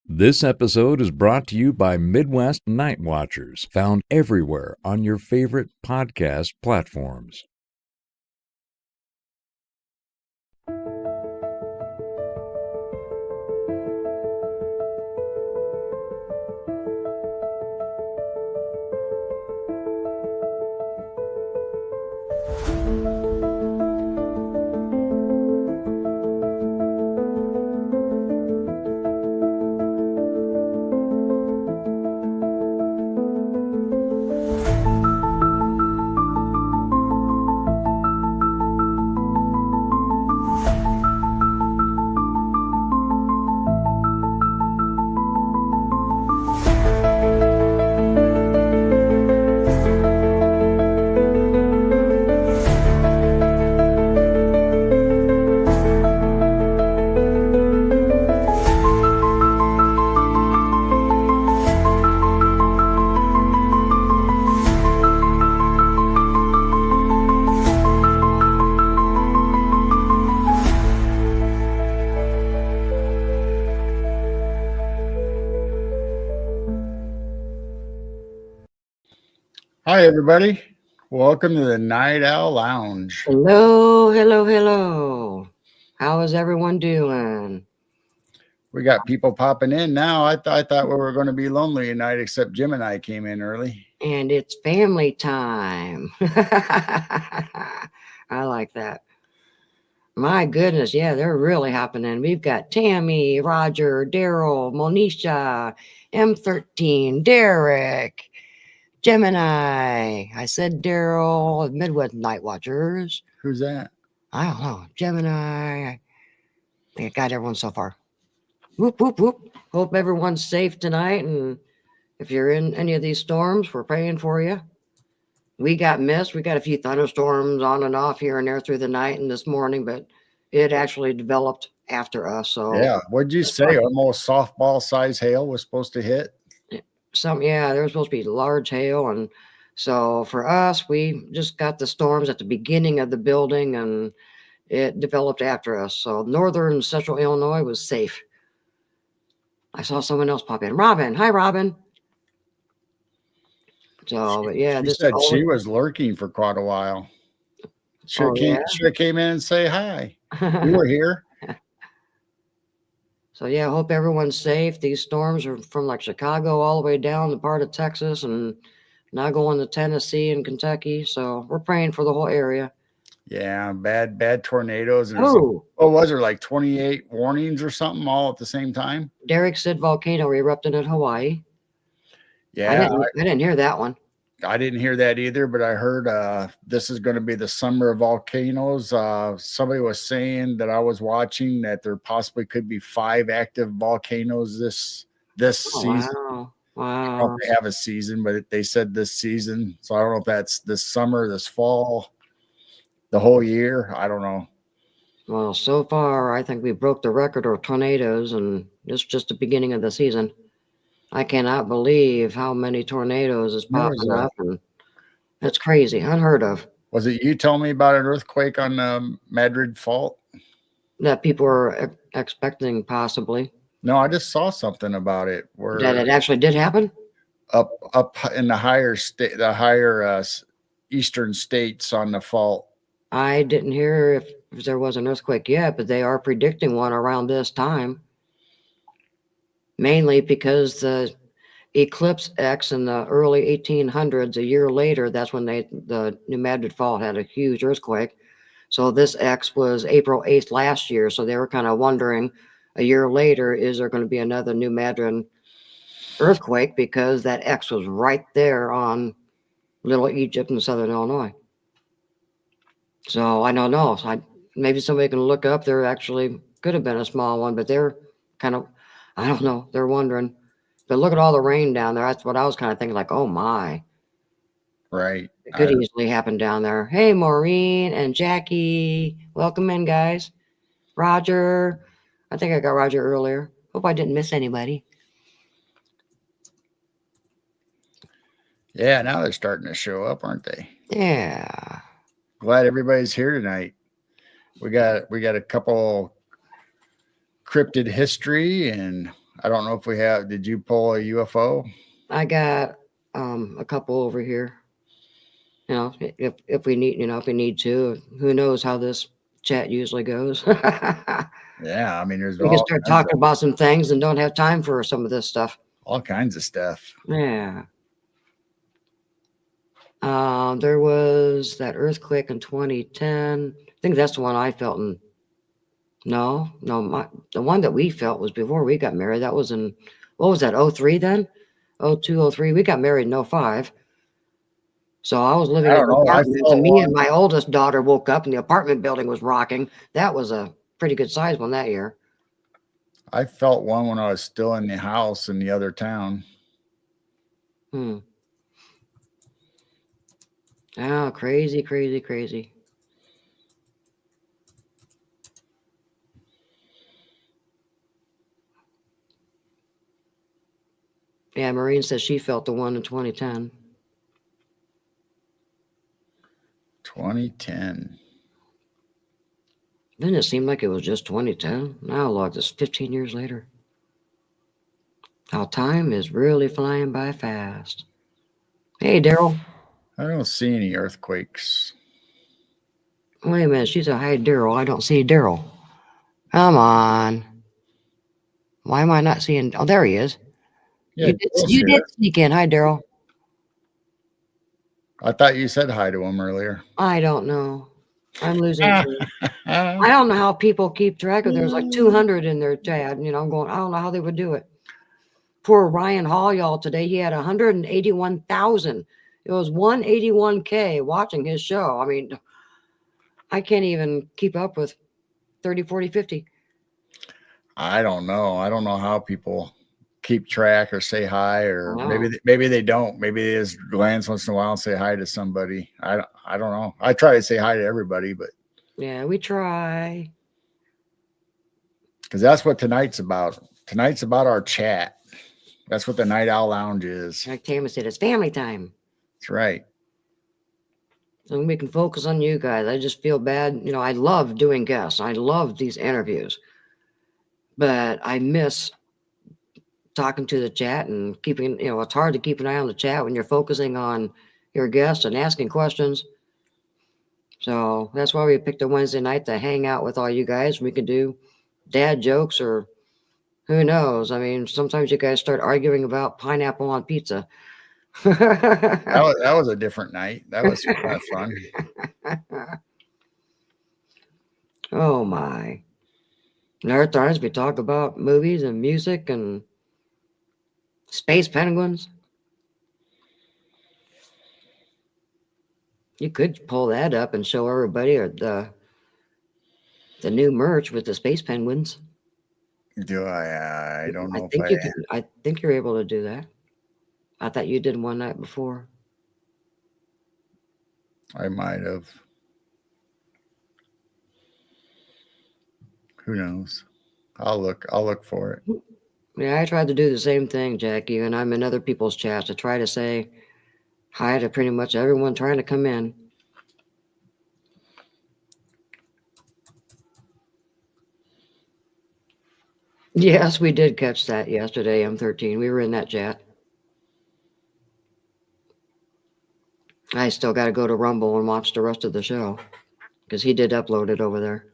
This episode is brought to you by Midwest Night Watchers, found everywhere on your favorite podcast platforms. Hi, everybody. Welcome to the Night Owl Lounge. Hello. How is everyone doing? We got people popping in now. I thought we were going to be lonely tonight, except Jim and I came in early. And it's family time. I like that. My goodness, yeah, they're really hopping in. We've got Tammy, Roger, Daryl, Monisha, M13, Derek, Gemini. I said Daryl, Midwest Night Watchers. Who's that? I don't know. Gemini. I got everyone so far. Whoop, whoop, whoop. Hope everyone's safe tonight. And if you're in any of these storms, we're praying for you. We got missed. We got a few thunderstorms on and off here and there through the night and this morning, but it actually developed after us. So yeah, what'd you say? Almost softball size hail was supposed to hit. There was supposed to be large hail, and so for us, we just got the storms at the beginning of the building, and it developed after us. So northern central Illinois was safe. I saw someone else pop in. Robin. Hi, Robin. So, but yeah, She said she was lurking for quite a while. Should have came in and say hi. You were here. So yeah, I hope everyone's safe. These storms are from like Chicago all the way down to part of Texas and now going to Tennessee and Kentucky. So we're praying for the whole area. Yeah, bad tornadoes. What was there, like 28 warnings or something all at the same time? Derek said volcano erupted in Hawaii. Yeah. I didn't hear that one. I didn't hear that either, but I heard this is going to be the summer of volcanoes. Somebody was saying that I was watching that there possibly could be 5 active volcanoes this season. Wow. They have a season, but they said this season. So I don't know if that's this summer, this fall, the whole year. I don't know. Well, so far, I think we broke the record of tornadoes, and it's just the beginning of the season. I cannot believe how many tornadoes is popping up, and that's crazy, unheard of. Was it you telling me about an earthquake on the Madrid Fault? That people were expecting, possibly. No, I just saw something about it. That it actually did happen? Up in the higher eastern states on the fault. I didn't hear if there was an earthquake yet, but they are predicting one around this time. Mainly because the Eclipse X in the early 1800s, a year later, that's when the New Madrid Fault had a huge earthquake. So this X was April 8th last year. So they were kind of wondering a year later, is there going to be another New Madrid earthquake? Because that X was right there on Little Egypt in southern Illinois. So I don't know. Maybe somebody can look up. There actually could have been a small one, but they're kind of, I don't know. They're wondering. But look at all the rain down there. That's what I was kind of thinking, like, oh my. Right. It could easily happen down there. Hey, Maureen and Jackie. Welcome in, guys. Roger. I think I got Roger earlier. Hope I didn't miss anybody. Yeah, now they're starting to show up, aren't they? Yeah. Glad everybody's here tonight. We got a couple cryptid history and I don't know if we have. Did you pull a UFO? I got a couple over here. You know, if we need, if we need to, who knows how this chat usually goes. Yeah, I mean, there's We can start talking about some things and don't have time for some of this stuff. all kinds of stuff. Yeah. There was that earthquake in 2010. I think that's the one I felt in. No, the one that we felt was before we got married. That was in, what was that, 03 then? 02, 03. We got married in 05. So I was living in an apartment, and me and my oldest daughter woke up and the apartment building was rocking. That was a pretty good size one that year. I felt one when I was still in the house in the other town. Oh, crazy, crazy, crazy. Yeah, Maureen says she felt the one in 2010. 2010. Didn't it seem like it was just 2010? Now look, this 15 years later. How time is really flying by fast. Hey, Daryl. I don't see any earthquakes. Wait a minute. She said, hi, Daryl. I don't see Daryl. Come on. Why am I not seeing? Oh, there he is. Yeah, you did sneak in. Hi, Daryl. I thought you said hi to him earlier. I don't know. I'm losing. I don't know how people keep track of. There's like 200 in their chat. I'm going, I don't know how they would do it. Poor Ryan Hall, y'all, today he had 181,000. It was 181K watching his show. I mean, I can't even keep up with 30, 40, 50. I don't know. I don't know how people keep track or say hi, or maybe they don't. Maybe they just glance once in a while and say hi to somebody. I don't know. I try to say hi to everybody, but yeah, we try. Because that's what tonight's about. Tonight's about our chat. That's what the Night Owl Lounge is. Like Tammy said, it's family time. That's right. So we can focus on you guys. I just feel bad. I love doing guests. I love these interviews. But I miss talking to the chat and keeping, it's hard to keep an eye on the chat when you're focusing on your guests and asking questions. So that's why we picked a Wednesday night to hang out with all you guys. We could do dad jokes, or who knows? I mean, sometimes you guys start arguing about pineapple on pizza. that was a different night. That was kind of fun. Oh my. And other times we talk about movies and music and space penguins. You could pull that up and show everybody the new merch with the space penguins. Do I don't know. I think you're able to do that. I thought you did one night before. I might have. Who knows? I'll look for it. Yeah, I tried to do the same thing, Jackie, and I'm in other people's chats to try to say hi to pretty much everyone trying to come in. Yes, we did catch that yesterday, M13. We were in that chat. I still got to go to Rumble and watch the rest of the show because he did upload it over there.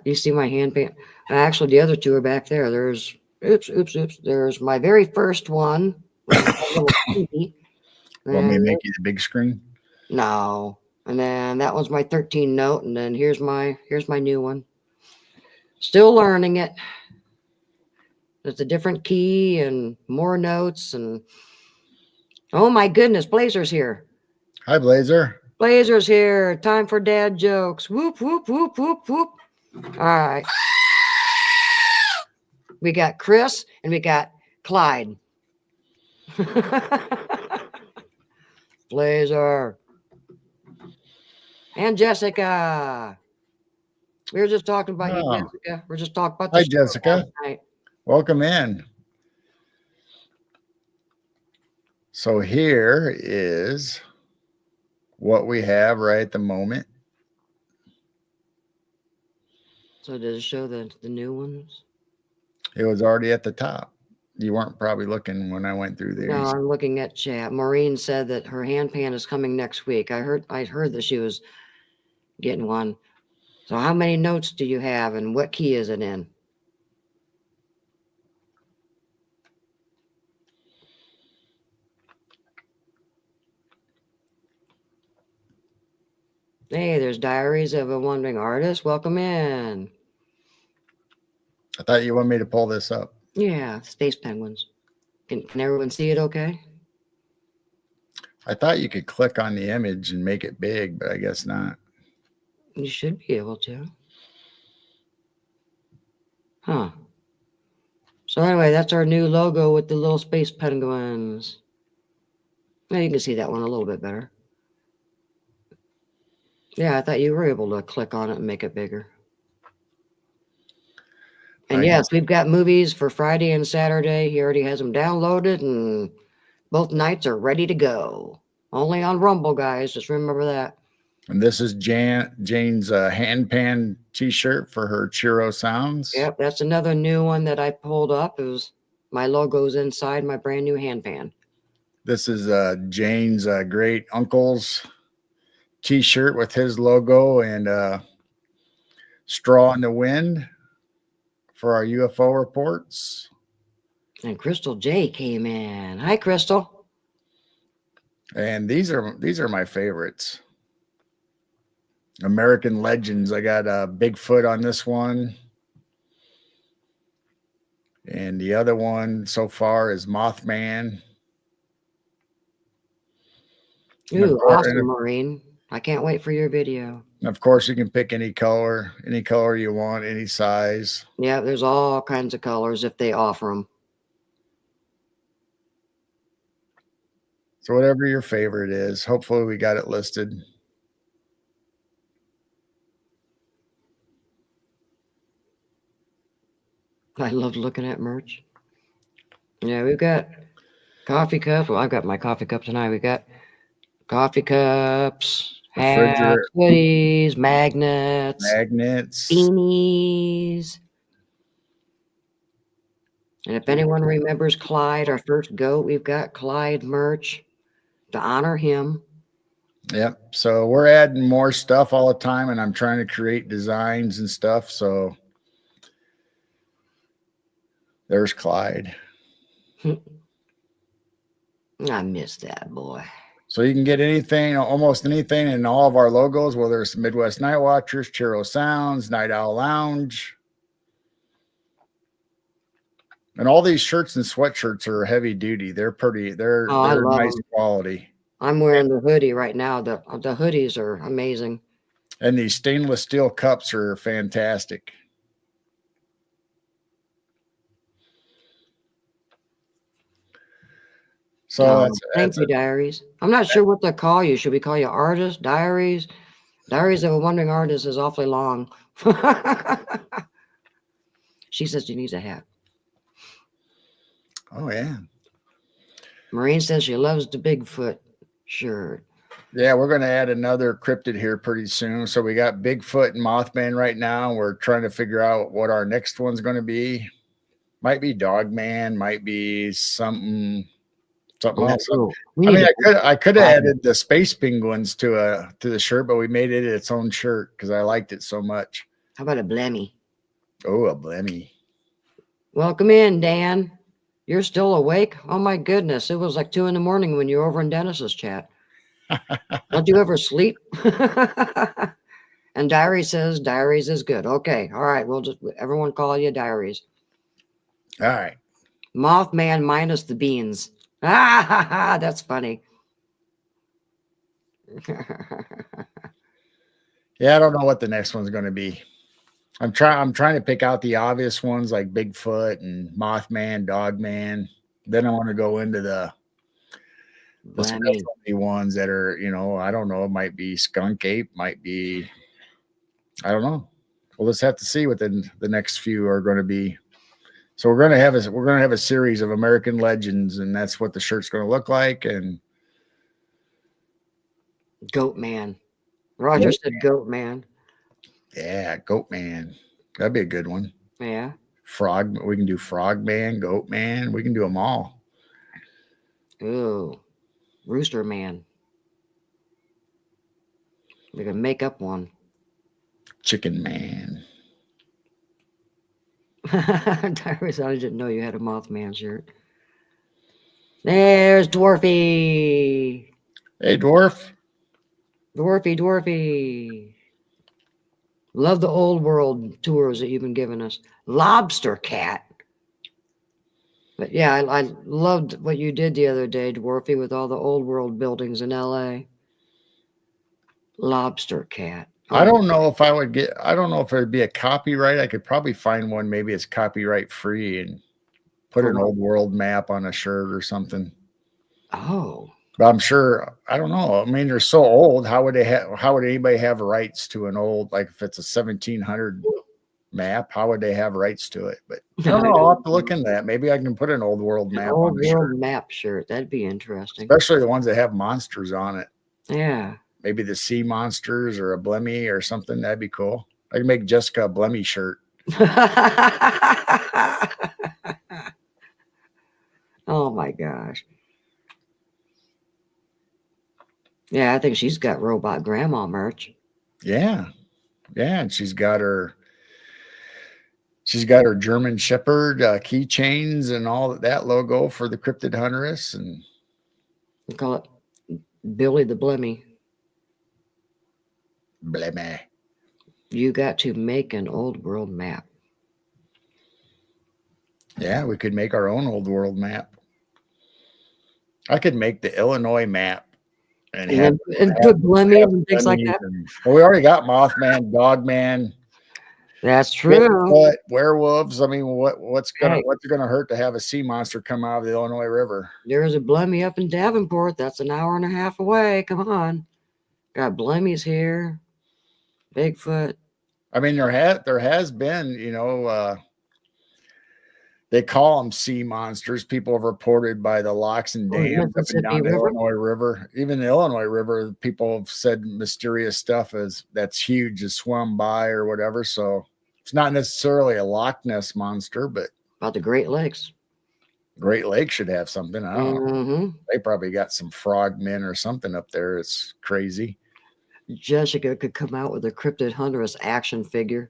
You see my hand paint? Actually, the other two are back there. There's, oops. There's my very first one. Want me to make you the big screen? No. And then that one's my 13 note. And then here's my new one. Still learning it. It's a different key and more notes. And oh my goodness, Blazer's here. Hi, Blazer. Blazer's here. Time for dad jokes. Whoop, whoop, whoop, whoop, whoop. All right. We got Chris and we got Clyde. Blazer. And Jessica. We were just talking about you, Jessica. We're just talking about the Hi, Jessica. Welcome in. So here is what we have right at the moment. So does it show the new ones? It was already at the top. You weren't probably looking when I went through there. No, I'm looking at chat. Maureen said that her hand pan is coming next week. I heard that she was getting one. So how many notes do you have and what key is it in? Hey, there's Diaries of a Wandering Artist. Welcome in. I thought you wanted me to pull this up. Yeah, space penguins. Can everyone see it okay? I thought you could click on the image and make it big, but I guess not. You should be able to. Huh. So anyway, that's our new logo with the little space penguins. Now you can see that one a little bit better. Yeah, I thought you were able to click on it and make it bigger. And yes, we've got movies for Friday and Saturday. He already has them downloaded, and both nights are ready to go. Only on Rumble, guys. Just remember that. And this is Jane's hand pan t-shirt for her Chiro Sounds. Yep, that's another new one that I pulled up. It was my logo's inside my brand new hand pan. This is Jane's great uncle's t-shirt with his logo and straw in the wind for our UFO reports. And Crystal J came in. Hi, Crystal. And these are my favorites. American Legends. I got Bigfoot on this one. And the other one so far is Mothman. Ooh, awesome, Maureen. I can't wait for your video. Of course, you can pick any color you want, any size. Yeah, there's all kinds of colors if they offer them. So whatever your favorite is, hopefully we got it listed. I love looking at merch. Yeah, we've got coffee cups. Well, I've got my coffee cup tonight. We got coffee cups, hats, hoodies, magnets, beanies. And if anyone remembers Clyde, our first goat, we've got Clyde merch to honor him. Yep. So we're adding more stuff all the time, and I'm trying to create designs and stuff. So there's Clyde. I miss that boy. So you can get anything, almost anything in all of our logos, whether it's Midwest Night Watchers, Chiro Sounds, Night Owl Lounge. And all these shirts and sweatshirts are heavy duty. They're pretty, they're nice quality. I'm wearing the hoodie right now. The hoodies are amazing. And these stainless steel cups are fantastic. So thank you, Diaries. I'm not sure what to call you. Should we call you Artist, Diaries? Diaries of a Wandering Artist is awfully long. She says she needs a hat. Oh, yeah. Maureen says she loves the Bigfoot shirt. Yeah, we're going to add another cryptid here pretty soon. So we got Bigfoot and Mothman right now. We're trying to figure out what our next one's going to be. Might be Dogman, might be something else. I could have added the space penguins to the shirt, but we made it its own shirt because I liked it so much. How about a Blemmy? Oh, a Blemmy. Welcome in, Dan. You're still awake? Oh my goodness. It was like 2 a.m. when you were over in Dennis's chat. Don't you ever sleep? And Diary says Diaries is good. Okay. All right. We'll just everyone call you Diaries. All right. Mothman minus the beans. Ah, that's funny. Yeah, I don't know what the next one's going to be. I'm trying to pick out the obvious ones like Bigfoot and Mothman, Dogman. Then I want to go into the specialty ones that are, I don't know, it might be Skunk Ape, might be, I don't know. We'll just have to see what the next few are going to be. So we're going to have a series of American Legends, and that's what the shirt's going to look like. And Goat Man. Roger said Goat Man. Yeah, Goat Man. That'd be a good one. Yeah. Frog. We can do Frog Man, Goat Man. We can do them all. Ooh, Rooster Man. We can make up one. Chicken Man. Tyrus, I didn't know you had a Mothman shirt. There's Dwarfy. Hey, Dwarf. Dwarfy. Love the old world tours that you've been giving us. Lobster Cat. But yeah, I loved what you did the other day, Dwarfy, with all the old world buildings in LA. Lobster Cat. I don't know if I would get, I don't know if it'd be a copyright. I could probably find one. Maybe it's copyright free and put an old world map on a shirt or something. Oh. But I'm sure, I don't know. I mean, they're so old. How would anybody have rights to an old, like if it's a 1700 map, how would they have rights to it? But I don't know. I'll have to look into that. Maybe I can put an old world map on the shirt. Map shirt. That'd be interesting. Especially the ones that have monsters on it. Yeah. Maybe the sea monsters or a Blemmy or something. That'd be cool. I can make Jessica a Blemmy shirt. Oh my gosh. Yeah, I think she's got Robot Grandma merch. Yeah. Yeah. And she's got her German Shepherd keychains and all that logo for the Cryptid Huntress. And we call it Billy the Blemmy. Blemmy. You got to make an old world map. Yeah, we could make our own old world map. I could make the Illinois map and put Blemmies and things like that. Well, we already got Mothman, Dogman. That's true. But werewolves. I mean, what's gonna hurt to have a sea monster come out of the Illinois River? There's a Blemmy up in Davenport. That's an hour and a half away. Come on, got Blemmies here. Bigfoot. I mean, there has been, they call them sea monsters. People have reported by the locks and dams up and down the Illinois River. Even the Illinois River, people have said mysterious stuff that's huge, has swum by or whatever. So it's not necessarily a Loch Ness monster, but about the Great Lakes. Great Lakes should have something. I don't know. They probably got some frogmen or something up there. It's crazy. Jessica could come out with a Cryptid Huntress action figure.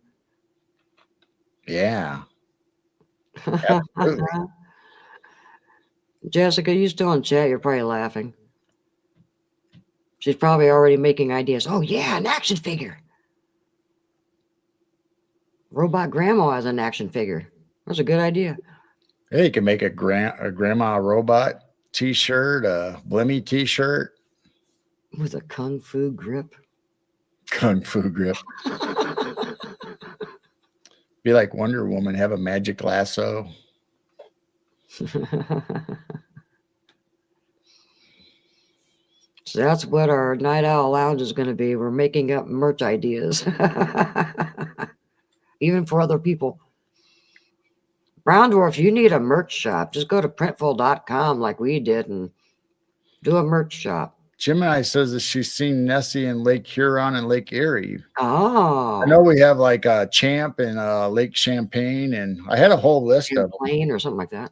Yeah. Jessica, you still in chat? You're probably laughing. She's probably already making ideas. Oh yeah, an action figure. Robot Grandma has an action figure. That's a good idea. Hey, you can make a grandma robot t-shirt, a Blemmy t-shirt with a kung fu grip. Kung fu grip. Be like Wonder Woman, have a magic lasso. So that's what our Night Owl Lounge is going to be. We're making up merch ideas. Even for other people. Brown Dwarf, you need a merch shop. Just go to printful.com like we did and do a merch shop. Gemini says that she's seen Nessie in Lake Huron and Lake Erie. Oh. I know we have like a Champ and Lake Champlain, and I had a whole list of them. Or something like that.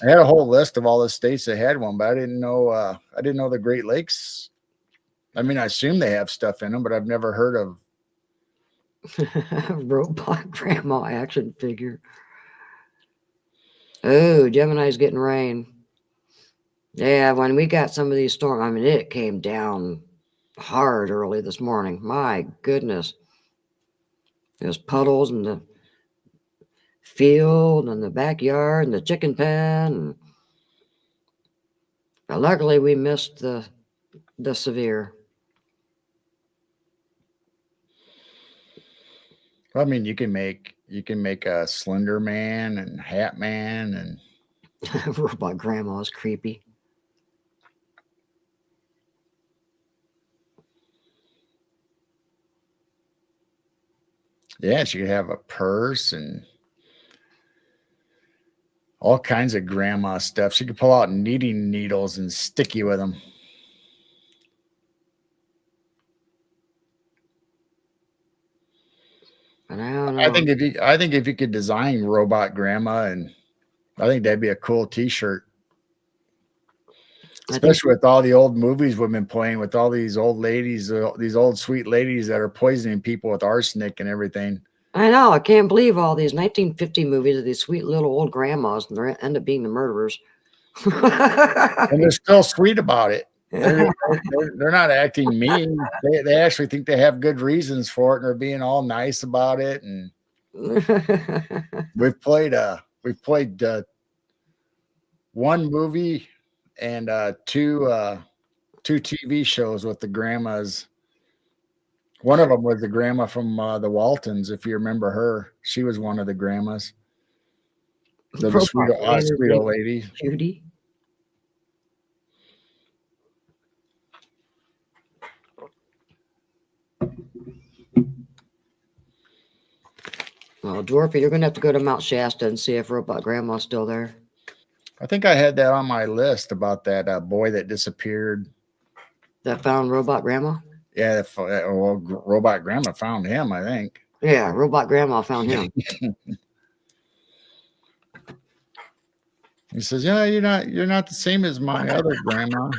I had a whole list of all the states that had one, but I didn't know the Great Lakes. I mean, I assume they have stuff in them, but I've never heard of Robot Grandma action figure. Oh, Gemini's getting rain. Yeah, when we got some of these storms, I mean, it came down hard early this morning. My goodness. There's puddles in the field and the backyard and the chicken pen. But luckily, we missed the severe. I mean, you can make a Slender Man and Hat Man and Robot Grandma's creepy. Yeah, she could have a purse and all kinds of grandma stuff. She could pull out knitting needles and stick you with them. I don't know. I think if you could design robot grandma, and I think that'd be a cool T-shirt. Especially with all the old movies we've been playing with all these old ladies, these old sweet ladies that are poisoning people with arsenic and everything. I know. I can't believe all these 1950 movies of these sweet little old grandmas, and they end up being the murderers. And they're still sweet about it. They're not acting mean. They actually think they have good reasons for it, and they're being all nice about it. And we've played one movie and two TV shows with the grandmas. One of them was the grandma from the Waltons, if you remember her. She was one of the grandmas. The sweet old lady. Judy. Well, Dwarfy, you're going to have to go to Mount Shasta and see if Robot Grandma's still there. I think I had that on my list about that boy that disappeared. That found Robot Grandma? Yeah, well, Robot Grandma found him, I think. Yeah, Robot Grandma found him. He says, "Yeah, you're not the same as my other grandma."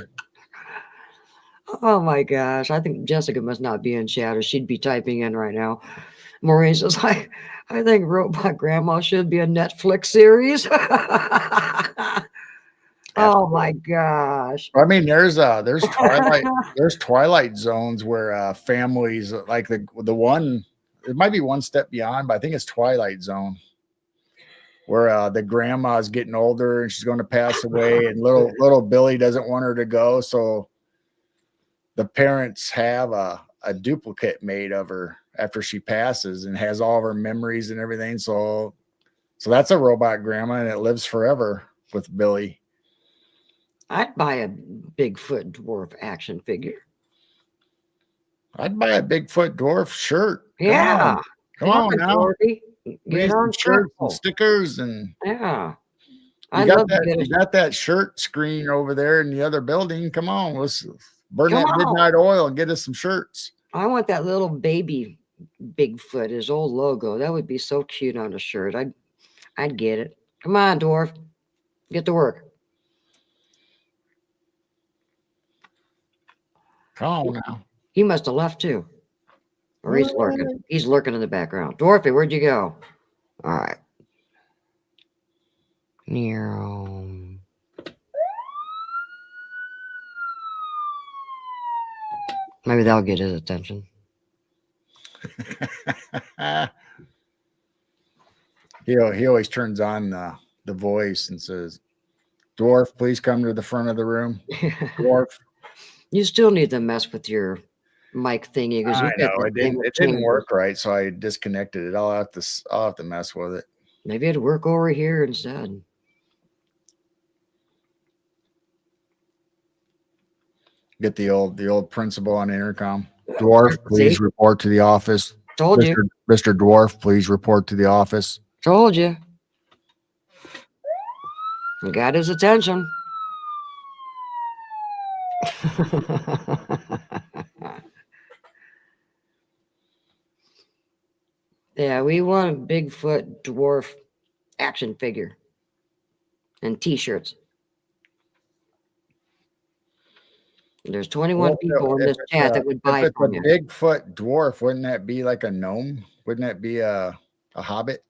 Oh my gosh, I think Jessica must not be in chat, or she'd be typing in right now. Maureen says, I think Robot Grandma should be a Netflix series. Oh my gosh. I mean, there's Twilight zones where families like the one, it might be One Step Beyond, but I think it's Twilight Zone, where the grandma is getting older and she's going to pass away, and little Billy doesn't want her to go, so the parents have a duplicate made of her after she passes and has all of her memories and everything. So that's a robot grandma, and it lives forever with Billy. I'd buy a Bigfoot dwarf action figure. I'd buy a Bigfoot dwarf shirt. Yeah. Come on now. Dwarfy. Get some shirts and stickers, and yeah. You got that shirt screen over there in the other building. Come on, let's burn that midnight oil and get us some shirts. I want that little baby Bigfoot, his old logo. That would be so cute on a shirt. I'd get it. Come on, dwarf. Get to work. Come on now. He must have left too. Or he's lurking. He's lurking in the background. Dwarfy, where'd you go? All right. Nero. Maybe that'll get his attention. He always turns on the voice and says, "Dwarf, please come to the front of the room." Dwarf. You still need to mess with your mic thingy. I know it didn't work right, so I disconnected it. I'll have to mess with it. Maybe it'd work over here instead. Get the old principal on the intercom. Dwarf, please report to the office. Told you. Mr. Dwarf, please report to the office. Told you. You got his attention. Yeah, we want a Bigfoot dwarf action figure and t-shirts. There's 21 people in this chat that would buy it from you. Bigfoot dwarf, wouldn't that be like a gnome? Wouldn't that be a hobbit?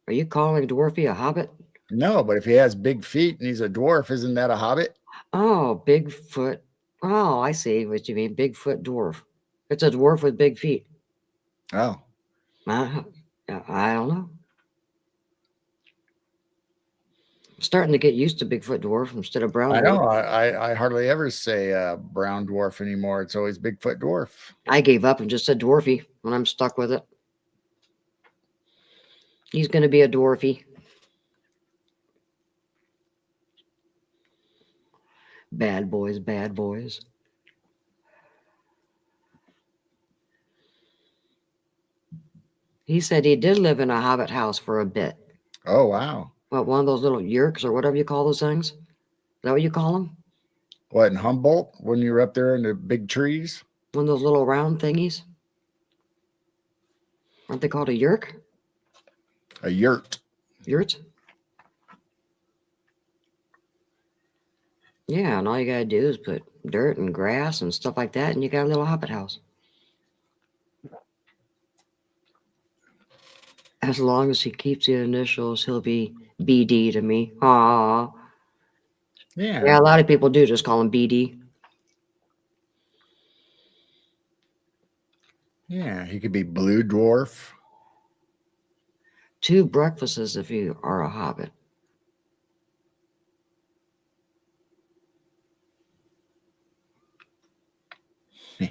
Are you calling Dwarfy a hobbit? No, but if he has big feet and he's a dwarf, isn't that a hobbit? Oh, Bigfoot. Oh, I see what you mean. Bigfoot dwarf. It's a dwarf with big feet. Oh. I don't know. I'm starting to get used to Bigfoot dwarf instead of brown dwarf. I know. I hardly ever say brown dwarf anymore. It's always Bigfoot dwarf. I gave up and just said dwarfy when I'm stuck with it. He's going to be a dwarfy. Bad boys, bad boys. He said he did live in a hobbit house for a bit. Oh, wow. What, one of those little yurks or whatever you call those things? Is that what you call them? What, in Humboldt when you were up there in the big trees? One of those little round thingies? Aren't they called a yurk? A yurt. Yurt? Yeah, and all you gotta do is put dirt and grass and stuff like that, and you got a little hobbit house. As long as he keeps the initials, he'll be BD to me. Aw. Yeah. Yeah, a lot of people do just call him BD. Yeah, he could be Blue Dwarf. 2 breakfasts if you are a hobbit. He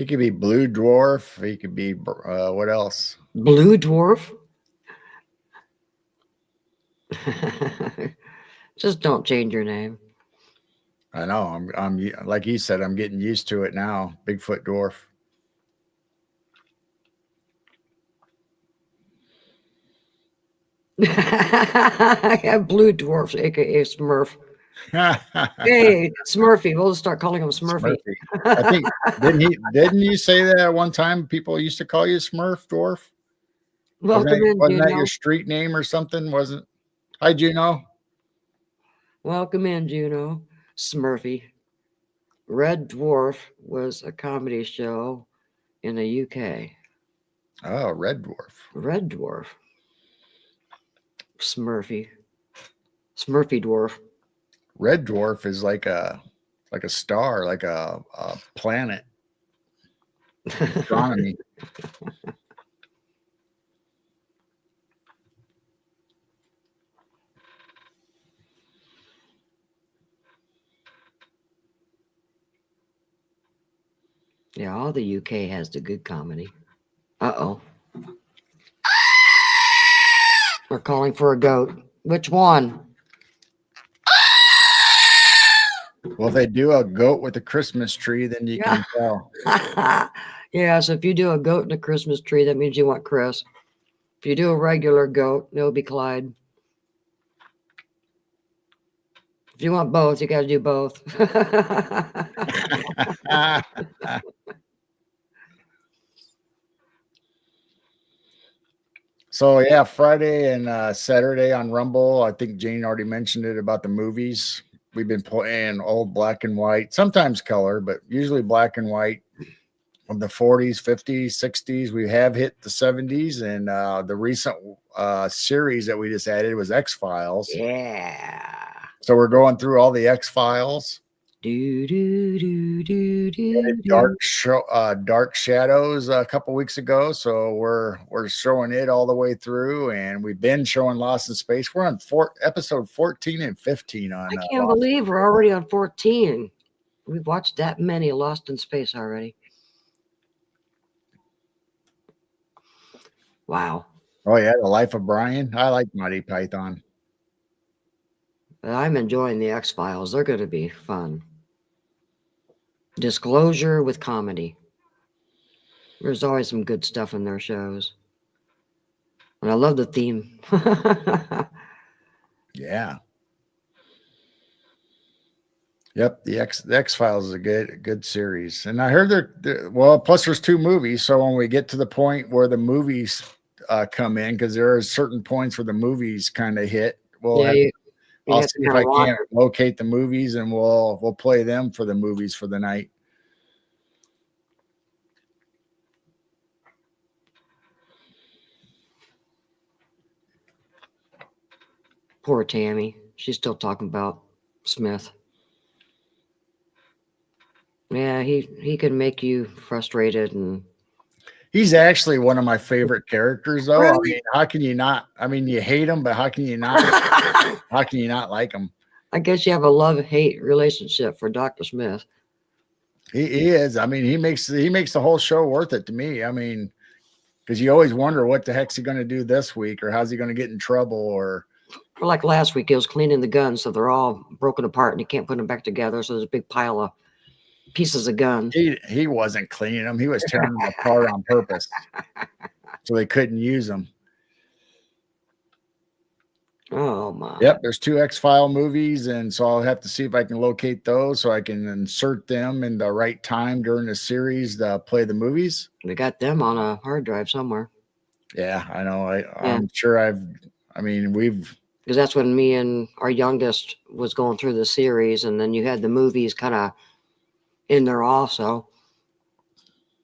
could be Blue Dwarf. He could be what else? Blue dwarf? Just don't change your name. I know. I'm like you said. I'm getting used to it now. Bigfoot Dwarf. I have blue dwarfs, aka Smurf. Hey, Smurfy. We'll start calling him Smurfy. I think didn't you say that at one time? People used to call you Smurf Dwarf. Welcome in, Wasn't that Juno. your street name or something? Wasn't? Hi, Juno. Welcome in, Juno. Smurfy. Red Dwarf was a comedy show in the UK. Oh, Red Dwarf. Red Dwarf. Smurfy. Smurfy Dwarf. Red Dwarf is like a star, like a planet. Astronomy. Yeah, all the UK has the good comedy. Uh-oh. We're calling for a goat. Which one? Well, if they do a goat with a Christmas tree, then you can tell. Yeah, so if you do a goat and a Christmas tree, that means you want Chris. If you do a regular goat, it'll be Clyde. If you want both, you got to do both. So yeah, Friday and Saturday on Rumble. I think Jane already mentioned it about the movies. We've been playing old black and white, sometimes color, but usually black and white from the 40s, 50s, 60s. We have hit the 70s, and the recent series that we just added was X-Files. Yeah. So we're going through all the X-Files. Do, do, do, do, do, Dark Shadows a couple weeks ago, so we're showing it all the way through, and we've been showing Lost in Space. We're on episode 14 and 15 on. I can't believe we're already on 14. We've watched that many Lost in Space already. Wow. Oh yeah, The Life of Brian. I like Monty Python. But I'm enjoying the X-Files. They're going to be fun. Disclosure with comedy. There's always some good stuff in their shows. And I love the theme. Yeah. Yep, the X-Files is a good series. And I heard they're well, plus there's 2 movies, so when we get to the point where the movies come in, because there are certain points where the movies kind of hit, I'll see if I can't locate the movies, and we'll play them for the movies for the night. Poor Tammy. She's still talking about Smith. Yeah, he can make you frustrated, and he's actually one of my favorite characters, though. Really? I mean, how can you not? I mean, you hate him, but how can you not? How can you not like him? I guess you have a love-hate relationship for Dr. Smith. He is. I mean, he makes the whole show worth it to me. I mean, because you always wonder what the heck's he going to do this week, or how's he going to get in trouble, or like last week, he was cleaning the guns, so they're all broken apart, and he can't put them back together. So there's a big pile of pieces of gun. He wasn't cleaning them. He was tearing them apart on purpose, so they couldn't use them. Oh my. Yep, there's 2 X-File movies, and so I'll have to see if I can locate those so I can insert them in the right time during the series to play the movies. We got them on a hard drive somewhere. Yeah, I know. Yeah. I'm sure I mean, we've Because that's when me and our youngest was going through the series, and then you had the movies kind of in there also.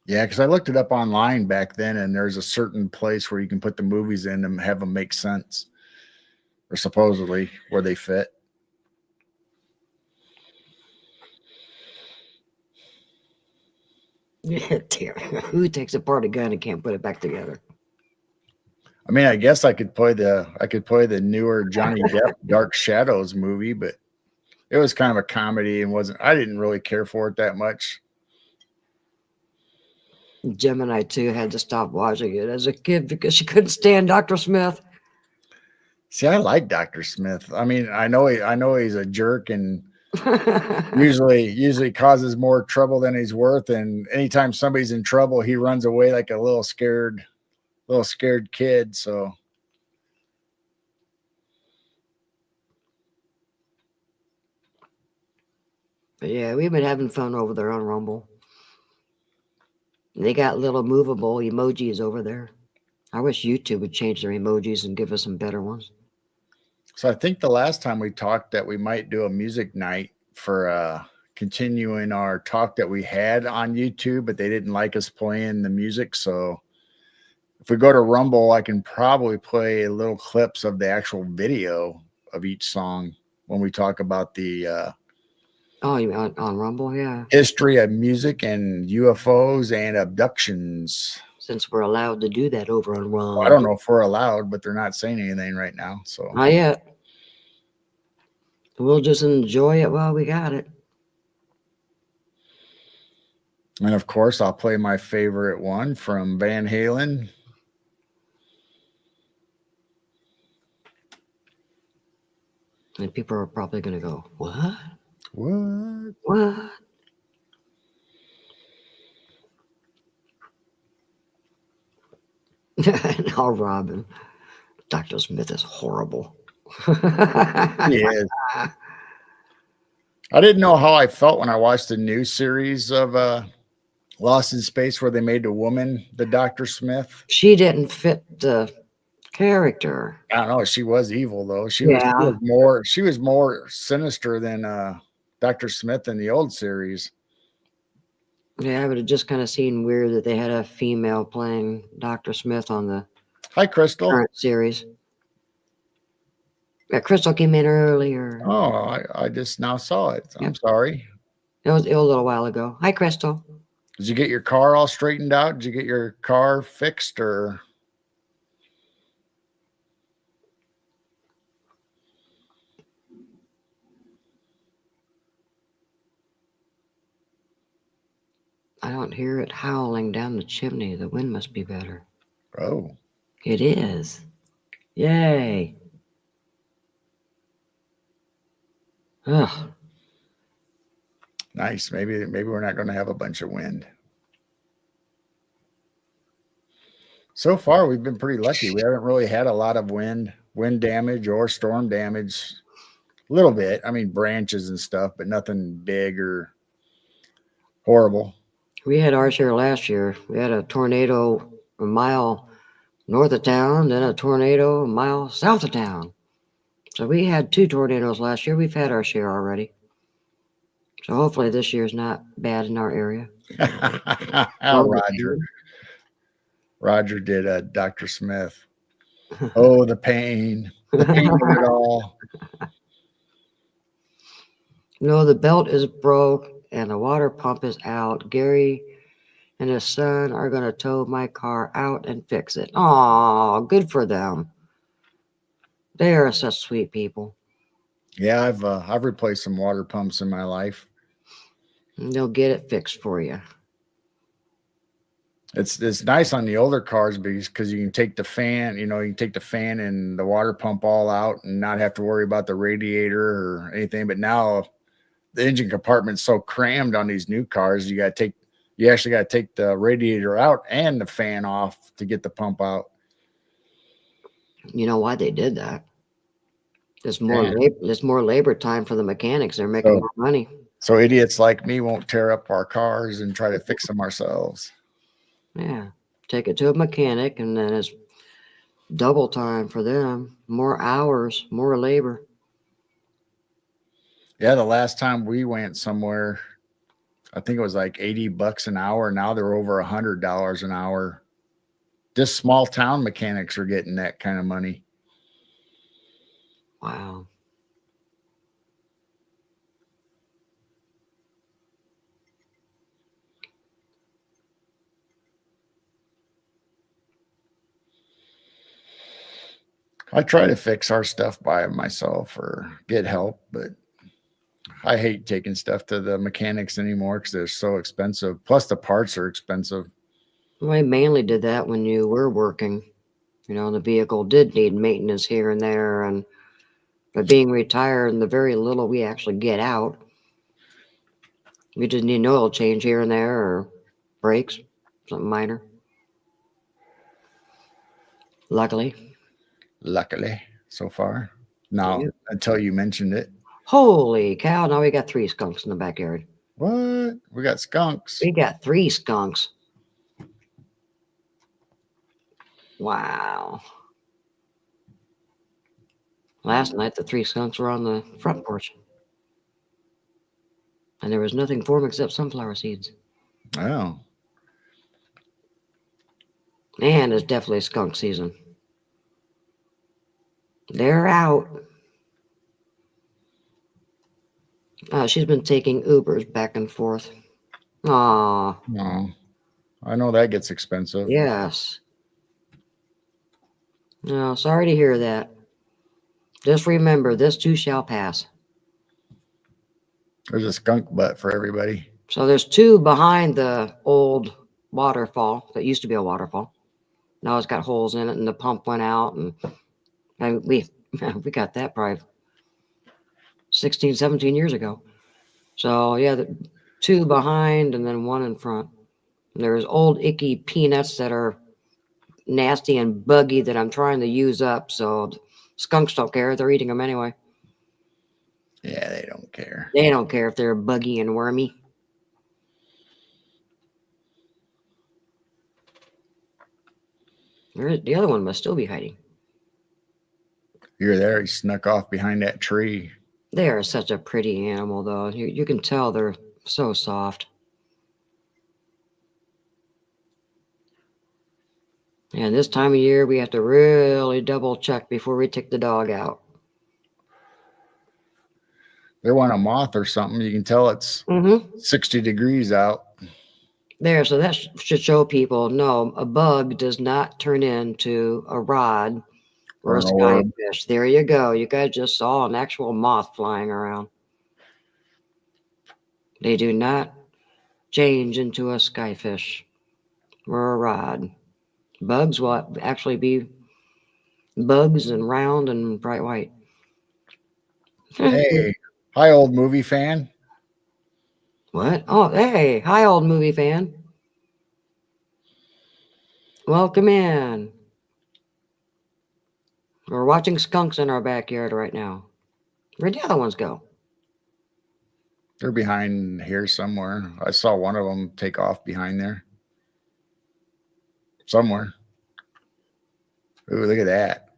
yeah, because I looked it up online back then, and there's a certain place where you can put the movies in and have them make sense, or supposedly where they fit. Dear, who takes apart a gun and can't put it back together? I mean, I guess I could play the newer Johnny Depp Dark Shadows movie, but it was kind of a comedy and I didn't really care for it that much. Gemini too had to stop watching it as a kid because she couldn't stand Dr. Smith. See, I like Dr. Smith. I mean, I know he's a jerk and usually causes more trouble than he's worth. And anytime somebody's in trouble, he runs away like a little scared kid. So But yeah, we've been having fun over there on Rumble. They got little movable emojis over there. I wish YouTube would change their emojis and give us some better ones. So I think the last time we talked that we might do a music night for continuing our talk that we had on YouTube, but they didn't like us playing the music. So if we go to Rumble, I can probably play little clips of the actual video of each song when we talk about the Oh, you mean on Rumble? Yeah. history of music and UFOs and abductions. Since we're allowed to do that over on Rumble. Well, I don't know if we're allowed, but they're not saying anything right now. So Not yet. We'll just enjoy it while we got it. And of course, I'll play my favorite one from Van Halen. And people are probably going to go, what? What? What? Now, Robin, Dr. Smith is horrible. He is. I didn't know how I felt when I watched the new series of Lost in Space where they made the woman the Dr. Smith. She didn't fit the character. I don't know. She was evil though. She Yeah. was more sinister than Dr. Smith in the old series. Yeah, but it just kind of seemed weird that they had a female playing Dr. Smith on the Hi, Crystal. current series. Yeah, Crystal came in earlier. Oh, I just now saw it. I'm Yep. sorry. It was a little while ago. Hi, Crystal. Did you get your car all straightened out? Did you get your car fixed or? I don't hear it howling down the chimney. The wind must be better. Oh, It is. Yay. Ugh. nice. Maybe we're not going to have a bunch of wind. So far, we've been pretty lucky. We haven't really had a lot of wind damage or storm damage. A little bit. I mean, branches and stuff, but nothing big or horrible. We had our share last year. We had a tornado a mile north of town, then a tornado a mile south of town. So we had 2 tornadoes last year. We've had our share already. So hopefully this year's not bad in our area. Roger did Dr. Smith. Oh, the pain of it all. No, the belt is broke and the water pump is out. Gary and his son are going to tow my car out and fix it. Aw, good for them. They are such sweet people. Yeah, I've replaced some water pumps in my life. And they'll get it fixed for you. It's nice on the older cars because you can take the fan, you can take the fan and the water pump all out and not have to worry about the radiator or anything. But now the engine compartment's so crammed on these new cars, you actually got to take the radiator out and the fan off to get the pump out. You know why they did that? It's more Man. it's more labor time for the mechanics. They're making So, more money. so idiots like me won't tear up our cars and try to fix them ourselves. Yeah. Take it to a mechanic and then it's double time for them. More hours, more labor. Yeah, the last time we went somewhere, I think it was like $80 an hour. Now they're over $100 an hour. Just small town mechanics are getting that kind of money. Wow. I try to fix our stuff by myself or get help, but I hate taking stuff to the mechanics anymore because they're so expensive. Plus, the parts are expensive. Well, I mainly did that when you were working. You know, the vehicle did need maintenance here and there, and but being retired and the very little we actually get out, we just need an oil change here and there or brakes, something minor. Luckily. Luckily, so far. Now, Yeah. until you mentioned it. Holy cow, now we got 3 skunks in the backyard. What? We got skunks. We got 3 skunks. Wow. Last night, the 3 skunks were on the front porch. And there was nothing for them except sunflower seeds. Oh, And it's definitely skunk season. They're out. She's been taking Ubers back and forth. Aw, no. I know that gets expensive. yes. No, sorry to hear that. Just remember, this too shall pass. There's a skunk butt for everybody. So there's 2 behind the old waterfall that used to be a waterfall. Now it's got holes in it, and the pump went out, and we got that probably 16, 17 years ago. So yeah, the 2 behind and then 1 in front. And there's old icky peanuts that are nasty and buggy that I'm trying to use up. So skunks don't care; they're eating them anyway. Yeah, they don't care. They don't care if they're buggy and wormy. The other one must still be hiding. You're there. He snuck off behind that tree. They are such a pretty animal, though. You can tell they're so soft. And this time of year, we have to really double check before we take the dog out. They want a moth or something. You can tell it's 60 degrees out. There, so that should show people, no, a bug does not turn into a rod or a Or an orb. skyfish. There you go. You guys just saw an actual moth flying around. They do not change into a skyfish or a rod. Bugs will actually be bugs and round and bright white. Hey, hi, old movie fan. What? Oh, hey, hi, old movie fan. Welcome in. We're watching skunks in our backyard right now. Where'd the other ones go? They're behind here somewhere. I saw one of them take off behind there. Somewhere. Ooh, look at that.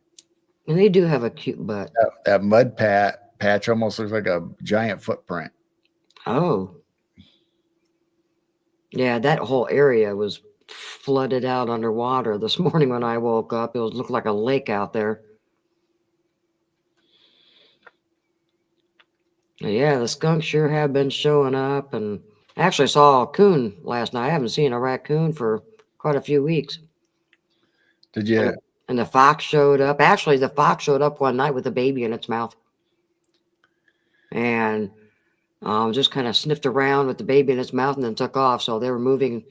And they do have a cute butt. That mud patch almost looks like a giant footprint. Oh. Yeah, that whole area was flooded out underwater this morning when I woke up. It looked like a lake out there. Yeah, the skunks sure have been showing up, and I actually saw a coon last night. I haven't seen a raccoon for quite a few weeks. Did you? And the fox showed up. Actually, the fox showed up one night with a baby in its mouth. And just kind of sniffed around with the baby in its mouth and then took off. So they were moving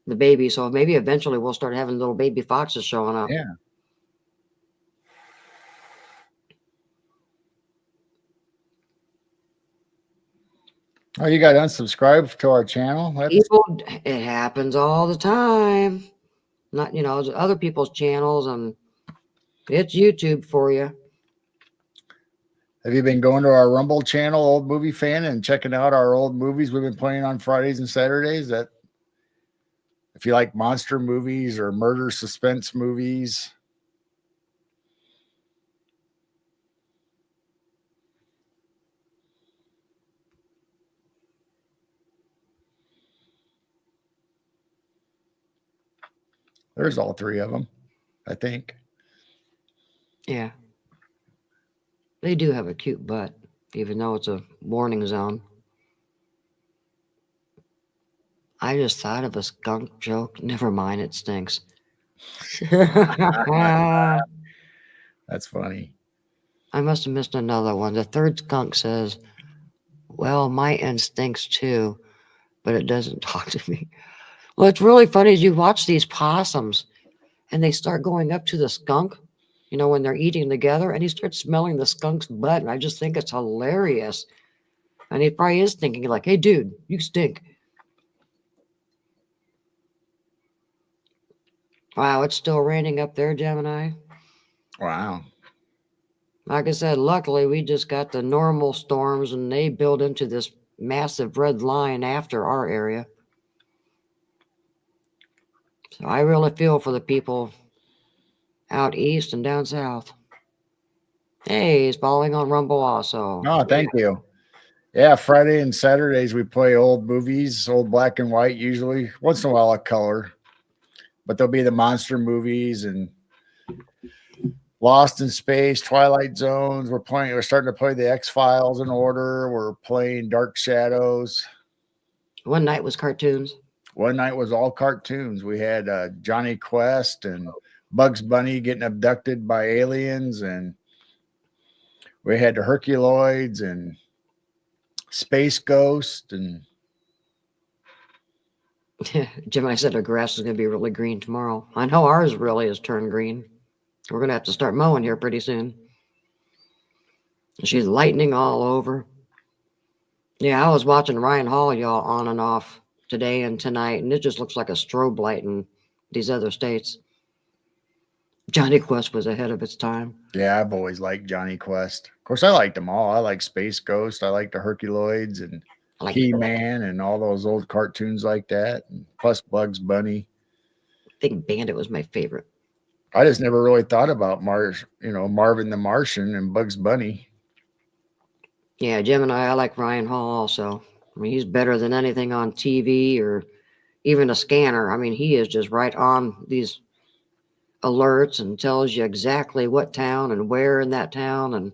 the baby. So maybe eventually we'll start having little baby foxes showing up. Yeah. Oh, you got unsubscribed to our channel? People, it happens all the time. Not, other people's channels, and it's YouTube for you. Have you been going to our Rumble channel, Old Movie Fan, and checking out our old movies we've been playing on Fridays and Saturdays? That if you like monster movies or murder suspense movies. There's all three of them, I think. Yeah. They do have a cute butt, even though it's a warning zone. I just thought of a skunk joke. Never mind, it stinks. I That's funny. must have missed another one. The third skunk says, well, my end stinks too, but it doesn't talk to me. Well, it's really funny as you watch these possums and they start going up to the skunk, when they're eating together, and he starts smelling the skunk's butt. And I just think it's hilarious. And he probably is thinking, like, hey, dude, you stink. Wow, it's still raining up there, Gemini. Wow. Like I said, luckily we just got the normal storms and they build into this massive red line after our area. So I really feel for the people out east and down south. Hey, he's following on Rumble also. Oh, thank you. Yeah, Friday and Saturdays we play old movies, old black and white usually. Once in a while a color. But there'll be the monster movies and Lost in Space, Twilight Zones. We're starting to play the X-Files in order. We're playing Dark Shadows. One night was cartoons. One night was all cartoons. We had Johnny Quest and Bugs Bunny getting abducted by aliens, and we had the Herculoids and Space Ghost. And Gemini said our grass is going to be really green tomorrow. I know ours really has turned green. We're going to have to start mowing here pretty soon. She's lightning all over. Yeah, I was watching Ryan Hall, y'all, on and off today and tonight, and it just looks like a strobe light in these other states. Johnny Quest was ahead of its time. Yeah, I've always liked Johnny Quest. Of course, I liked them all. I like Space Ghost. I like the Herculoids and Like He-Man and all those old cartoons like that. And plus Bugs Bunny. I think Bandit was my favorite. I just never really thought about Marvin the Martian and Bugs Bunny. Yeah, Gemini, I like Ryan Hall also. I mean, he's better than anything on TV or even a scanner. I mean, he is just right on these alerts and tells you exactly what town and where in that town. And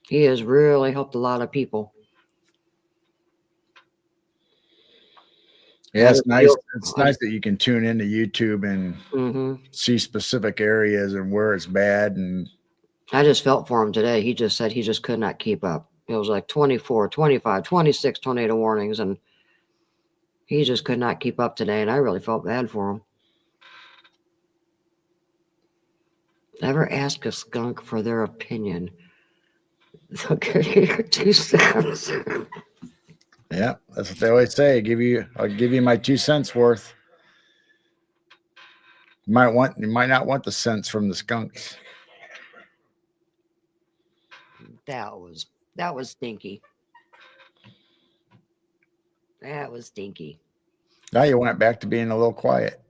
he has really helped a lot of people. Yeah, it's nice. It's nice that you can tune into YouTube and see specific areas and where it's bad. And I just felt for him today. He just said he just could not keep up. It was like 24, 25, 26 tornado warnings, and he just could not keep up today. And I really felt bad for him. Never ask a skunk for their opinion. Okay, 2 cents. Yeah, that's what they always say. I'll give you my 2 cents worth. You might not want the cents from the skunks. That was stinky. That was stinky. Now you want it back to being a little quiet.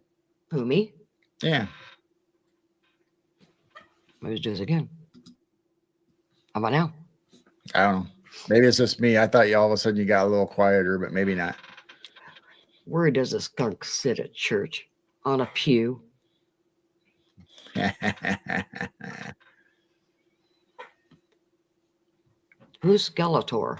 Who, me? Yeah. Let's do this again. How about now? I don't know. Maybe it's just me. I thought you all of a sudden you got a little quieter, but maybe not. Where does a skunk sit at church? On a pew. Who's Skeletor?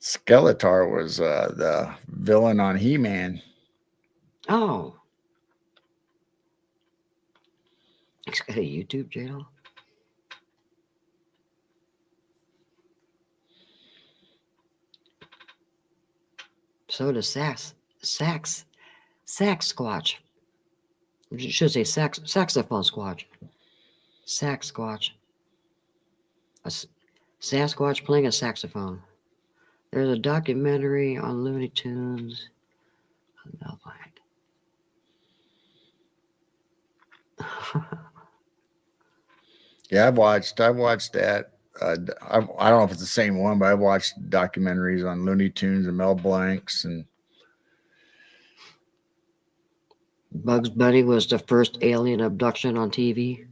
Skeletor was the villain on He-Man. Oh. He's got a YouTube channel. So does Sasquatch. You should say saxophone squatch. Sasquatch. A Sasquatch playing a saxophone. There's a documentary on Looney Tunes. No, Yeah, I've watched that. I don't know if it's the same one, but I've watched documentaries on Looney Tunes and Mel Blancs, and Bugs Bunny was the first alien abduction on TV.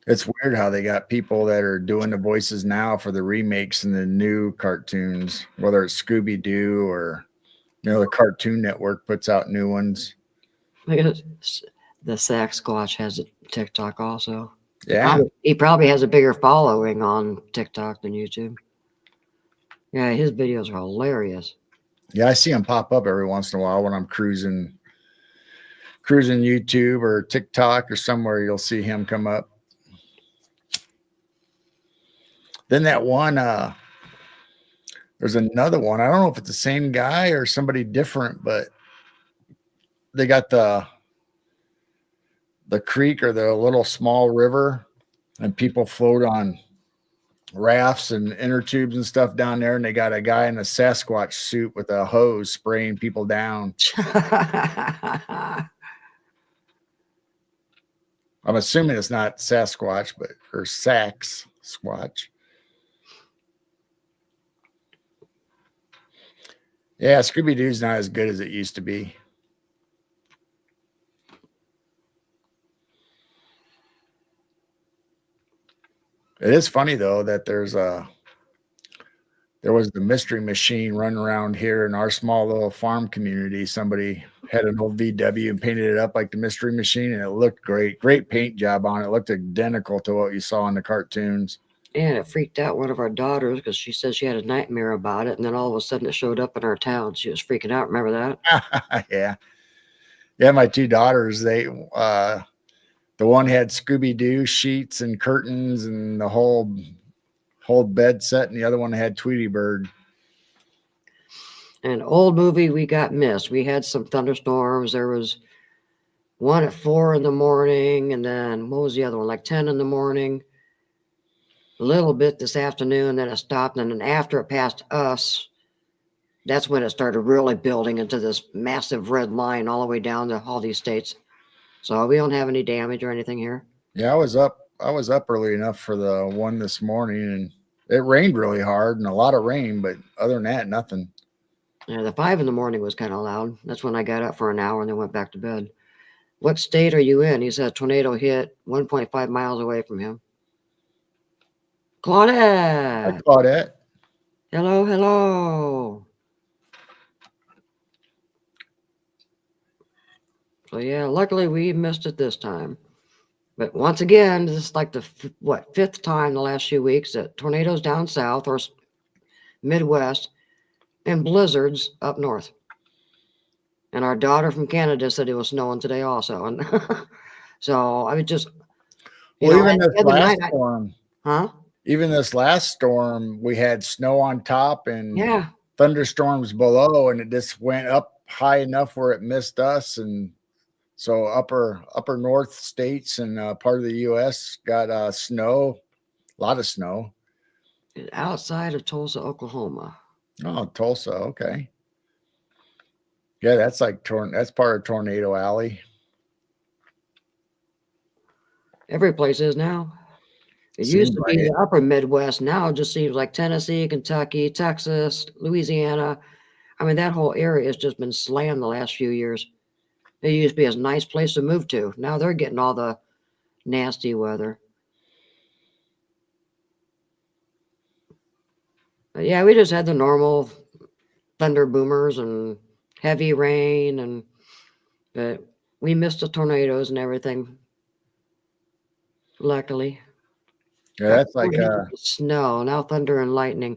it's weird how they got people that are doing the voices now for the remakes and the new cartoons, whether it's Scooby Doo or the Cartoon Network puts out new ones. Look at the Sasquatch has a TikTok also. Yeah, He probably has a bigger following on TikTok than YouTube. Yeah, his videos are hilarious. yeah, I see them pop up every once in a while when I'm cruising YouTube or TikTok or somewhere. You'll see him come up. Then that one, there's another one. I don't know if it's the same guy or somebody different, but they got the creek or the little small river, and people float on rafts and inner tubes and stuff down there, and they got a guy in a Sasquatch suit with a hose spraying people down. I'm assuming it's not Sasquatch, or Sasquatch. Yeah, Scooby Doo's not as good as it used to be. It is funny though that there was the Mystery Machine running around here in our small little farm community. Somebody had an old VW and painted it up like the Mystery Machine, and it looked great. Great paint job on it. It looked identical to what you saw in the cartoons. And it freaked out one of our daughters because she said she had a nightmare about it, and then all of a sudden it showed up in our town. She was freaking out. Remember that? Yeah. My two daughters, the one had Scooby Doo sheets and curtains and the whole bed set, and the other one had Tweety Bird. An old movie we got missed. We had some thunderstorms. There was one at 4 in the morning, and then what was the other one? Like 10 in the morning. A little bit this afternoon, then it stopped, and then after it passed us, that's when it started really building into this massive red line all the way down to all these states. So we don't have any damage or anything here. Yeah, I was up early enough for the one this morning, and it rained really hard and a lot of rain, but other than that, nothing. Yeah, the 5 in the morning was kind of loud. That's when I got up for an hour and then went back to bed. What state are you in? He said a tornado hit 1.5 miles away from him. Claudette. Hi, Claudette. Hello, hello. So yeah, luckily we missed it this time. But once again, this is like the fifth time the last few weeks that tornadoes down south or Midwest and blizzards up north. And our daughter from Canada said it was snowing today also. And so I was just, even this last storm, huh? Even this last storm, we had snow on top and Yeah, thunderstorms below, and it just went up high enough where it missed us. And so upper north states and part of the U.S. got snow, a lot of snow. outside of Tulsa, Oklahoma. Oh, Tulsa, okay. Yeah, that's like that's part of Tornado Alley. Every place is now. It used to be the upper Midwest. Now it just seems like Tennessee, Kentucky, Texas, Louisiana. I mean, that whole area has just been slammed the last few years. It used to be a nice place to move to. Now they're getting all the nasty weather. But yeah, we just had the normal thunder boomers and heavy rain, but we missed the tornadoes and everything. Luckily. Yeah, that's like snow, now thunder and lightning.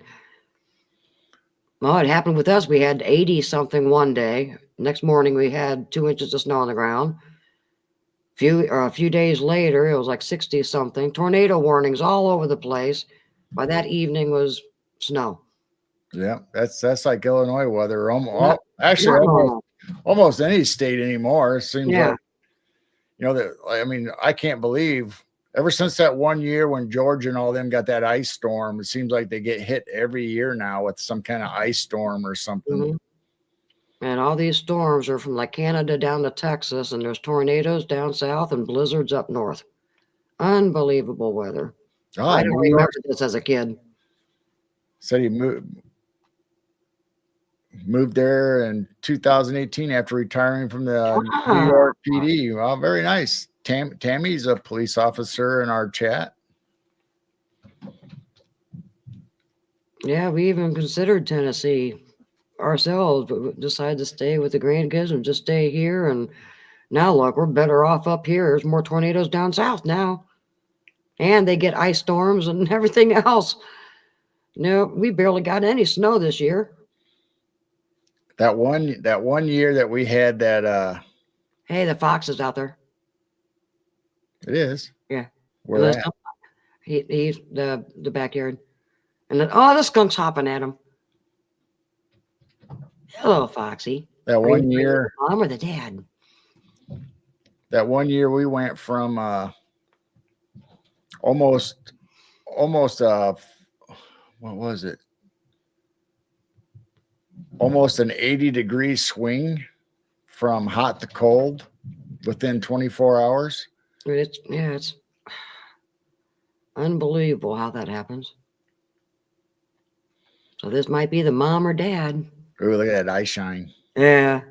Well, it happened with us. We had 80 something one day. Next morning we had 2 inches of snow on the ground. A few days later, it was like 60 something. Tornado warnings all over the place. By that evening was snow. Yeah, that's like Illinois weather. Actually, almost any state anymore. It seems like, that. I mean, I can't believe ever since that one year when Georgia and all them got that ice storm, it seems like they get hit every year now with some kind of ice storm or something. And all these storms are from like Canada down to Texas, and there's tornadoes down south and blizzards up north. Unbelievable weather. Oh, I don't New remember York this as a kid. said he moved there in 2018 after retiring from the New York PD. Well, very nice. Tammy's a police officer in our chat. Yeah, we even considered Tennessee ourselves, but we decided to stay with the grandkids and just stay here. And now look, we're better off up here. There's more tornadoes down south now. And they get ice storms and everything else. No, we barely got any snow this year. That one year that we had that Hey, the fox is out there. it is. Yeah. Where at? He's the backyard. And then, oh, the skunk's hopping at him. Hello, Foxy. That Are one you year. the mom or the dad? That one year we went from almost what was it? Almost an 80-degree swing from hot to cold within 24 hours. It's unbelievable how that happens. So this might be the mom or dad. Ooh, look at that eye shine. Yeah.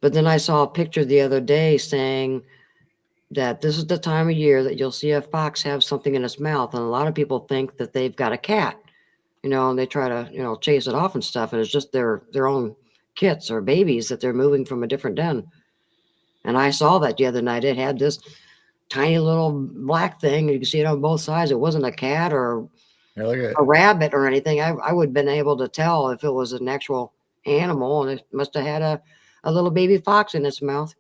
But then I saw a picture the other day saying that this is the time of year that you'll see a fox have something in its mouth. And a lot of people think that they've got a cat, and they try to, chase it off and stuff. And it's just their own kits or babies that they're moving from a different den. And I saw that the other night. It had this tiny little black thing. You can see it on both sides. It wasn't a cat or look at a rabbit or anything. I would have been able to tell if it was an actual animal, and it must have had a little baby fox in its mouth.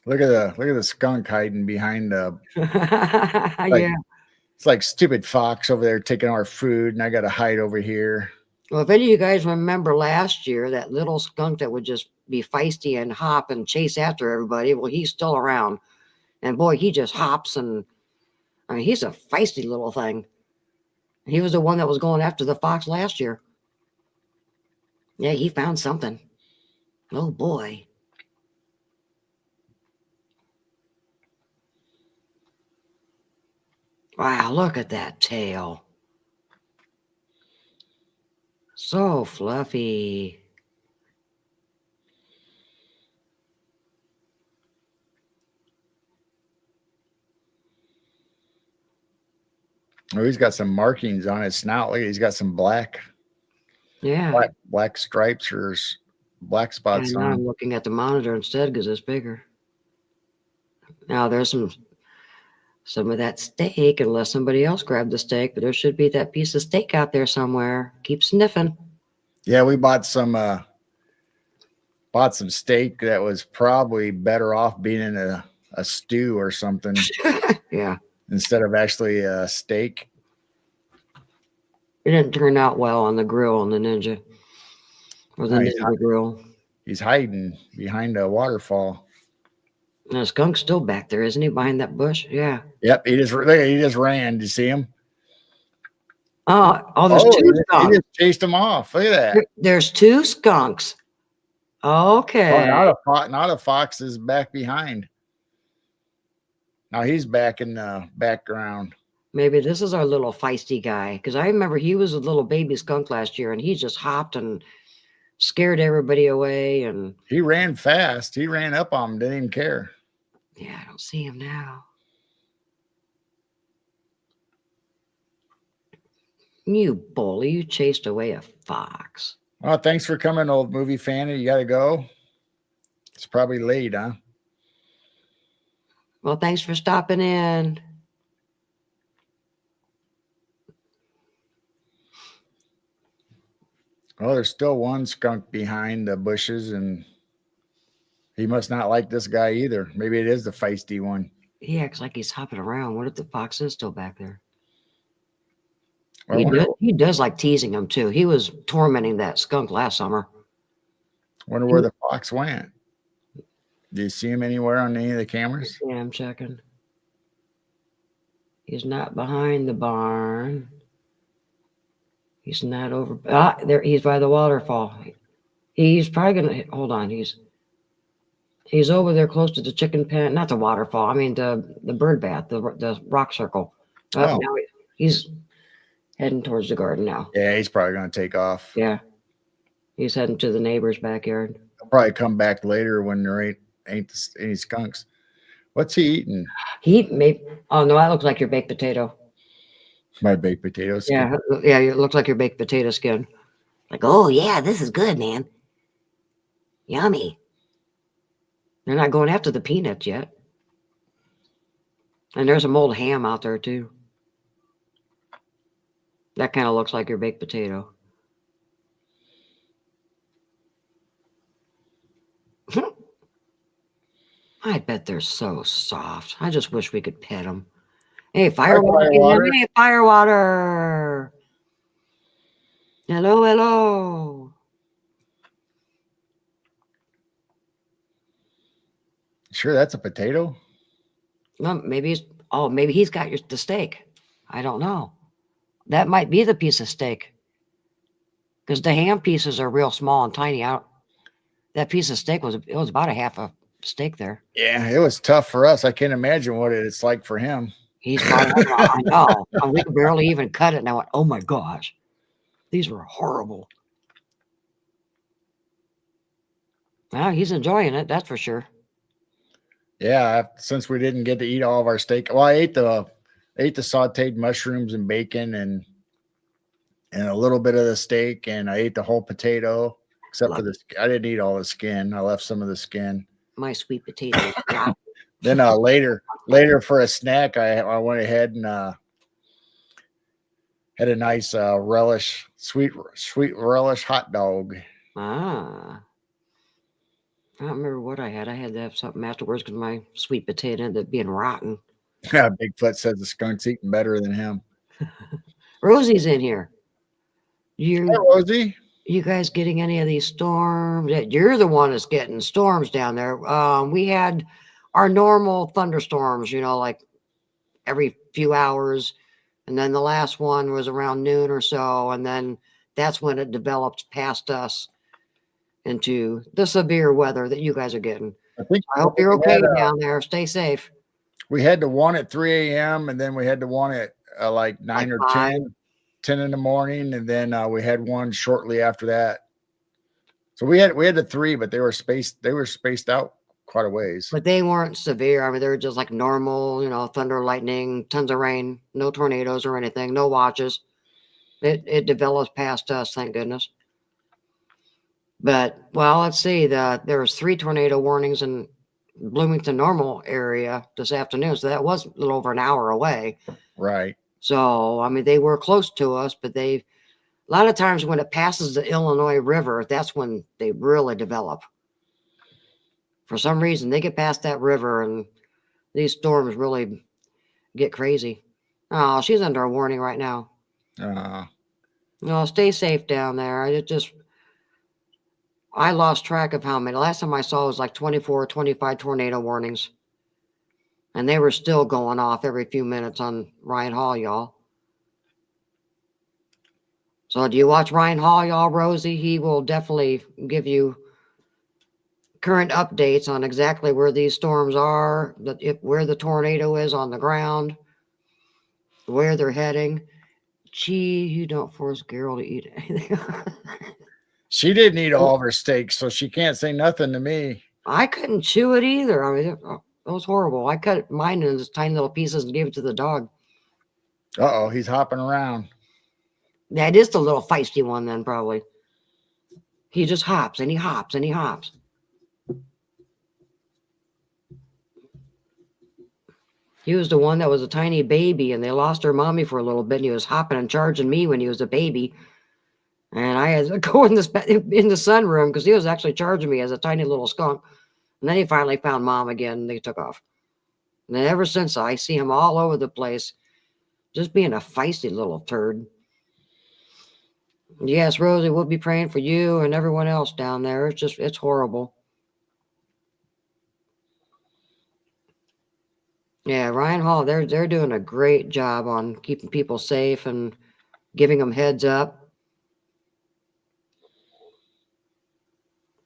Look at the skunk hiding behind the Yeah. It's like stupid fox over there taking our food, and I got to hide over here. Well, if any of you guys remember last year, that little skunk that would just be feisty and hop and chase after everybody, well, he's still around. And boy, he just hops, and I mean, he's a feisty little thing. He was the one that was going after the fox last year. Yeah, he found something. Oh boy. Wow, look at that tail. So fluffy. Oh, he's got some markings on his snout. Look, he's got some black stripes or black spots And on now him. I'm looking at the monitor instead because it's bigger. Now there's some of that steak, unless somebody else grabbed the steak, but there should be that piece of steak out there somewhere. Keep sniffing. Yeah, we bought some steak that was probably better off being in a stew or something. Yeah. Instead of actually a steak. It didn't turn out well on the grill on the Ninja. Or the Ninja grill. He's hiding behind a waterfall. And the skunk's still back there, isn't he? Behind that bush? Yeah. Yep, he just ran. Did you see him? Oh, there's two skunks. He just chased him off. Look at that. There's two skunks. Okay. Oh, not a fox is back behind. Now he's back in the background. Maybe this is our little feisty guy, because I remember he was a little baby skunk last year, and he just hopped and scared everybody away. And he ran fast. He ran up on him, didn't even care. Yeah, I don't see him now. You bully, you chased away a fox. Well, thanks for coming, old movie fan. You got to go. It's probably late, huh? Well, thanks for stopping in. Well, there's still one skunk behind the bushes, and he must not like this guy either. Maybe it is the feisty one. He acts like he's hopping around. What if the fox is still back there? Well, he does like teasing him, too. He was tormenting that skunk last summer. Wonder where the fox went. Do you see him anywhere on any of the cameras? Yeah, I'm checking. He's not behind the barn. He's not over. Ah, there. He's by the waterfall. He's probably gonna hold on. He's over there close to the chicken pen, not the waterfall. I mean the bird bath, the rock circle. Oh. Now he's heading towards the garden now. Yeah, he's probably going to take off. Yeah, he's heading to the neighbor's backyard. He'll probably come back later when there ain't any skunks. What's he eating? He may. Oh no, that looks like your baked potato. My baked potatoes. Yeah, yeah, it looks like your baked potato skin. Like, oh yeah, this is good, man. Yummy. They're not going after the peanuts yet. And there's some old ham out there too. That kind of looks like your baked potato. I bet they're so soft. I just wish we could pet them. Hey, Firewater. Hey, Firewater. Hello, hello. Sure, that's a potato. No, maybe he's got the steak. I don't know. That might be the piece of steak. Because the ham pieces are real small and tiny out. That piece of steak was about a half a steak there. Yeah, it was tough for us. I can't imagine what it's like for him. He's probably, I know. And we could barely even cut it. And I went, oh my gosh, these were horrible. Well, he's enjoying it, that's for sure. Yeah, since we didn't get to eat all of our steak. Well, I ate the sauteed mushrooms and bacon and a little bit of the steak, and I ate the whole potato, except for the. I didn't eat all the skin. I left some of the skin. My sweet potato. Then later for a snack, I went ahead and had a nice relish, sweet relish hot dog. Ah. I don't remember what I had. I had to have something afterwards because my sweet potato ended up being rotten. Yeah, Bigfoot says the skunk's eating better than him. Rosie's in here. Hey, Rosie. You guys getting any of these storms? You're the one that's getting storms down there. We had our normal thunderstorms, like every few hours. And then the last one was around noon or so. And then that's when it developed past us into the severe weather that you guys are getting. I hope you're okay down there. Stay safe. We had the one at 3 a.m. and then we had the one at like 9 or 10 in the morning, and then we had one shortly after that. So we had the three, but they were spaced out quite a ways. But they weren't severe. I mean, they were just like normal, thunder, lightning, tons of rain, no tornadoes or anything, no watches. It developed past us, thank goodness. But, well, let's see. There was 3 tornado warnings in Bloomington Normal area this afternoon. So that was a little over an hour away. Right. So, I mean, they were close to us, but a lot of times when it passes the Illinois River, that's when they really develop. For some reason, they get past that river and these storms really get crazy. Oh, she's under a warning right now. No, stay safe down there. I lost track of how many. Last time I saw it was like 24, 25 tornado warnings. And they were still going off every few minutes on Ryan Hall, y'all. So do you watch Ryan Hall, y'all, Rosie? He will definitely give you current updates on exactly where these storms are, where the tornado is on the ground, where they're heading. Gee, you don't force Carol to eat anything. She didn't eat all of her steak, so she can't say nothing to me. I couldn't chew it either. I mean, it was horrible. I cut mine into tiny little pieces and gave it to the dog. Uh-oh, he's hopping around. That is the little feisty one then, probably. He just hops and he hops and he hops. He was the one that was a tiny baby, and they lost her mommy for a little bit, and he was hopping and charging me when he was a baby. And I had to go in the sunroom because he was actually charging me as a tiny little skunk. And then he finally found mom again, and they took off. And then ever since, I see him all over the place, just being a feisty little turd. Yes, Rosie, we'll be praying for you and everyone else down there. It's horrible. Yeah, Ryan Hall, they're doing a great job on keeping people safe and giving them heads up.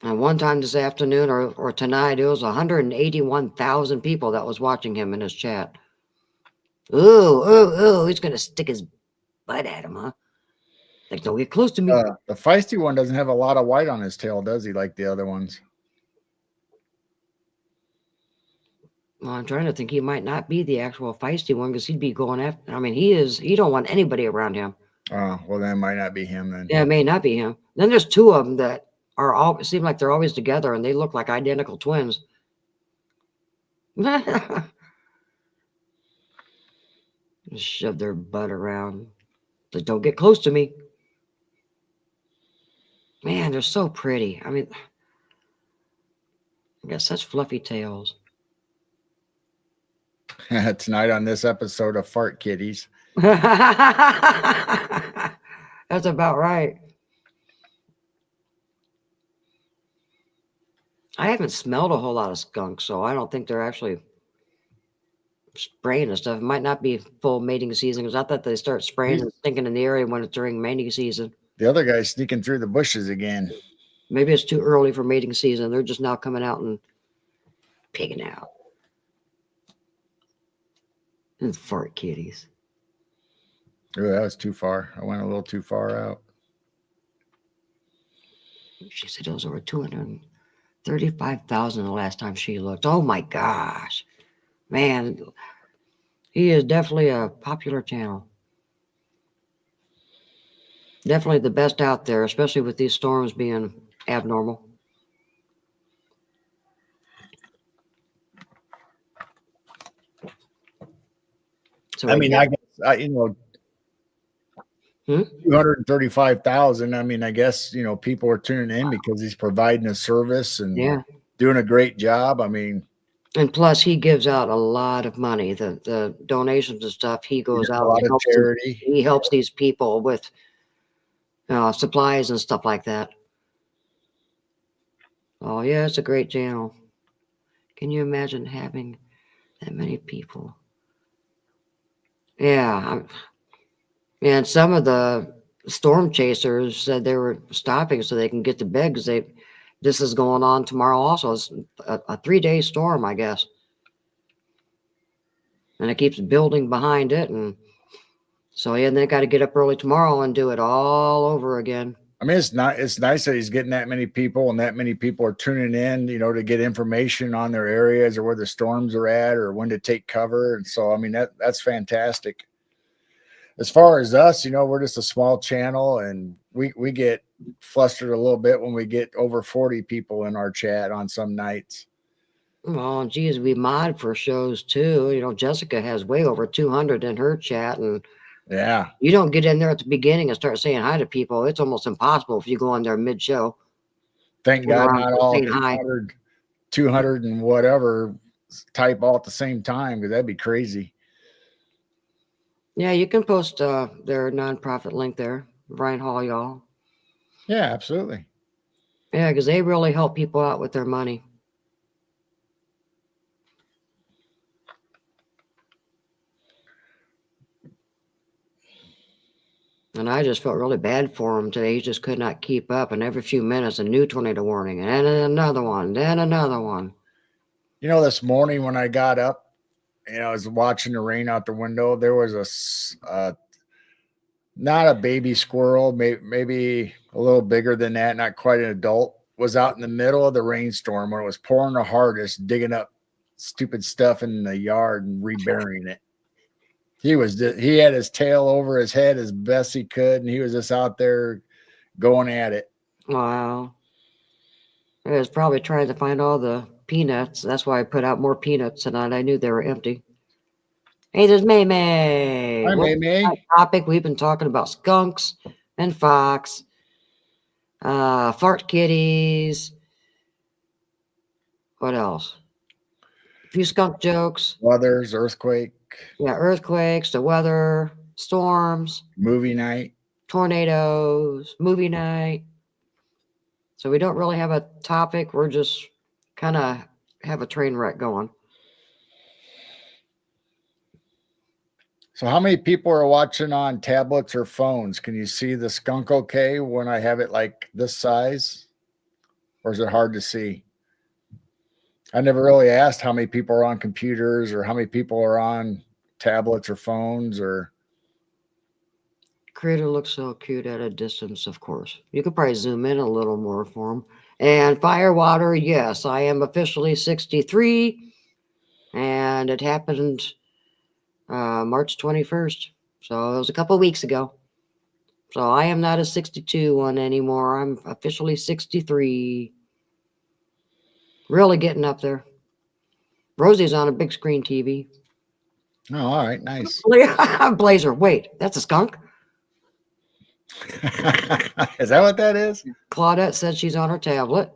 And one time this afternoon or tonight, it was 181,000 people that was watching him in his chat. Ooh, he's going to stick his butt at him, huh? Like, don't get close to me. The feisty one doesn't have a lot of white on his tail, does he? Like the other ones. Well, I'm trying to think he might not be the actual feisty one because he'd be going after. I mean, he don't want anybody around him. Oh, well, that might not be him then. Yeah, it may not be him. Then there's two of them that are all seem like they're always together and they look like identical twins. Just shove their butt around. Like, don't get close to me. Man, they're so pretty. I mean, I got such fluffy tails. Tonight on this episode of Fart Kitties. That's about right. I haven't smelled a whole lot of skunks, so I don't think they're actually spraying and stuff. It might not be full mating season because I thought they start spraying and stinking in the area when it's during mating season. The other guy's sneaking through the bushes again. Maybe it's too early for mating season. They're just now coming out and pigging out. And fart kitties. Oh, that was too far. I went a little too far out. She said it was over 235,000 the last time she looked. Oh my gosh. Man, he is definitely a popular channel. Definitely the best out there, especially with these storms being abnormal. So I mean, I guess, 235,000. I mean, I guess, people are tuning in because he's providing a service and doing a great job. I mean, and plus he gives out a lot of money. The donations and stuff, he goes out. A lot of charity. He helps these people with supplies and stuff like that. Oh yeah, it's a great channel. Can you imagine having that many people? Yeah. And some of the storm chasers said they were stopping so they can get to bed because this is going on tomorrow also. It's a 3-day storm, I guess. And it keeps building behind it. And so, yeah, they got to get up early tomorrow and do it all over again. I mean, it's nice that he's getting that many people and that many people are tuning in, to get information on their areas or where the storms are at or when to take cover. And so, I mean, that's fantastic. As far as us, we're just a small channel and we get flustered a little bit when we get over 40 people in our chat on some nights. Well, geez, we mod for shows too. Jessica has way over 200 in her chat, and yeah, you don't get in there at the beginning and start saying hi to people. It's almost impossible if you go in there mid-show. Thank God not all 200 and whatever type all at the same time, because that'd be crazy. Yeah, you can post their nonprofit link there, Brian Hall, y'all. Yeah, absolutely. Yeah, because they really help people out with their money. And I just felt really bad for him today. He just could not keep up. And every few minutes, a new tornado warning, and then another one, then another one. This morning when I got up, I was watching the rain out the window. There was not a baby squirrel, maybe a little bigger than that, not quite an adult, was out in the middle of the rainstorm when it was pouring the hardest, digging up stupid stuff in the yard and reburying it. He had his tail over his head as best he could, and he was just out there going at it. Wow. He was probably trying to find all the peanuts. That's why I put out more peanuts tonight. I knew they were empty. Hey, there's May May. Hi, May May. Topic, we've been talking about skunks and fox, fart kitties. What else? A few skunk jokes. Weathers, earthquake. Yeah, earthquakes, the weather, storms. Movie night. Tornadoes, movie night. So we don't really have a topic. We're just kind of have a train wreck going. So how many people are watching on tablets or phones? Can you see the skunk okay when I have it like this size? or is it hard to see? I never really asked how many people are on computers or how many people are on tablets or phones or. Creator looks so cute at a distance, of course. You could probably zoom in a little more for him. And Firewater, yes, I am officially 63. And it happened March 21st. So it was a couple of weeks ago. So I am not a 62 one anymore. I'm officially 63. Really getting up there. Rosie's on a big screen TV. Oh, all right, nice. Blazer, wait, that's a skunk? Is that what that is? Claudette said she's on her tablet.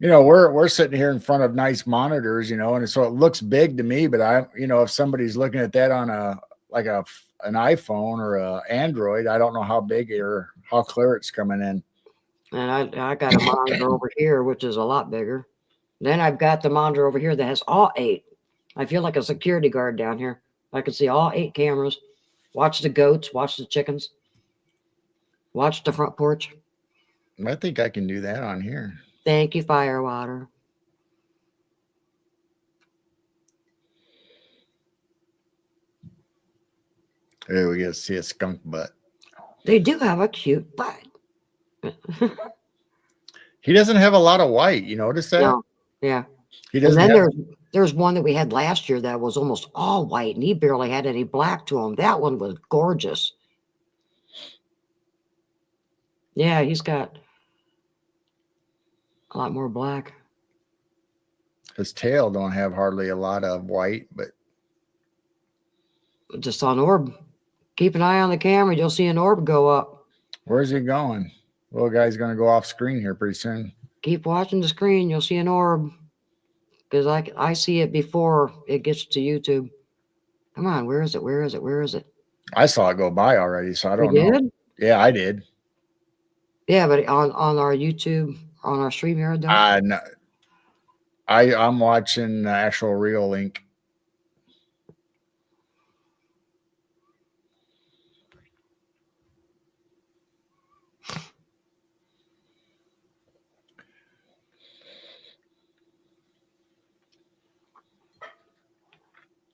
You know, we're sitting here in front of nice monitors, you know, and so it looks big to me, but if somebody's looking at that on an iPhone or a Android, I don't know how big or how clear it's coming in. And I got a monitor over here, which is a lot bigger. Then I've got the monitor over here that has all 8. I feel like a security guard down here. I can see all 8 cameras. Watch the goats, watch the chickens, watch the front porch. I think I can do that on here. Thank you, Firewater. There we go. See a skunk butt. They do have a cute butt. He doesn't have a lot of white. You notice that? No, yeah. He And doesn't. then there's one that we had last year that was almost all white, and he barely had any black to him. That one was gorgeous. Yeah, he's got a lot more black. His tail don't have hardly a lot of white, but Just on orb. Keep an eye on the camera. You'll see an orb go up. where's he going? Little guy's going to go off screen here pretty soon. Keep watching the screen. You'll see an orb. Because I see it before it gets to YouTube. Come on, where is it? Where is it? Where is it? I saw it go by already, so I don't You know. did? Yeah, I did. Yeah, but on our YouTube, on our StreamYard, though? No, I'm watching the actual real link.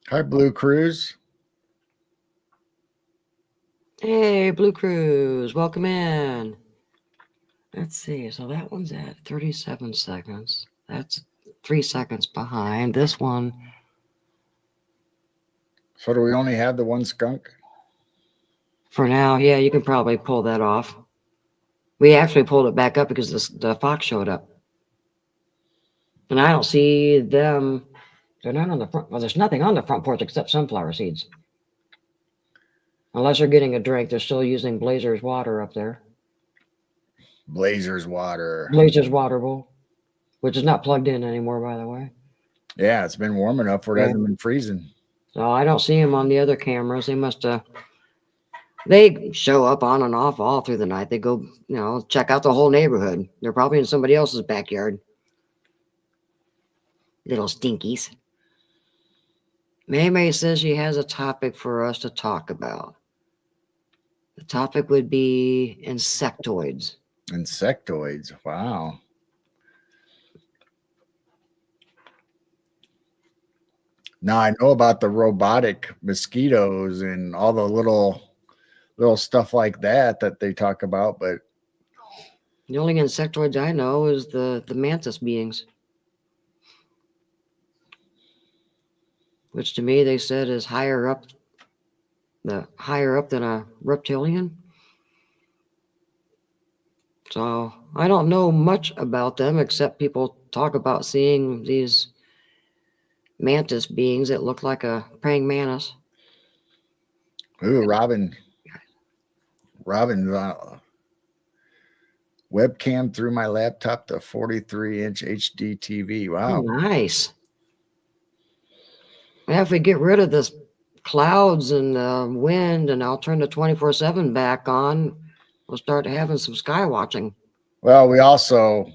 Hi, Blue Cruise. Hey, Blue Cruise, welcome in. Let's see. So that one's at 37 seconds. That's 3 seconds behind. This one, So do we only have the one skunk? for now, yeah, you can probably pull that off. We actually pulled it back up because the fox showed up. And I don't see them. They're not on the front. Well, there's nothing on the front porch except sunflower seeds. Unless they're getting a drink, they're still using Blazer's water up there. Blazer's water. Blazer's water bowl, which is not plugged in anymore, by the way. Yeah, it's been warm enough where it hasn't been freezing. So I don't see them on the other cameras. They must have. They show up on and off all through the night. They go, check out the whole neighborhood. They're probably in somebody else's backyard. Little stinkies. May says she has a topic for us to talk about. The topic would be insectoids. Insectoids. Wow. Now I know about the robotic mosquitoes and all the little stuff like that they talk about, but The only insectoids I know is the mantis beings, which to me they said is higher up than a reptilian. So I don't know much about them except people talk about seeing these mantis beings that look like a praying mantis. ooh, Robin's webcam through my laptop to 43-inch HD TV. Wow. Oh, nice. Yeah, if we get rid of this clouds and wind, and I'll turn the 24/7 back on, we'll start having some sky watching. Well, we also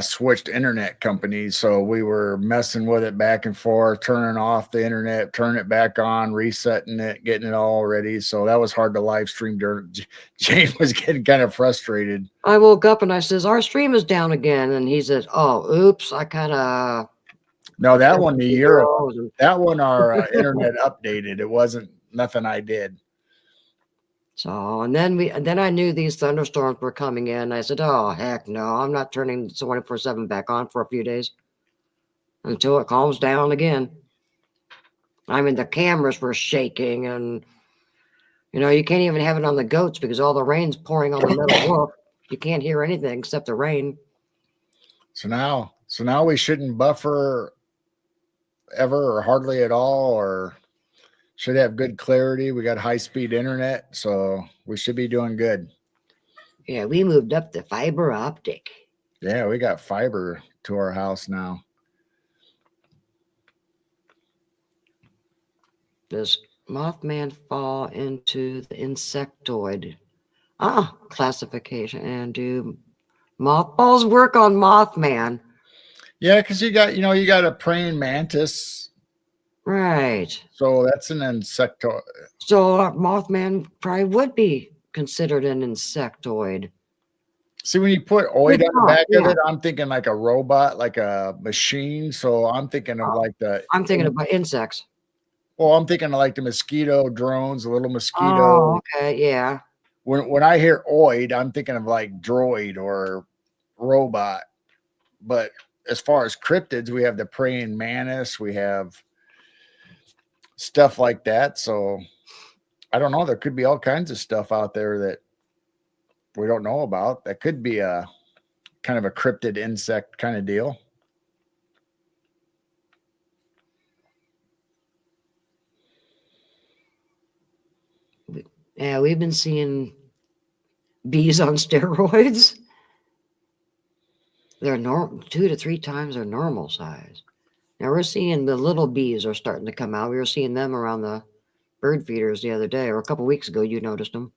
switched internet companies, so we were messing with it back and forth, turning off the internet, turning it back on, resetting it, getting it all ready. So that was hard to live stream. Jane was getting kind of frustrated. I woke up and I says, our stream is down again. And he says, oh, oops, I kind of. No, that one that one our internet updated. It wasn't nothing I did. So, and then I knew these thunderstorms were coming in. I said, oh, heck no, I'm not turning 24/7 back on for a few days until it calms down again. I mean, the cameras were shaking, and, you can't even have it on the goats because all the rain's pouring on the metal roof. You can't hear anything except the rain. So now we shouldn't buffer ever or hardly at all, or should have good clarity. We got high-speed internet, so we should be doing good. Yeah, we moved up to fiber optic. Yeah, we got fiber to our house now. Does Mothman fall into the insectoid classification? And do mothballs work on Mothman? Yeah, because you got a praying mantis. Right. So that's an insectoid. So Mothman probably would be considered an insectoid. See, when you put oid on the back of it, I'm thinking like a robot, like a machine. So I'm thinking of I'm thinking about insects. Well, I'm thinking of like the mosquito drones, a little mosquito. Oh, okay, yeah. When I hear oid, I'm thinking of like droid or robot. But as far as cryptids, we have the praying mantis, we have stuff like that. So I don't know. There could be all kinds of stuff out there that we don't know about. That could be a kind of a cryptid insect kind of deal. Yeah, we've been seeing bees on steroids. They're 2 to 3 times their normal size. Now we're seeing the little bees are starting to come out. We were seeing them around the bird feeders the other day, or a couple of weeks ago. You noticed them.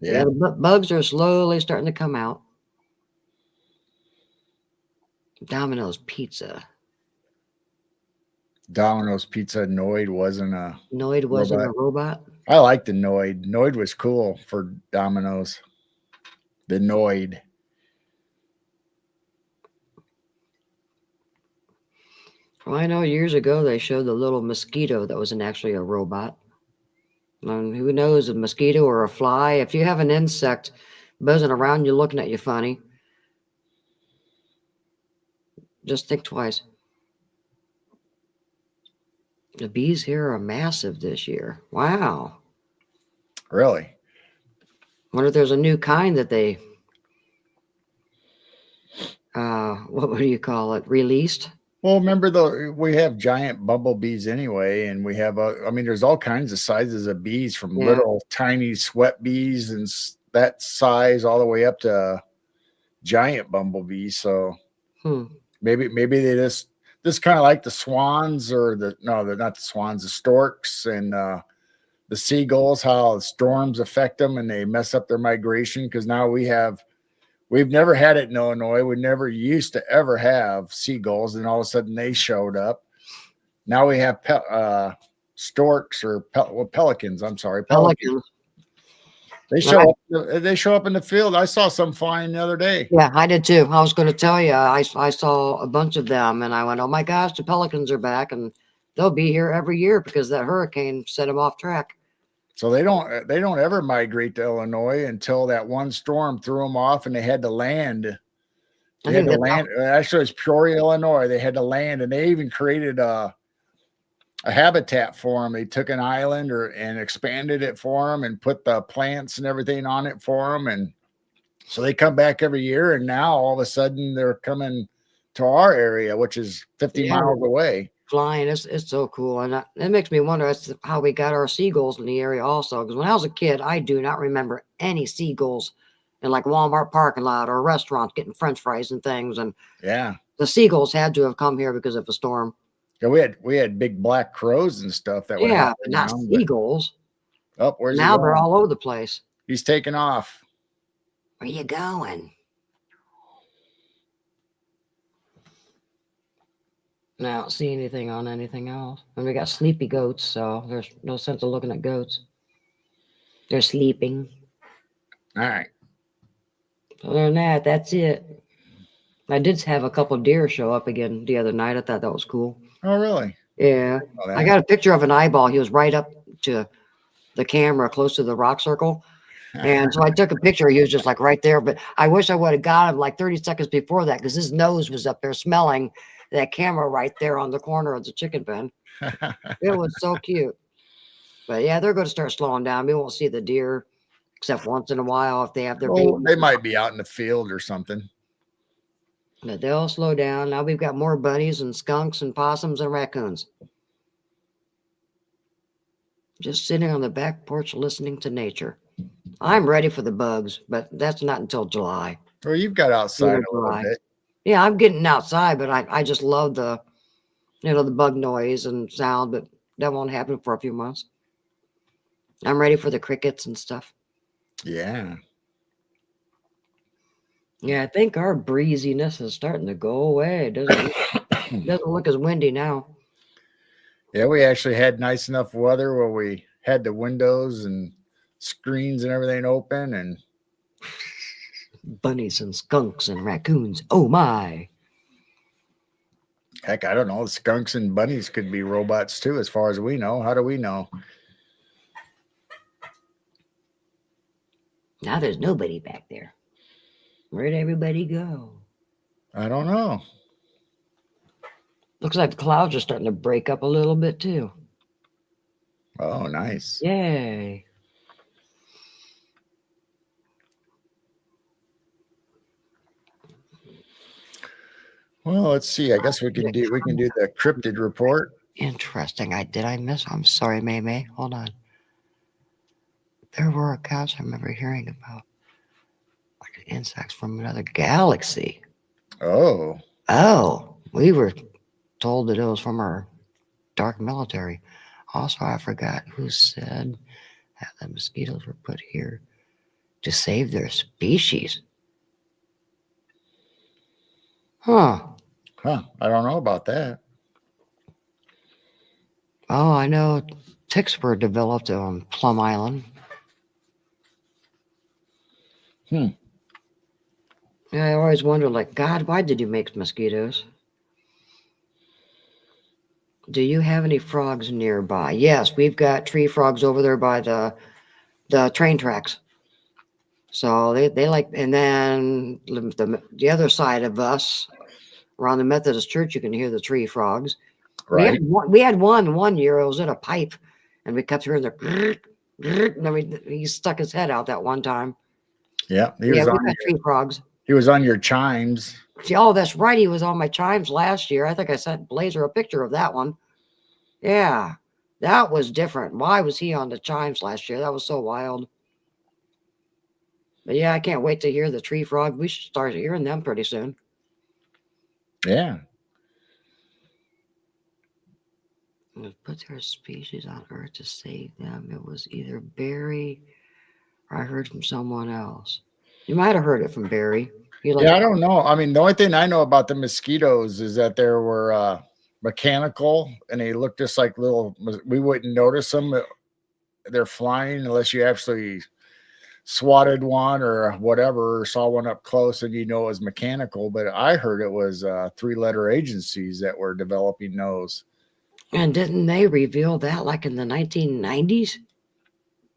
Yeah. The bugs are slowly starting to come out. Domino's Pizza. Domino's Pizza Noid wasn't a robot. I like the Noid. Noid was cool for Domino's. The Noid. Well, I know years ago they showed the little mosquito that wasn't actually a robot. And who knows, a mosquito or a fly? If you have an insect buzzing around you looking at you funny, just think twice. The bees here are massive this year. Wow. Really? Wonder if there's a new kind that they, what do you call it, released? Well, remember we have giant bumblebees anyway, and we have there's all kinds of sizes of bees, from little tiny sweat bees and that size all the way up to giant bumblebees. So maybe they just kind of like the swans, or they're not the swans, the storks and the seagulls, how storms affect them and they mess up their migration. Because now we've never had it in Illinois. We never used to ever have seagulls, and all of a sudden they showed up. Now we have storks or pelicans. I'm sorry, pelicans. They show up in the field. I saw some flying the other day. Yeah, I did too. I was going to tell you, I saw a bunch of them, and I went, oh my gosh, the pelicans are back, and they'll be here every year because that hurricane set them off track. So they don't ever migrate to Illinois until that one storm threw them off, and they had to land. Actually, it's Peoria, Illinois. They had to land, and they even created a habitat for them. They took an island and expanded it for them and put the plants and everything on it for them. And so they come back every year, and now all of a sudden they're coming to our area, which is 50 miles away. Flying, it's so cool. And it makes me wonder as to how we got our seagulls in the area also. Because when I was a kid, I do not remember any seagulls in like Walmart parking lot or restaurants getting French fries and things. And the seagulls had to have come here because of a storm. Yeah, we had big black crows and stuff that but not seagulls. Where's now they're all over the place. He's taking off. Where you going? And I don't see anything on anything else. And we got sleepy goats, so there's no sense of looking at goats. They're sleeping. All right. Other than that, that's it. I did have a couple deer show up again the other night. I thought that was cool. Oh, really? Yeah. Oh, I that- got a picture of an eyeball. He was right up to the camera, close to the rock circle. And so I took a picture. He was just like right there. But I wish I would have got him like 30 seconds before that because his nose was up there smelling that camera right there on the corner of the chicken pen. It was so cute. But yeah, they're going to start slowing down. We won't see the deer except once in a while if they have their Well, babies. they might be out in the field or something. But they'll slow down. Now we've got more bunnies and skunks and possums and raccoons. Just sitting on the back porch listening to nature. I'm ready for the bugs, but that's not until July. Well, you've got outside a little July. bit. Yeah, I'm getting outside, but I just love the, the bug noise and sound, but that won't happen for a few months. I'm ready for the crickets and stuff. Yeah. Yeah, I think our breeziness is starting to go away. It doesn't look as windy now. Yeah, we actually had nice enough weather where we had the windows and screens and everything open, and Bunnies and skunks and raccoons. Oh my. heck, I don't know. Skunks and bunnies could be robots too, as far as we know. How do we know? Now there's nobody back there. Where'd everybody go? I don't know. Looks like the clouds are starting to break up a little bit too. Oh, nice. Yay. Well, let's see. I guess we can do the cryptid report. Interesting. I'm sorry, May. Hold on. There were accounts I remember hearing about, like insects from another galaxy. Oh, Oh, we were told that it was from our dark military. Also, I forgot who said that the mosquitoes were put here to save their species. Huh. I don't know about that. Oh, I know ticks were developed on Plum Island. Yeah, I always wondered, like, God, why did you make mosquitoes? Do you have any frogs nearby? Yes, we've got tree frogs over there by the train tracks. So they like, and then the other side of us, around the Methodist church, you can hear the tree frogs. Right. We had one year. It was in a pipe, and we kept hearing the. And then he stuck his head out that one time. Yeah. We got tree frogs. He was on your chimes. Oh, that's right. He was on my chimes last year. I think I sent Blazer a picture of that one. Yeah, that was different. Why was he on the chimes last year? That was so wild. But yeah, I can't wait to hear the tree frog. We should start hearing them pretty soon. Yeah. Put their species on Earth to save them. It was either Barry or I heard from someone else. You might have heard it from Barry. I don't know. I mean, the only thing I know about the mosquitoes is that there were mechanical, and they look just like little. We wouldn't notice them. They're flying unless you actually swatted one or whatever, or saw one up close, and you know it was mechanical. But I heard it was 3-letter agencies that were developing those. And didn't they reveal that like in the 1990s?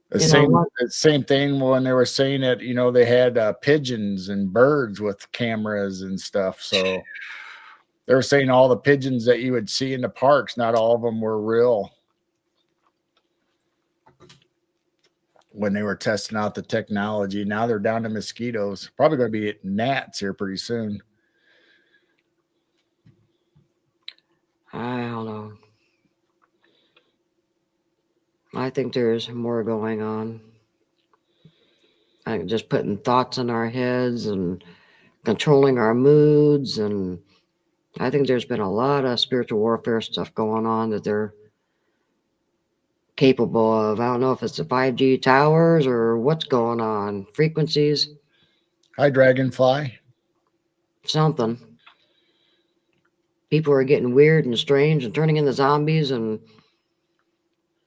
The same thing when they were saying that, they had pigeons and birds with cameras and stuff. So they were saying all the pigeons that you would see in the parks, not all of them were real when they were testing out the technology. Now they're down to mosquitoes. Probably going to be gnats here pretty soon. I don't know. I think there's more going on. Just putting thoughts in our heads and controlling our moods. And I think there's been a lot of spiritual warfare stuff going on that they're capable of. I don't know if it's the 5G towers or what's going on. Frequencies. Hi, Dragonfly. Something. people are getting weird and strange and turning into zombies, and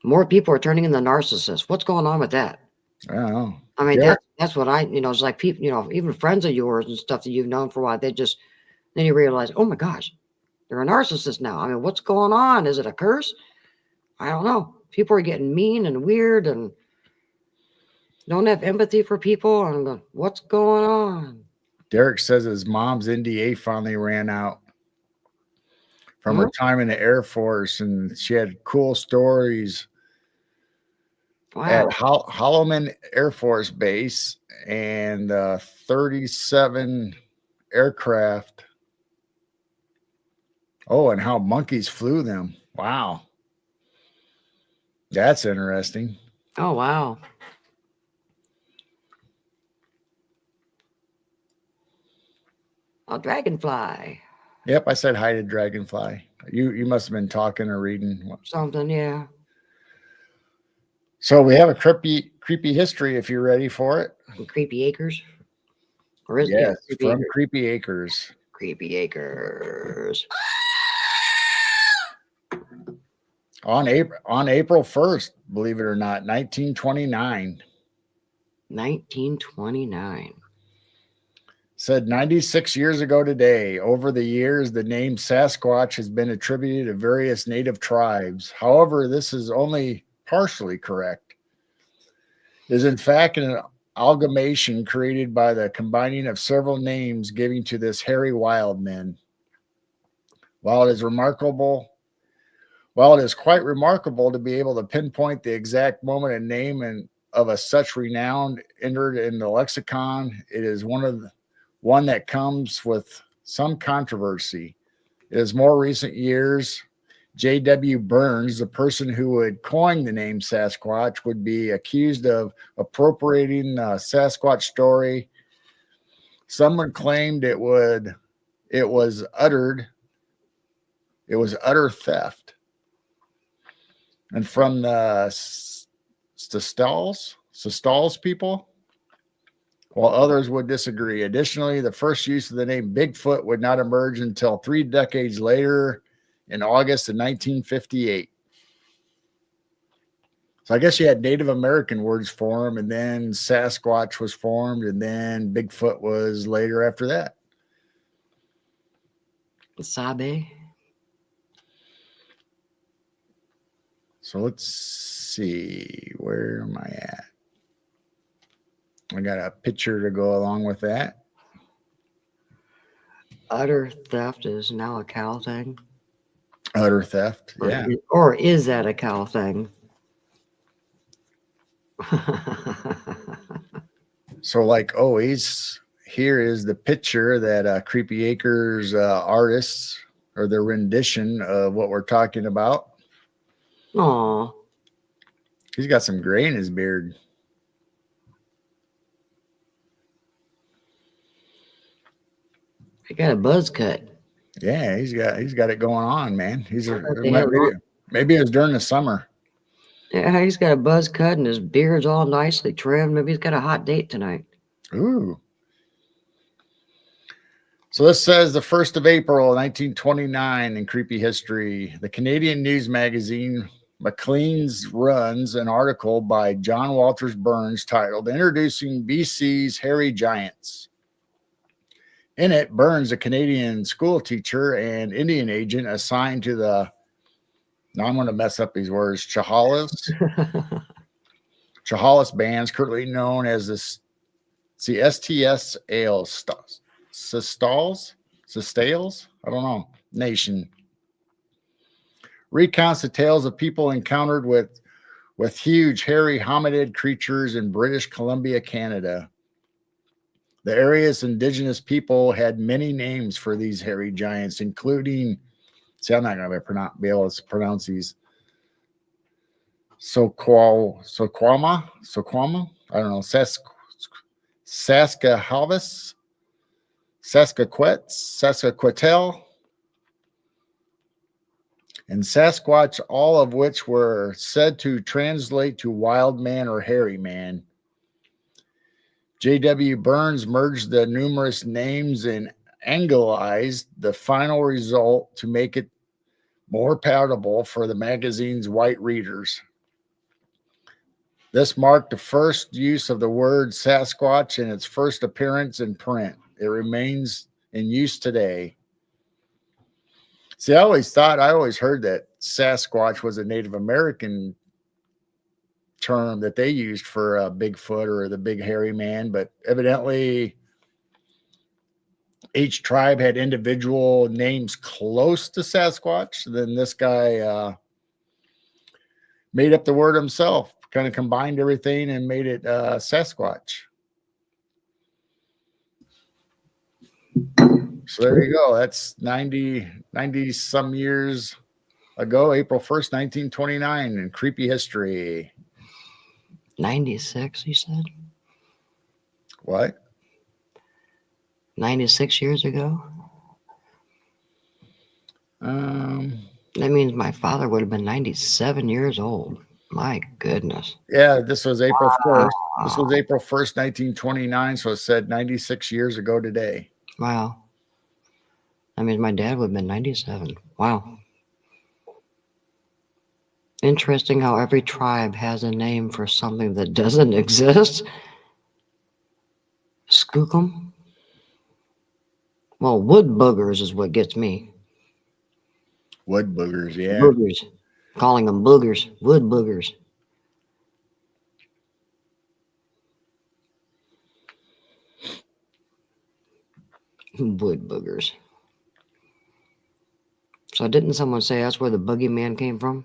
more people are turning into narcissists. What's going on with that? I don't know. I mean, Derek, that's what it's like people, even friends of yours and stuff that you've known for a while, then you realize, oh my gosh, they're a narcissist now. I mean, what's going on? Is it a curse? I don't know. People are getting mean and weird and don't have empathy for people. And what's going on? Derek says his mom's NDA finally ran out from her time in the Air Force, and she had cool stories at Holloman Air Force Base and 37 aircraft. Oh, and how monkeys flew them. Wow. That's interesting. Oh, wow. A dragonfly. Yep, I said hi to Dragonfly. You must have been talking or reading something, yeah. So we have a creepy history if you're ready for it. Creepy Acres? Or is yes, it from Creepy Acres. Creepy Acres. On April 1st, believe it or not, 1929. 1929. Said 96 years ago today. Over the years, the name Sasquatch has been attributed to various native tribes. However, this is only partially correct. It is in fact an amalgamation created by the combining of several names given to this hairy wild man. While it is quite remarkable to be able to pinpoint the exact moment and name and of a such renown entered in the lexicon, it is one that comes with some controversy. It is more recent years, J.W. Burns, the person who would coin the name Sasquatch, would be accused of appropriating a Sasquatch story. Someone claimed it was utter theft. And from the Sestals people, while others would disagree. Additionally, the first use of the name Bigfoot would not emerge until 3 decades later in August of 1958. So I guess you had Native American words for him, and then Sasquatch was formed, and then Bigfoot was later after that. Sabe. So let's see, where am I at? I got a picture to go along with that. Utter theft is now a cow thing. Utter theft, yeah. Or is that a cow thing? So, like always, here is the picture that Creepy Acres artists, or their rendition of what we're talking about. Aw. He's got some gray in his beard. He got a buzz cut. Yeah, he's got it going on, man. Maybe it was during the summer. Yeah, he's got a buzz cut and his beard's all nicely trimmed. Maybe he's got a hot date tonight. Ooh. So this says the 1st of April, 1929 in Creepy History. The Canadian news magazine Maclean's runs an article by John Walters Burns titled Introducing BC's Hairy Giants. In it, Burns, a Canadian school teacher and Indian agent assigned to the, now I'm going to mess up these words, Chehalis bands, currently known as the STS Ales, Sestals, I don't know, nation, recounts the tales of people encountered with huge hairy hominid creatures in British Columbia, Canada. The area's indigenous people had many names for these hairy giants, including, see, I'm not going to be able to pronounce these. Soquama, I don't know, Saskahavis, Saskatchewan, and Sasquatch, all of which were said to translate to wild man or hairy man. J.W. Burns merged the numerous names in anglized the final result to make it more palatable for the magazine's white readers. This marked the first use of the word Sasquatch in its first appearance in print. It remains in use today. See, I always heard that Sasquatch was a Native American term that they used for Bigfoot or the big hairy man, but evidently each tribe had individual names close to Sasquatch. Then this guy made up the word himself, kind of combined everything and made it Sasquatch. So there you go. That's 90 some years ago, April 1st, 1929, in creepy history. 96, you said? What? 96 years ago? That means my father would have been 97 years old. My goodness. Yeah, this was April 1st. This was April 1st, 1929. So it said 96 years ago today. Wow. That means my dad would have been 97. Wow. Interesting how every tribe has a name for something that doesn't exist. Skookum. Well, wood boogers is what gets me. Wood boogers, yeah. Boogers. Calling them boogers. Wood boogers. Wood boogers. So didn't someone say that's where the boogeyman came from?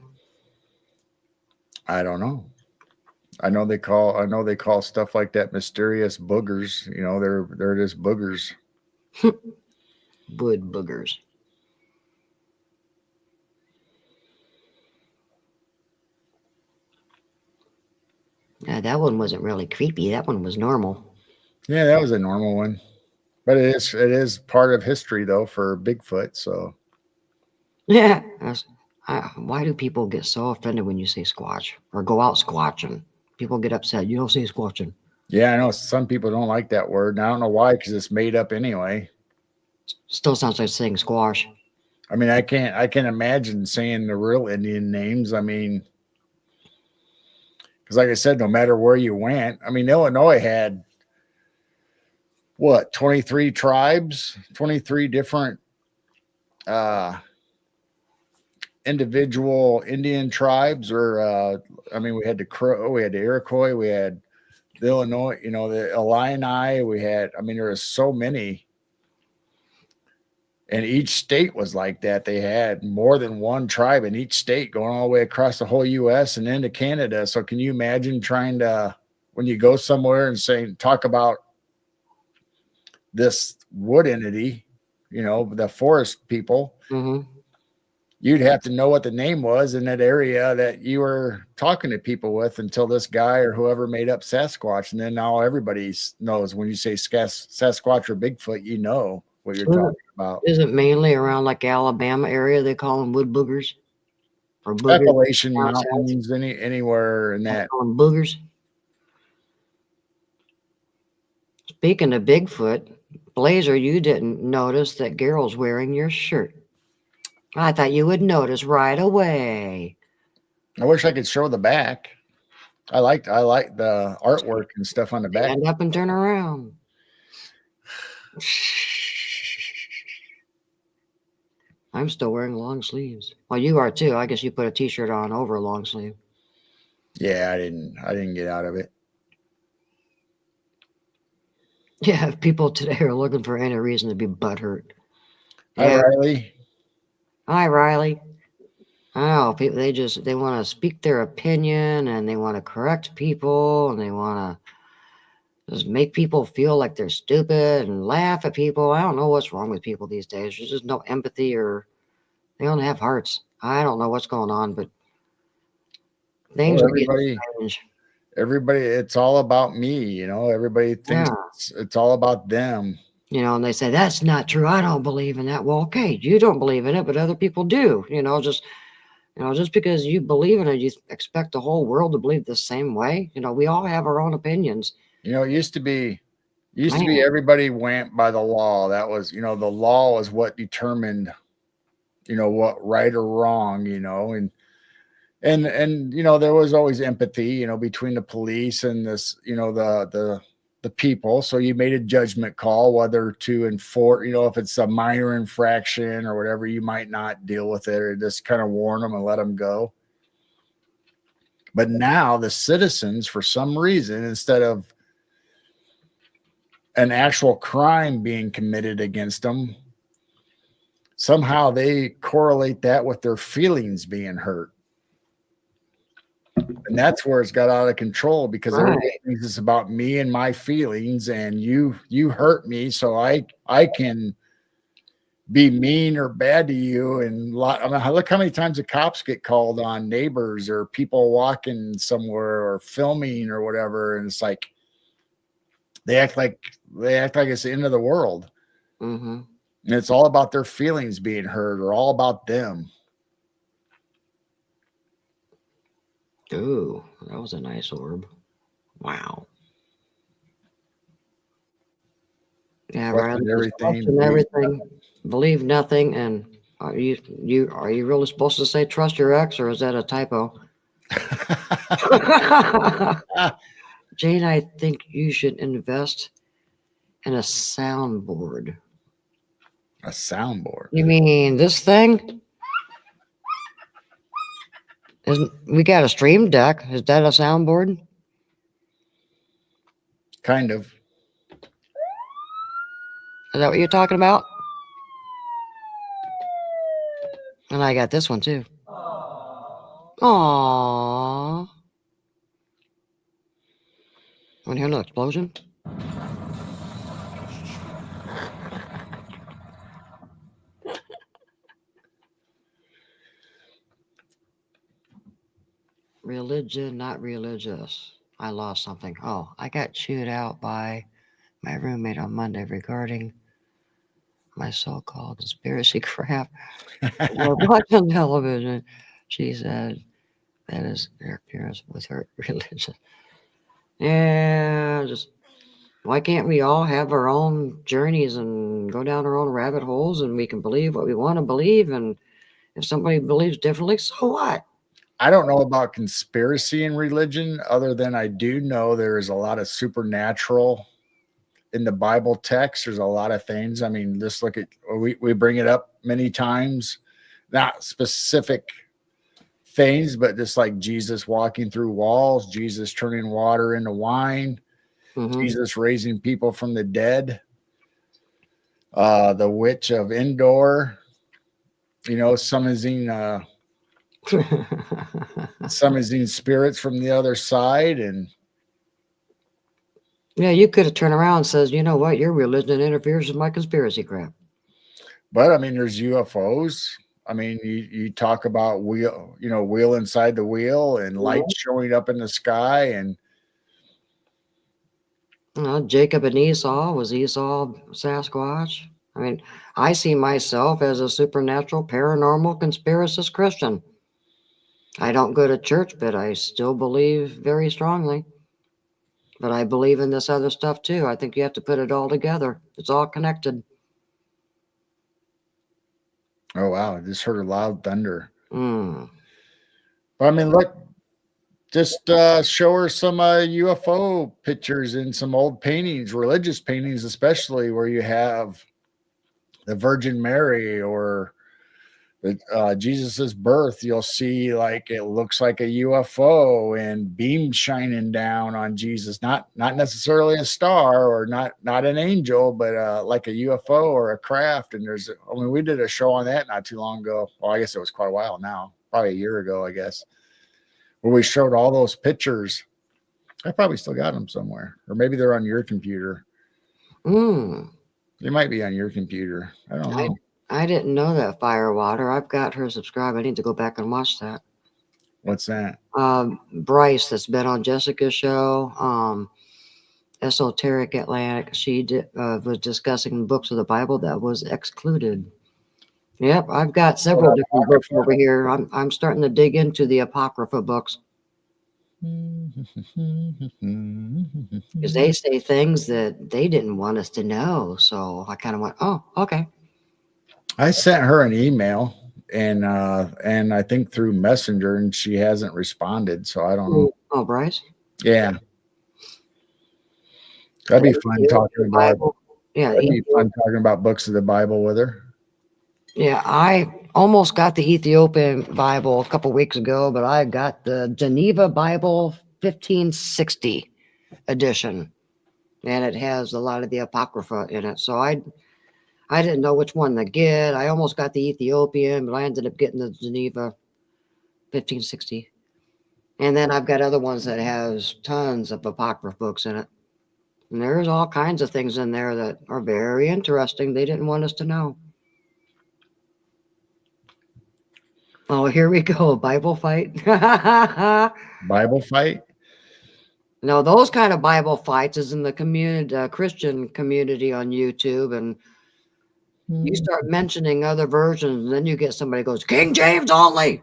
I don't know. I know they call stuff like that mysterious boogers. You know, they're just boogers. Wood boogers. Yeah, that one wasn't really creepy. That one was normal. Yeah, that was a normal one. But it is part of history though for Bigfoot. So Yeah. Why do people get so offended when you say squatch or go out squatching? People get upset. You don't say squatching. yeah, I know some people don't like that word. And I don't know why, because it's made up anyway. Still sounds like saying squash. I mean, I can't imagine saying the real Indian names. I mean, because like I said, no matter where you went, I mean, Illinois had what, 23 tribes, 23 different individual Indian tribes, or I mean, we had the Crow, we had the Iroquois, we had the Illinois, you know, the Illini, we had, I mean, there was so many. And each state was like that. They had more than one tribe in each state going all the way across the whole US and into Canada. So can you imagine trying to, when you go somewhere and talk about this wood entity, you know, the forest people, you'd have to know what the name was in that area that you were talking to people with until this guy or whoever made up Sasquatch. And then now everybody knows when you say Sasquatch or Bigfoot, you know what you're talking about. Is it mainly around like Alabama area? They call them wood boogers or boogers? Appalachian Mountains, anywhere in that. Call them boogers. Speaking of Bigfoot, Blazer, you didn't notice that Gerald's wearing your shirt. I thought you would notice right away. I wish I could show the back. I like the artwork and stuff on the back. Stand up and turn around. I'm still wearing long sleeves. Well, you are too. I guess you put a t-shirt on over a long sleeve. Yeah, I didn't get out of it. Yeah, people today are looking for any reason to be butthurt. Hi, Riley. Hi, Riley. I know people. They want to speak their opinion and they want to correct people and they want to just make people feel like they're stupid and laugh at people. I don't know what's wrong with people these days. There's just no empathy, or they don't have hearts. I don't know what's going on, but things are getting strange. Everybody, it's all about me, you know. Everybody thinks it's all about them. You know, and they say, that's not true. I don't believe in that. Well, okay, you don't believe in it, but other people do. Just because you believe in it, you expect the whole world to believe the same way. You know, we all have our own opinions. You know, it used to be Used to be everybody went by the law. That was, the law was what determined, what right or wrong, and there was always empathy, between the police and this, the people. So you made a judgment call whether to enforce, if it's a minor infraction or whatever, you might not deal with it or just kind of warn them and let them go. But now the citizens, for some reason, instead of an actual crime being committed against them, somehow they correlate that with their feelings being hurt. And that's where it's got out of control, because everybody thinks it's about me and my feelings, and you hurt me, so I can be mean or bad to you. And look how many times the cops get called on neighbors or people walking somewhere or filming or whatever, and it's like they act like it's the end of the world. Mm-hmm. And it's all about their feelings being hurt, or all about them. Ooh, that was a nice orb. Wow. Yeah, right. Everything, believe nothing, and are you really supposed to say trust your ex, or is that a typo? Jane, I think you should invest in a soundboard. A soundboard? You mean this thing? We got a stream deck. Is that a soundboard? Kind of. Is that what you're talking about? And I got this one too. Aww. Want to hear another explosion? Religion, not religious. I lost something. Oh, I got chewed out by my roommate on Monday regarding my so-called conspiracy crap. We're watching television. She said that is interference with her religion. Yeah, just why can't we all have our own journeys and go down our own rabbit holes, and we can believe what we want to believe, and if somebody believes differently, so what? I don't know about conspiracy in religion, other than I do know there is a lot of supernatural in the Bible text. There's a lot of things. I mean, just look at, we bring it up many times, not specific things, but just like Jesus walking through walls, Jesus turning water into wine, Jesus raising people from the dead, the witch of Endor, summoning spirits from the other side. And yeah, you could have turned around and says, you know what, your religion interferes with my conspiracy crap. But I mean, there's UFOs. I mean, you talk about wheel inside the wheel and lights showing up in the sky. And Jacob and Esau, was Esau Sasquatch? I mean, I see myself as a supernatural, paranormal, conspiracist Christian. I don't go to church, but I still believe very strongly. But I believe in this other stuff too. I think you have to put it all together. It's all connected. Oh, wow. I just heard a loud thunder. Mm. But I mean, look, just show her some UFO pictures in some old paintings, religious paintings, especially where you have the Virgin Mary or Jesus's birth. You'll see like it looks like a UFO and beams shining down on Jesus, not necessarily a star or not an angel, but like a UFO or a craft. And we did a show on that not too long ago. Well, I guess it was quite a while now, probably a year ago, I guess, where we showed all those pictures. I probably still got them somewhere, or maybe they're on your computer. They might be on your computer. I don't know. I didn't know that, Firewater. I've got her subscribed. I need to go back and watch that. What's that? Bryce, that's been on Jessica's show, Esoteric Atlantic. She was discussing books of the Bible that was excluded. Yep, I've got several different books over here. I'm starting to dig into the Apocrypha books. because they say things that they didn't want us to know. So I kind of went, oh, okay. I sent her an email and I think through Messenger, and she hasn't responded. So I don't know. Oh, Bryce. Yeah, that'd be fun talking about. Bible. Yeah, That'd be fun talking about books of the Bible with her. yeah. I almost got the Ethiopian Bible a couple weeks ago, but I got the Geneva Bible 1560 edition, and it has a lot of the Apocrypha in it. So I didn't know which one to get. I almost got the Ethiopian, but I ended up getting the Geneva 1560. And then I've got other ones that has tons of Apocrypha books in it. And there's all kinds of things in there that are very interesting. They didn't want us to know. Oh, here we go. Bible fight. Bible fight? No, those kind of Bible fights is in the community, Christian community on YouTube. And you start mentioning other versions, and then you get somebody who goes, King James only.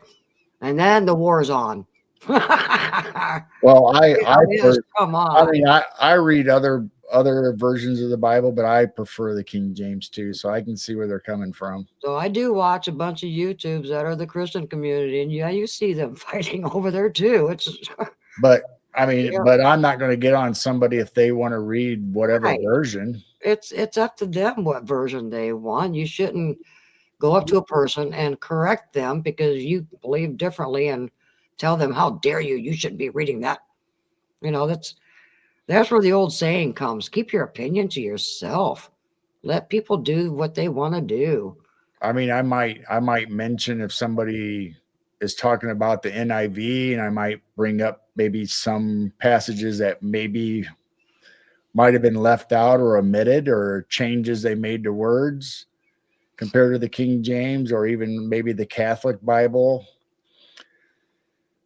And then the war's on. Well, come on. I mean, I read other versions of the Bible, but I prefer the King James too, so I can see where they're coming from. So I do watch a bunch of YouTubes that are the Christian community, and yeah, you see them fighting over there too. It's but I mean, but I'm not going to get on somebody if they want to read whatever version. It's up to them what version they want. You shouldn't go up to a person and correct them because you believe differently and tell them, how dare you? You shouldn't be reading that. You know, that's where the old saying comes. Keep your opinion to yourself. Let people do what they want to do. I mean, I might mention if somebody is talking about the NIV, and I might bring up maybe some passages that maybe might have been left out or omitted, or changes they made to words compared to the King James, or even maybe the Catholic Bible,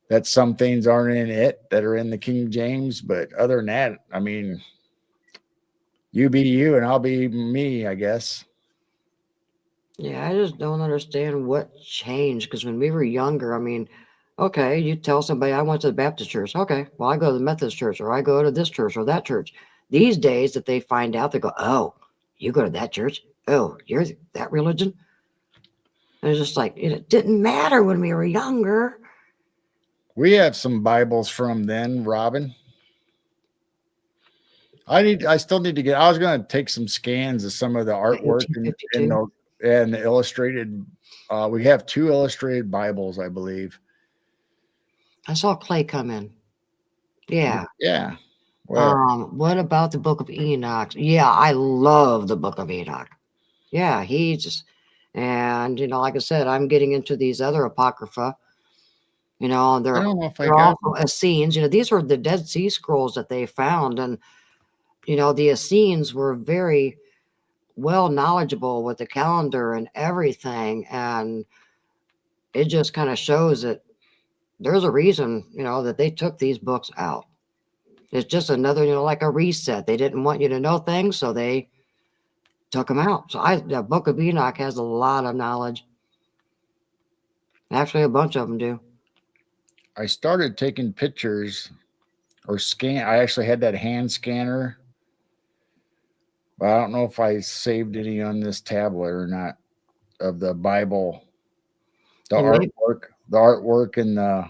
that some things aren't in it that are in the King James. But other than that, I mean, you be you and I'll be me, I guess. Yeah, I just don't understand what changed, because when we were younger, I mean, okay, you tell somebody I went to the Baptist church. Okay, well, I go to the Methodist church, or I go to this church or that church. These days that they find out, they go, oh, you go to that church? Oh, you're that religion? And it's just like, it didn't matter when we were younger. We have some Bibles from then, Robin. I still need to get. I was going to take some scans of some of the artwork and the illustrated. We have 2 illustrated Bibles, I believe. I saw Clay come in. Yeah. Yeah. Well, what about the Book of Enoch? Yeah, I love the Book of Enoch. Yeah, and you know, like I said, I'm getting into these other Apocrypha. You know, they're also Essenes. You know, these were the Dead Sea Scrolls that they found. And, you know, the Essenes were very well knowledgeable with the calendar and everything. And it just kind of shows that there's a reason, you know, that they took these books out. It's just another, you know, like a reset. They didn't want you to know things, so they took them out. So the Book of Enoch has a lot of knowledge. Actually, a bunch of them do. I started taking pictures or scan. I actually had that hand scanner, but I don't know if I saved any on this tablet or not, of the Bible, the artwork and the.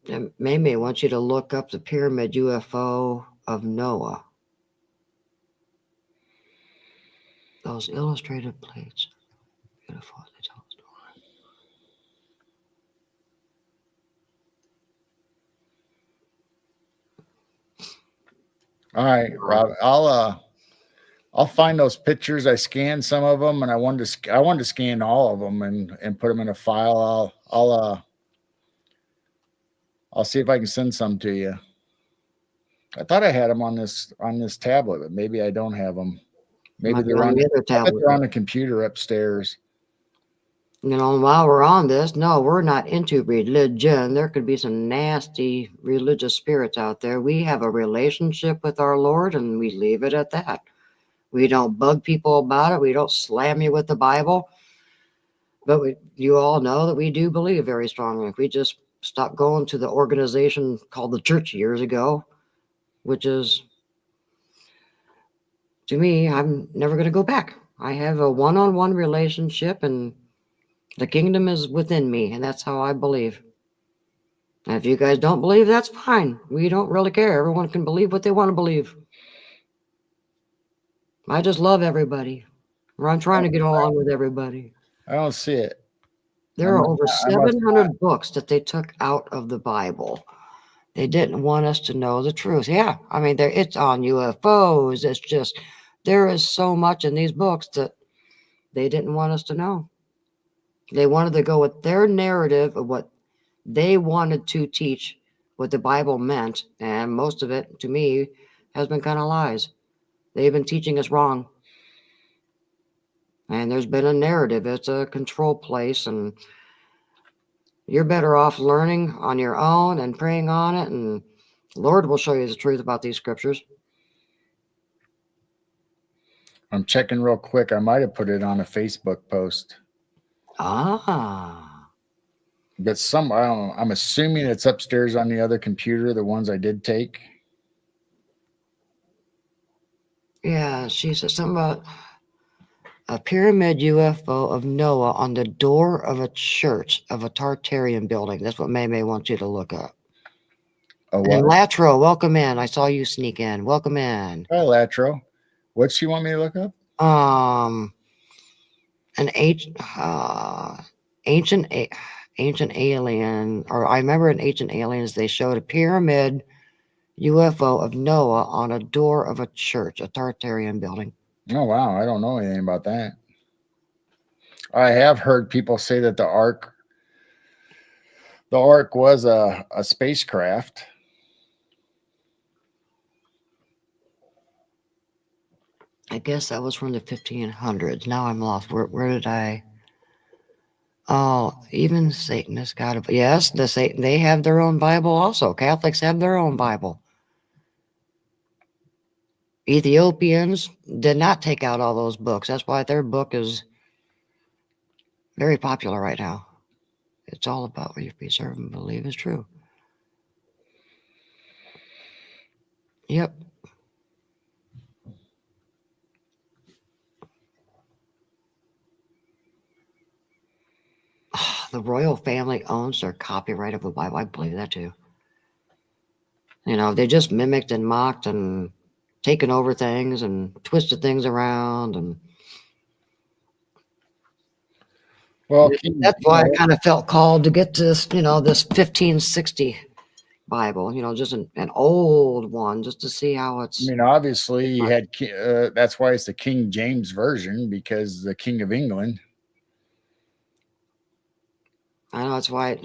And Mamie, I want you to look up the Pyramid UFO of Noah. Those illustrated plates. Beautiful. They tell a story. All right, Rob. I'll find those pictures. I scanned some of them, and I wanted to scan all of them and put them in a file. I'll see if I can send some to you. I thought I had them on this tablet, but maybe I don't have them. Maybe they're on the other tablet. They're on the computer upstairs. You know, while we're on this, no, we're not into religion. There could be some nasty religious spirits out there. We have a relationship with our Lord, and we leave it at that. We don't bug people about it. We don't slam you with the Bible. But you all know that we do believe very strongly. We just stopped going to the organization called the church years ago, which is, to me, I'm never going to go back. I have a one-on-one relationship, and the kingdom is within me, and that's how I believe. And if you guys don't believe, that's fine. We don't really care. Everyone can believe what they want to believe. I just love everybody. Or I'm trying to get along with everybody. I don't see it. There I are must over not- I must 700 books that they took out of the Bible. They didn't want us to know the truth. Yeah, I mean, it's on UFOs. It's just, there is so much in these books that they didn't want us to know. They wanted to go with their narrative of what they wanted to teach, what the Bible meant. And most of it, to me, has been kind of lies. They've been teaching us wrong. And there's been a narrative. It's a control place, and you're better off learning on your own and praying on it, and the Lord will show you the truth about these scriptures. I'm checking real quick. I might have put it on a Facebook post. Ah. But I'm assuming it's upstairs on the other computer, the ones I did take. Yeah, she said something about a pyramid UFO of Noah on the door of a church of a Tartarian building. That's what May wants you to look up. Oh, And what? Latro, welcome in. I saw you sneak in. Welcome in. Hi, Latro. What's she want me to look up? An ancient alien, or I remember in Ancient Aliens they showed a pyramid UFO of Noah on a door of a church, a Tartarian building. Oh, wow. I don't know anything about that. I have heard people say that the Ark was a spacecraft. I guess that was from the 1500s. Now I'm lost. Where did I? Oh, even Satanists got it. Yes, they have their own Bible also. Catholics have their own Bible. Ethiopians did not take out all those books. That's why their book is very popular right now. It's all about what you preserve and believe is true. Yep. The royal family owns their copyright of the Bible. I believe that too. You know, they just mimicked and mocked and taken over things and twisted things around, and Well, that's why I kind of felt called to get this, this 1560 Bible, just an old one, just to see how it's. I mean, obviously, you had that's why it's the King James version, because the King of England. I know that's why.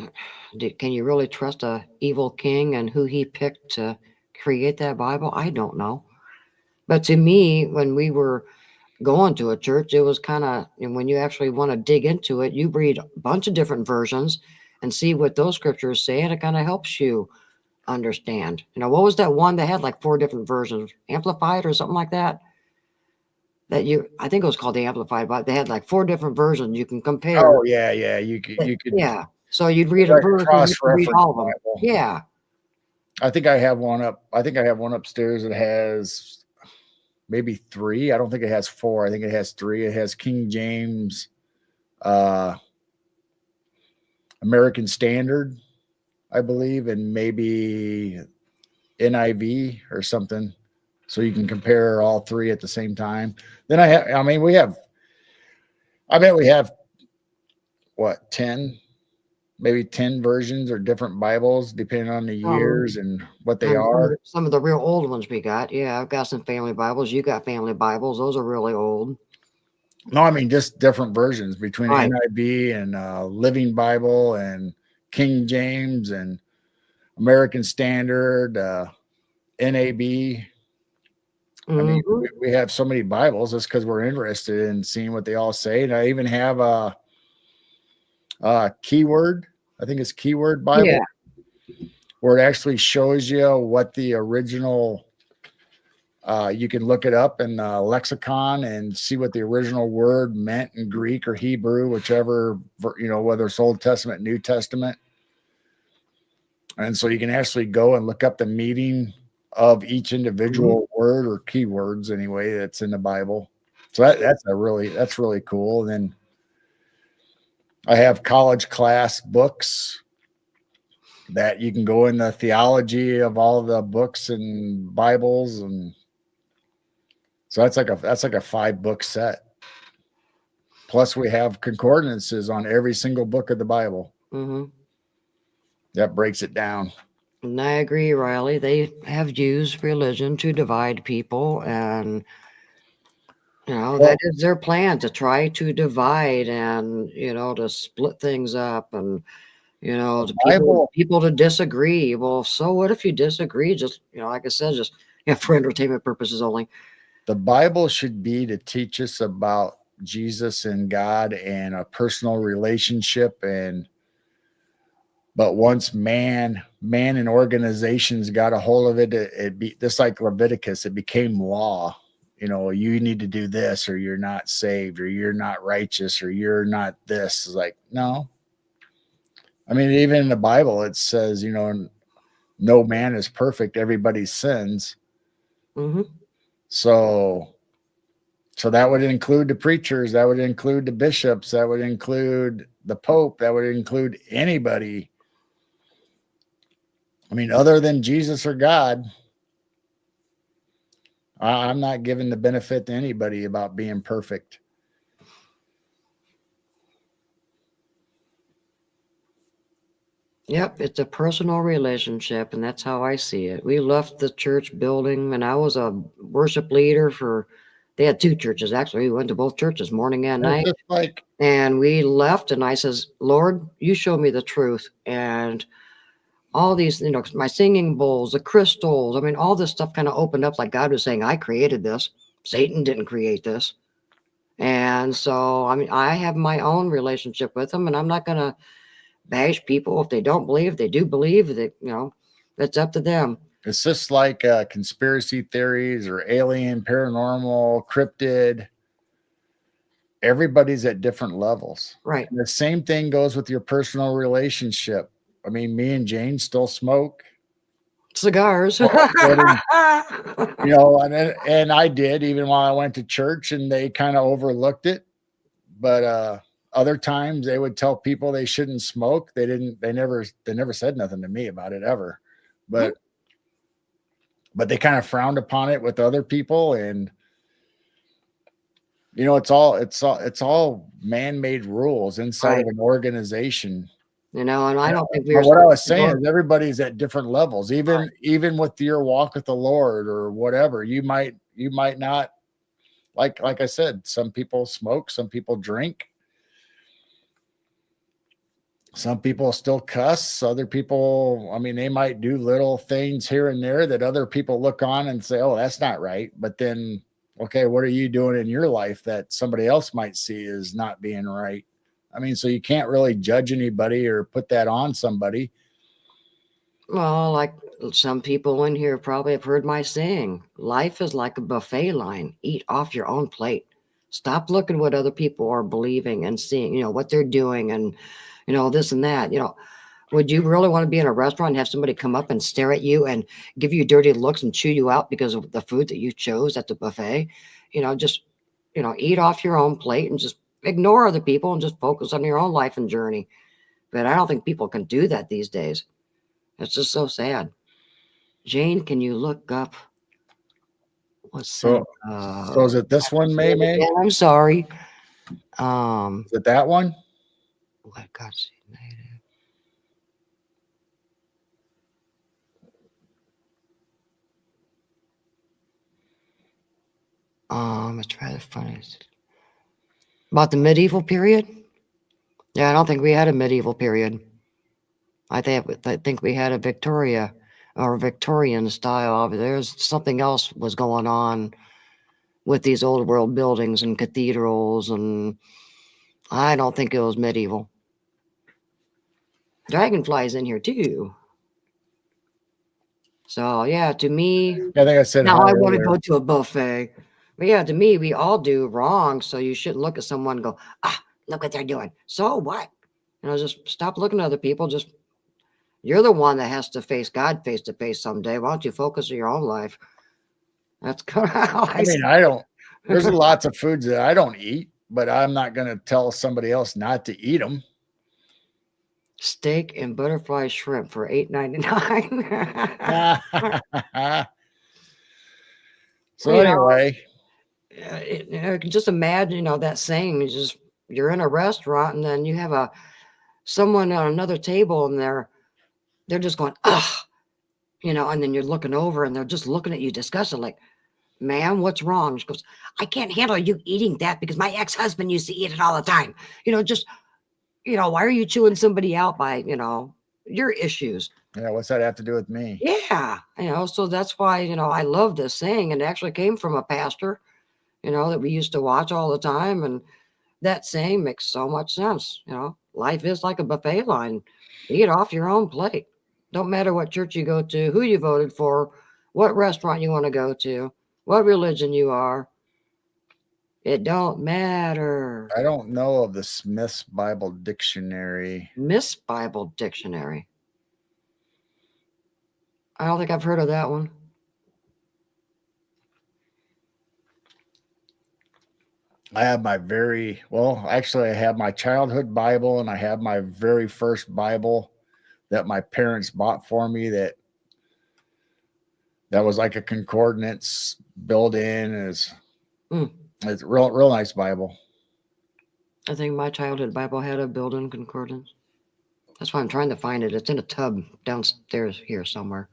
Can you really trust a evil king and who he picked to create that Bible? I don't know. But to me, when we were going to a church, it was kind of, and when you actually want to dig into it, you read a bunch of different versions and see what those scriptures say, and it kind of helps you understand. What was that one that had like 4 different versions, Amplified or something like that? I think it was called the Amplified, but they had like 4 different versions you can compare. Oh yeah, you could. Yeah. So you'd read a like verse, and you read all of them. Bible. Yeah. I think I have one up. I think I have one upstairs that has maybe 3. I don't think it has 4. I think it has 3. It has King James, American Standard, I believe, and maybe NIV or something. So you can compare all 3 at the same time. Then I bet we have what, 10, maybe 10 versions or different Bibles, depending on the years and what they are. Some of the real old ones we got. Yeah, I've got some family Bibles. You got family Bibles. Those are really old. No, I mean just different versions between NIV and Living Bible and King James and American Standard, NAB. I mean, we have so many Bibles just because we're interested in seeing what they all say. And I even have a Keyword. I think it's Keyword Bible, where it actually shows you what the original. You can look it up in lexicon and see what the original word meant in Greek or Hebrew, whichever, whether it's Old Testament, New Testament. And so you can actually go and look up the meaning of each individual word or keywords anyway that's in the Bible. So that's really cool. And then I have college class books that you can go in the theology of all the books and Bibles, and so that's like a 5-book set. Plus, we have concordances on every single book of the Bible. That breaks it down. And I agree, Riley. They have used religion to divide people, and that is their plan, to try to divide and to split things up, and people to disagree. Well, so what if you disagree? Just like I said, just for entertainment purposes only. The Bible should be to teach us about Jesus and God and a personal relationship, but once man and organizations got a hold of it, it be just like Leviticus, it became law. You need to do this, or you're not saved, or you're not righteous, or you're not this. It's like, no. I mean, even in the Bible, it says, no man is perfect. Everybody sins. So that would include the preachers. That would include the bishops. That would include the Pope. That would include anybody. I mean, other than Jesus or God, I'm not giving the benefit to anybody about being perfect. Yep, it's a personal relationship, and that's how I see it. We left the church building, and I was a worship leader they had 2 churches, actually. We went to both churches, morning and night. And we left, and I says, Lord, you show me the truth. And all these, my singing bowls, the crystals, I mean, all this stuff kind of opened up, like God was saying, I created this. Satan didn't create this. And so, I mean, I have my own relationship with him, and I'm not going to bash people if they don't believe. They do believe that, that's up to them. It's just like conspiracy theories or alien, paranormal, cryptid. Everybody's at different levels. Right. And the same thing goes with your personal relationship. I mean, me and Jane still smoke cigars. And I did, even while I went to church, and they kind of overlooked it. But other times they would tell people they shouldn't smoke. They never said nothing to me about it ever. But they kind of frowned upon it with other people, and it's all man-made rules inside of an organization. And I don't think what I was saying is everybody's at different levels, even with your walk with the Lord or whatever. You might not, like I said, some people smoke, some people drink. Some people still cuss. Other people, I mean, they might do little things here and there that other people look on and say, oh, that's not right. But then, okay, what are you doing in your life that somebody else might see as not being right? I mean, so you can't really judge anybody or put that on somebody. Well, like some people in here probably have heard my saying, life is like a buffet line. Eat off your own plate. Stop looking what other people are believing and seeing, what they're doing and, this and that. Would you really want to be in a restaurant and have somebody come up and stare at you and give you dirty looks and chew you out because of the food that you chose at the buffet? Just, eat off your own plate and just ignore other people and just focus on your own life and journey. But I don't think people can do that these days. It's just so sad. Jane, can you look up so is it this one, May? I'm sorry. Is it that one? What God said native? Let's try to find it. About the medieval period? Yeah, I don't think we had a medieval period. I think we had a Victoria or Victorian style. There's something else was going on with these old world buildings and cathedrals, and I don't think it was medieval. Dragonflies in here too. So yeah, to me, I think I said now I want to go to a buffet. But yeah, to me, we all do wrong. So you shouldn't look at someone and go, look what they're doing. So what? Just stop looking at other people. Just, You're the one that has to face God face to face someday. Why don't you focus on your own life? That's kind of how I mean, I don't. There's lots of foods that I don't eat, but I'm not going to tell somebody else not to eat them. Steak and butterfly shrimp for $8.99. So You know, anyway, I can just imagine, that saying is just you're in a restaurant and then you have someone on another table and they're just going, ugh, and then you're looking over and they're just looking at you disgusted, like, ma'am, what's wrong? She goes, I can't handle you eating that because my ex-husband used to eat it all the time. Why are you chewing somebody out by, your issues? yeah, what's that have to do with me? Yeah. So that's why, I love this saying. And it actually came from a pastor, that we used to watch all the time. And that saying makes so much sense. Life is like a buffet line. Eat off your own plate. Don't matter what church you go to, who you voted for, what restaurant you want to go to, what religion you are. It don't matter. I don't know of the Smith's Bible Dictionary. Miss Bible Dictionary. I don't think I've heard of that one. I have I have my childhood Bible and I have my very first Bible that my parents bought for me that was like a concordance built in. It's a real nice Bible. I think my childhood Bible had a built-in concordance. That's why I'm trying to find it. It's in a tub downstairs here somewhere.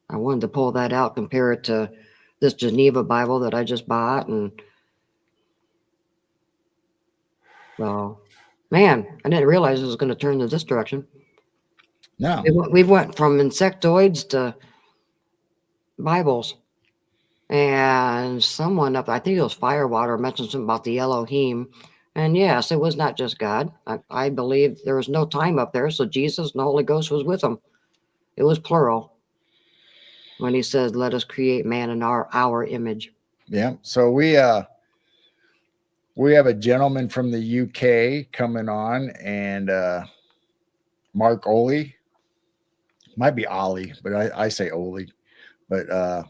I wanted to pull that out, compare it to this Geneva Bible that I just bought. And well, man, I didn't realize it was going to turn to this direction. No. We went from insectoids to Bibles. And someone up, I think it was Firewater, mentioned something about the Elohim. And yes, it was not just God. I believe there was no time up there. So Jesus and the Holy Ghost was with them. It was plural. When he says, let us create man in our image. Yeah. So we have a gentleman from the UK coming on, and Mark Oley. Might be Ollie, but I say Oley. But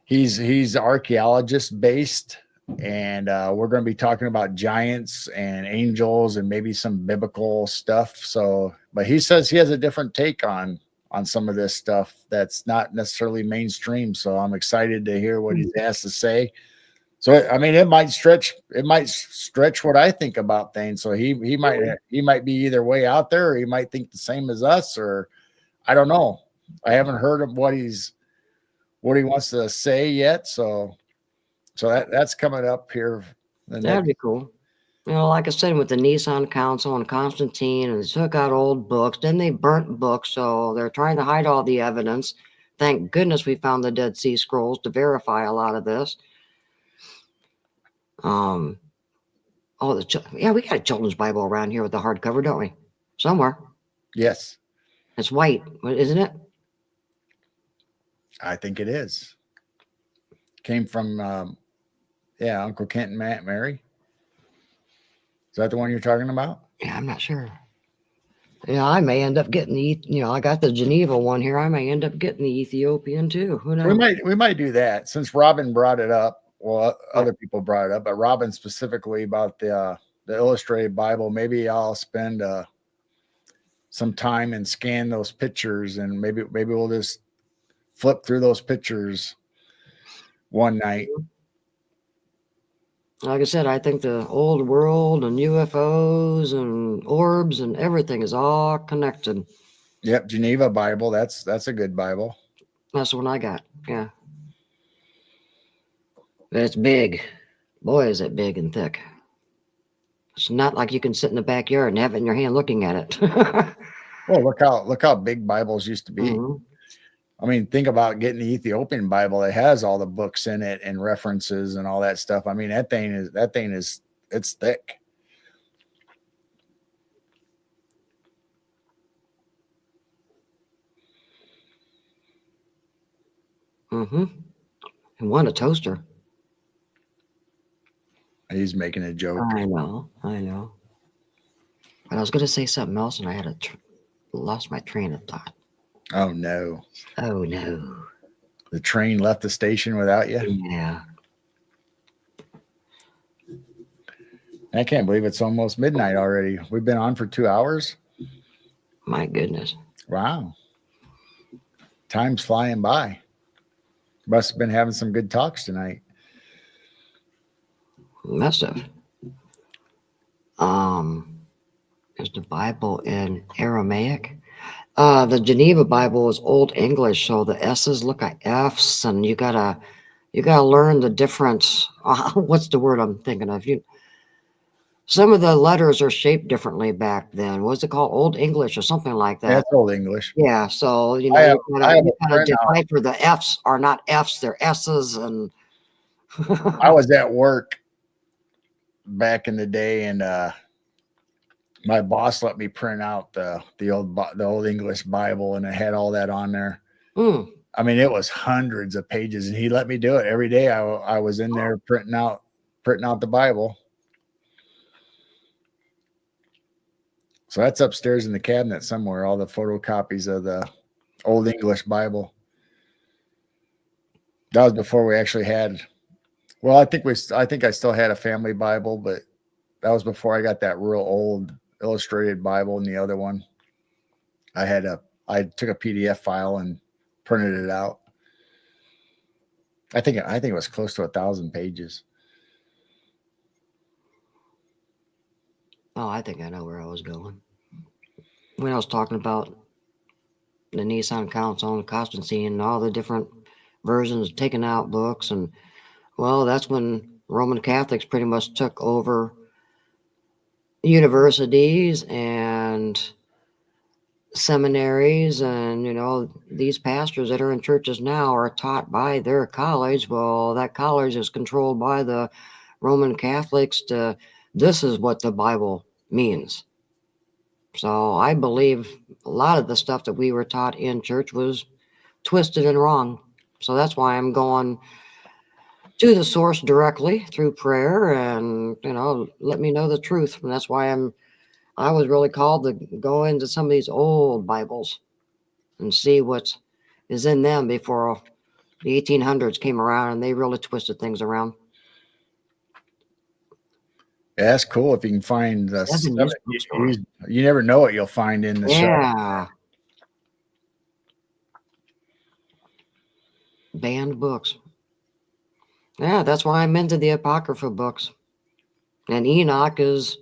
he's archaeologist based, and we're going to be talking about giants and angels and maybe some biblical stuff. So, but he says he has a different take on some of this stuff that's not necessarily mainstream. So I'm excited to hear what he has to say. So, I mean, it might stretch what I think about things. So he might be either way out there, or he might think the same as us, or I don't know. I haven't heard of what he wants to say yet. So that's coming up here. That'd be cool. Like I said, with the Nissan Council and Constantine, and they took out old books, then they burnt books, so they're trying to hide all the evidence. Thank goodness we found the Dead Sea Scrolls to verify a lot of this. We got a children's Bible around here with the hardcover, don't we? Somewhere. Yes. It's white, isn't it? I think it is. Came from, Uncle Kent and Aunt Mary. Is that the one you're talking about? Yeah, I'm not sure. Yeah, I may end up getting I got the Geneva one here. I may end up getting the Ethiopian too. Who knows? We might do that since Robin brought it up. Well, other people brought it up, but Robin specifically about the illustrated Bible. Maybe I'll spend some time and scan those pictures, and maybe we'll just flip through those pictures one night. Like I said, I think the old world and UFOs and orbs and everything is all connected. Yep, Geneva Bible. That's a good Bible. That's the one I got. Yeah. But it's big. Boy, is it big and thick. It's not like you can sit in the backyard and have it in your hand looking at it. Well, look how big Bibles used to be. Mm-hmm. I mean, think about getting the Ethiopian Bible. It has all the books in it and references and all that stuff. I mean, that thing is it's thick. Mm-hmm. And one a toaster. He's making a joke. I know. But I was going to say something else, and I had lost my train of thought. Oh no. Oh no. The train left the station without you? Yeah. I can't believe it's almost midnight already. We've been on for 2 hours. My goodness. Wow. Time's flying by. Must have been having some good talks tonight. Must have. Is the Bible in Aramaic? The Geneva Bible is Old English, so the S's look like F's, and you gotta learn the difference. What's the word I'm thinking of? Some of the letters are shaped differently back then. What's it called? Old English or something like that. That's Old English. Yeah, so I have you a gotta friend now. decipher the F's are not F's, they're S's, and I was at work back in the day, and my boss let me print out the old English Bible, and it had all that on there. Mm, I mean, it was hundreds of pages, and he let me do it every day. I was in there printing out the Bible. So that's upstairs in the cabinet somewhere, all the photocopies of the Old English Bible. That was before we actually had. Well, I think I still had a family Bible, but that was before I got that real old illustrated Bible. And the other one, I took a PDF file and printed it out. I think it was close to 1,000 pages. oh, I think I know where I was going. When I was talking about the Nissan Council and Constantine and all the different versions taking out books, and well, that's when Roman Catholics pretty much took over universities and seminaries, and these pastors that are in churches now are taught by their college. Well, that college is controlled by the Roman Catholics. This is what the Bible means. So I believe a lot of the stuff that we were taught in church was twisted and wrong. So that's why I'm going to the source directly through prayer, and let me know the truth. And that's why I was really called to go into some of these old Bibles and see what is in them before the 1800s came around and they really twisted things around. Yeah, that's cool if you can find the That's a stuff. used bookstore. You never know what you'll find in the shelf. Yeah. Banned books. Yeah, that's why I'm into the Apocrypha books. And Enoch is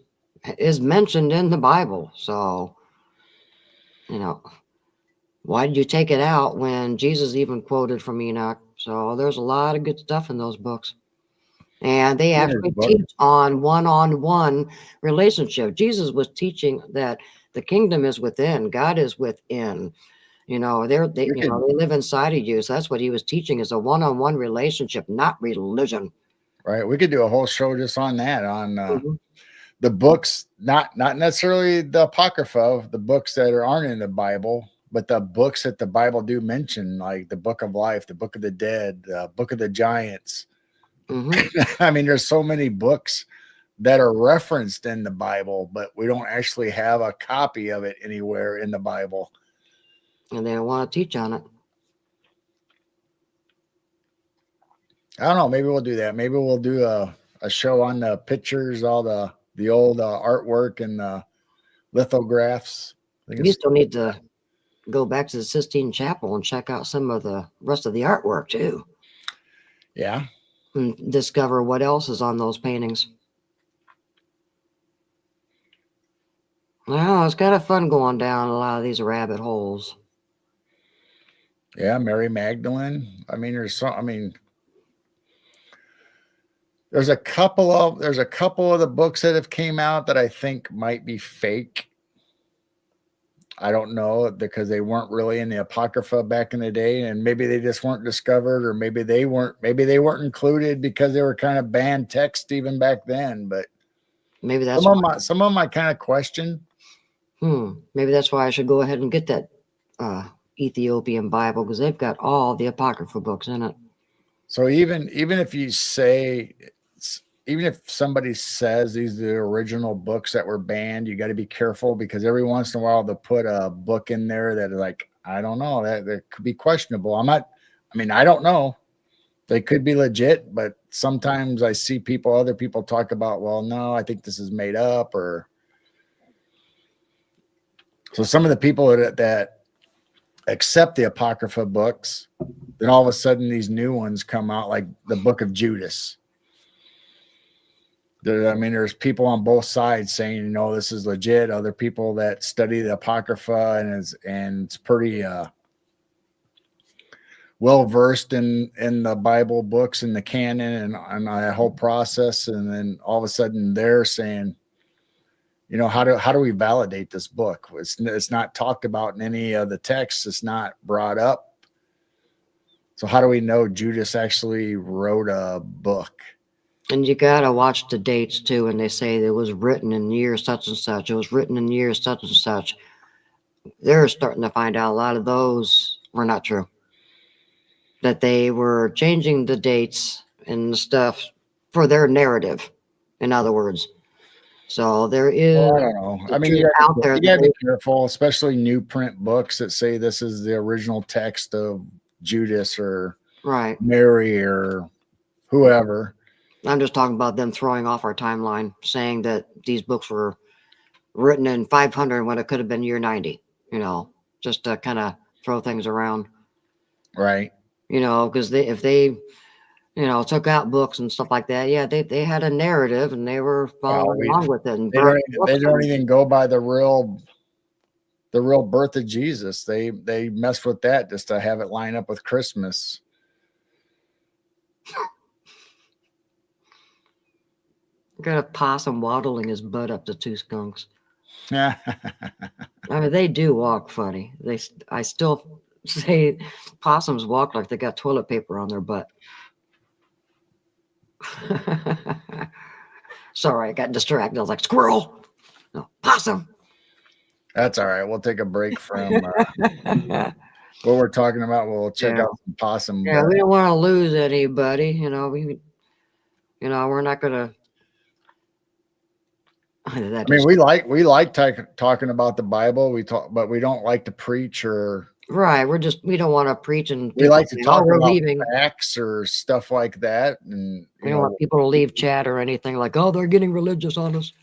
mentioned in the Bible. So, why did you take it out when Jesus even quoted from Enoch? So there's a lot of good stuff in those books. And they actually teach on one-on-one relationship. Jesus was teaching that the kingdom is within, God is within. They live inside of you. So that's what he was teaching, is a one-on-one relationship, not religion. Right. We could do a whole show just on that, on Mhm. the books, not necessarily the Apocrypha, the books that aren't in the Bible, but the books that the Bible do mention, like the Book of Life, the Book of the Dead, the Book of the Giants. I mean, there's so many books that are referenced in the Bible, but we don't actually have a copy of it anywhere in the Bible. And they don't want to teach on it. I don't know. Maybe we'll do that. Maybe we'll do a show on the pictures, all the old artwork and the lithographs. You still need to go back to the Sistine Chapel and check out some of the rest of the artwork too. Yeah. And discover what else is on those paintings. Well, it's kind of fun going down a lot of these rabbit holes. Yeah, Mary Magdalene. I mean, there's a couple of the books that have came out that I think might be fake. I don't know, because they weren't really in the Apocrypha back in the day, and maybe they just weren't discovered, or maybe they weren't included because they were kind of banned text even back then. But maybe that's some of them I kind of question. Maybe that's why I should go ahead and get that Ethiopian Bible, because they've got all the Apocrypha books in it. So even if you say even if somebody says these are the original books that were banned, you got to be careful because every once in a while they'll put a book in there that is like, I don't know, that could be questionable. I don't know. They could be legit, but sometimes I see other people talk about, well, no, I think this is made up. Or so some of the people that accept the Apocrypha books, then all of a sudden these new ones come out, like the Book of Judas. There's people on both sides saying, this is legit. Other people that study the Apocrypha and it's pretty well versed in the Bible books and the canon and that whole process. And then all of a sudden they're saying, how do we validate this book? It's not talked about in any of the texts. It's not brought up. So how do we know Judas actually wrote a book? And you got to watch the dates too. And they say it was written in year such and such. It was written in year such and such. They're starting to find out a lot of those were not true. That they were changing the dates and the stuff for their narrative, in other words. So there is. Well, I don't know. You gotta be careful, especially new print books that say this is the original text of Judas or right. Mary or whoever. I'm just talking about them throwing off our timeline, saying that these books were written in 500 when it could have been year 90, just to kind of throw things around. Right. Because if they took out books and stuff like that, yeah, they had a narrative and they were following along with it. And they don't even go by the real birth of Jesus. They messed with that just to have it line up with Christmas. Got a possum waddling his butt up to two skunks. They do walk funny. I still say possums walk like they got toilet paper on their butt. Sorry, I got distracted. I was like, squirrel. No, possum. That's all right. We'll take a break from what we're talking about. We'll check out some possum. Yeah, we don't want to lose anybody. We're not gonna. We like talking about the Bible. But we don't like to preach or. Right, we don't want to preach and we like to talk about facts or stuff like that, and we don't want people to leave chat or anything like, oh, they're getting religious on us.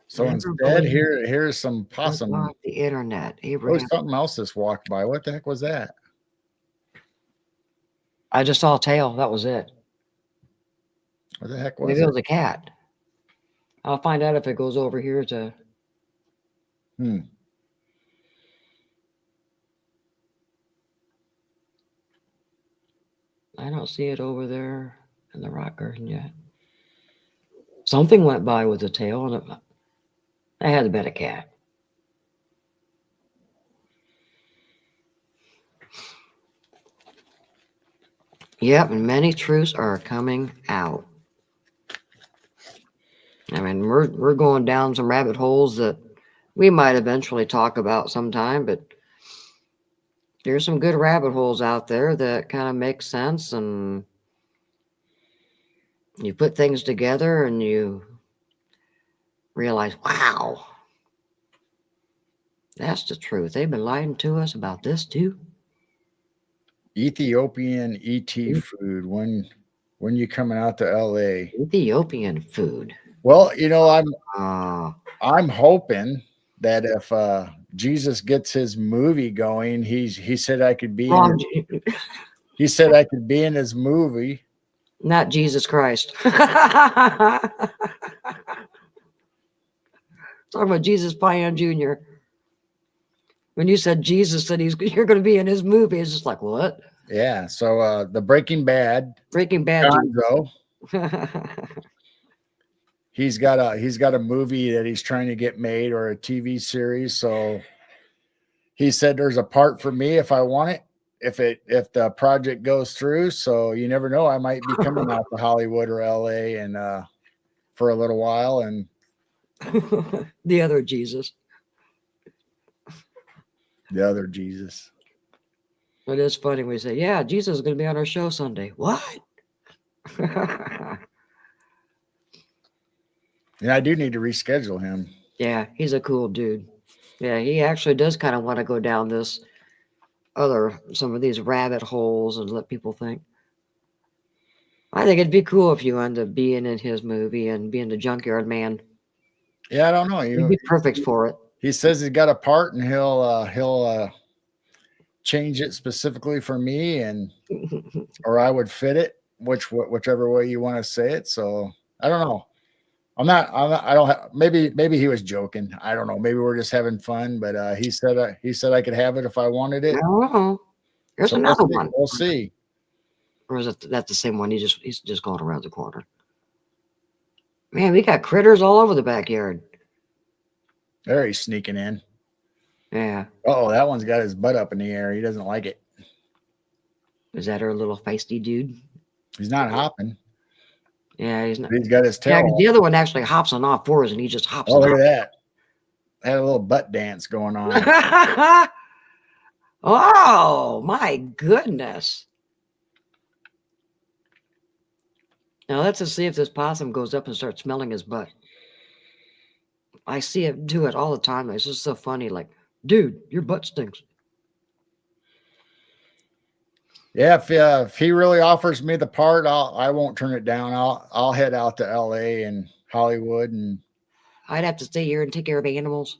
So instead, here's some possum. The internet. There was something else just walked by. What the heck was that? I just saw a tail. That was it. What the heck was Maybe it was a cat. I'll find out if it goes over here to. I don't see it over there in the rock garden yet. Something went by with a tail, and it had to have been a cat. Yep, and many truths are coming out. We're going down some rabbit holes that we might eventually talk about sometime, but there's some good rabbit holes out there that kind of make sense, and you put things together and you realize, wow, that's the truth. They've been lying to us about this too. Ethiopian ET food. When you coming out to LA? Ethiopian food. Well, I'm hoping that if Jesus gets his movie going, he said I could be. He said I could be in his movie. Not Jesus Christ. Talking about Jesus Payan Jr. When you said Jesus said you're going to be in his movie, it's just like, what? Yeah. So the Breaking Bad. Gonzo, he's got a movie that he's trying to get made, or a TV series. So he said there's a part for me if I want it, if the project goes through. So you never know, I might be coming out to Hollywood or LA and for a little while. And the other Jesus. It is funny when we say, yeah, Jesus is going to be on our show Sunday. What? And I do need to reschedule him. Yeah, he's a cool dude. Yeah, he actually does kind of want to go down some of these rabbit holes and let people think. I think it'd be cool if you end up being in his movie and being the junkyard man. Yeah, I don't know. You'd be perfect for it. He says he's got a part and he'll change it specifically for me, and or I would fit it, whichever way you want to say it. So I don't know. I don't have, maybe he was joking. I don't know. Maybe we're just having fun, but he said I could have it if I wanted it. Oh, there's So another one. We'll see. Or is that's the same one? He's just going around the corner. Man, we got critters all over the backyard. There he's sneaking in. Yeah. Oh, that one's got his butt up in the air. He doesn't like it. Is that our little feisty dude? He's not hopping. Yeah, he's not. He's got his tail. Yeah, 'cause the other one actually hops on all fours and he just hops Oh, on look at all. that. Had a little butt dance going on. Oh, my goodness. Now let's just see if this possum goes up and starts smelling his butt. I see it do it all the time. It's just so funny. Like, dude, your butt stinks. Yeah, if he really offers me the part, I won't turn it down. I'll head out to LA and Hollywood, and I'd have to stay here and take care of animals,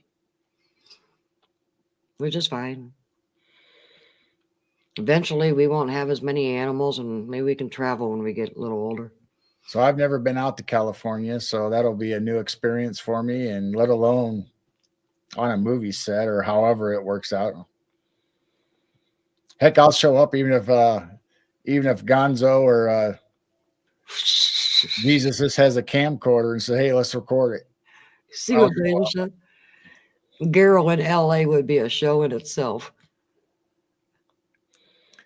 which is fine. Eventually, we won't have as many animals, and maybe we can travel when we get a little older. so I've never been out to California, so that'll be a new experience for me, and let alone on a movie set or however it works out. Heck, I'll show up even if Gonzo or Jesus just has a camcorder and say, "Hey, let's record it." See what Dave said? Garrow in LA would be a show in itself.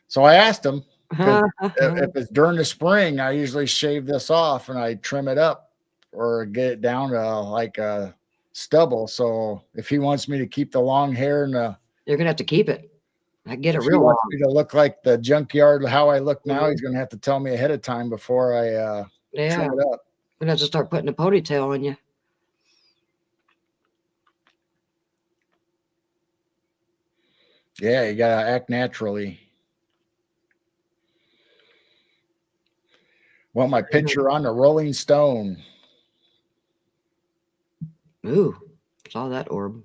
So I asked him, if it's during the spring, I usually shave this off and I trim it up or get it down to like a stubble. So if he wants me to keep the long hair and you're gonna have to keep it. I get it if he real wants long. me to look like the junkyard, how I look now, he's gonna have to tell me ahead of time before I Yeah, trim it up. we're gonna have to start putting a ponytail on you. Yeah, you gotta act naturally. Want my picture on the Rolling Stone. Ooh, saw that orb.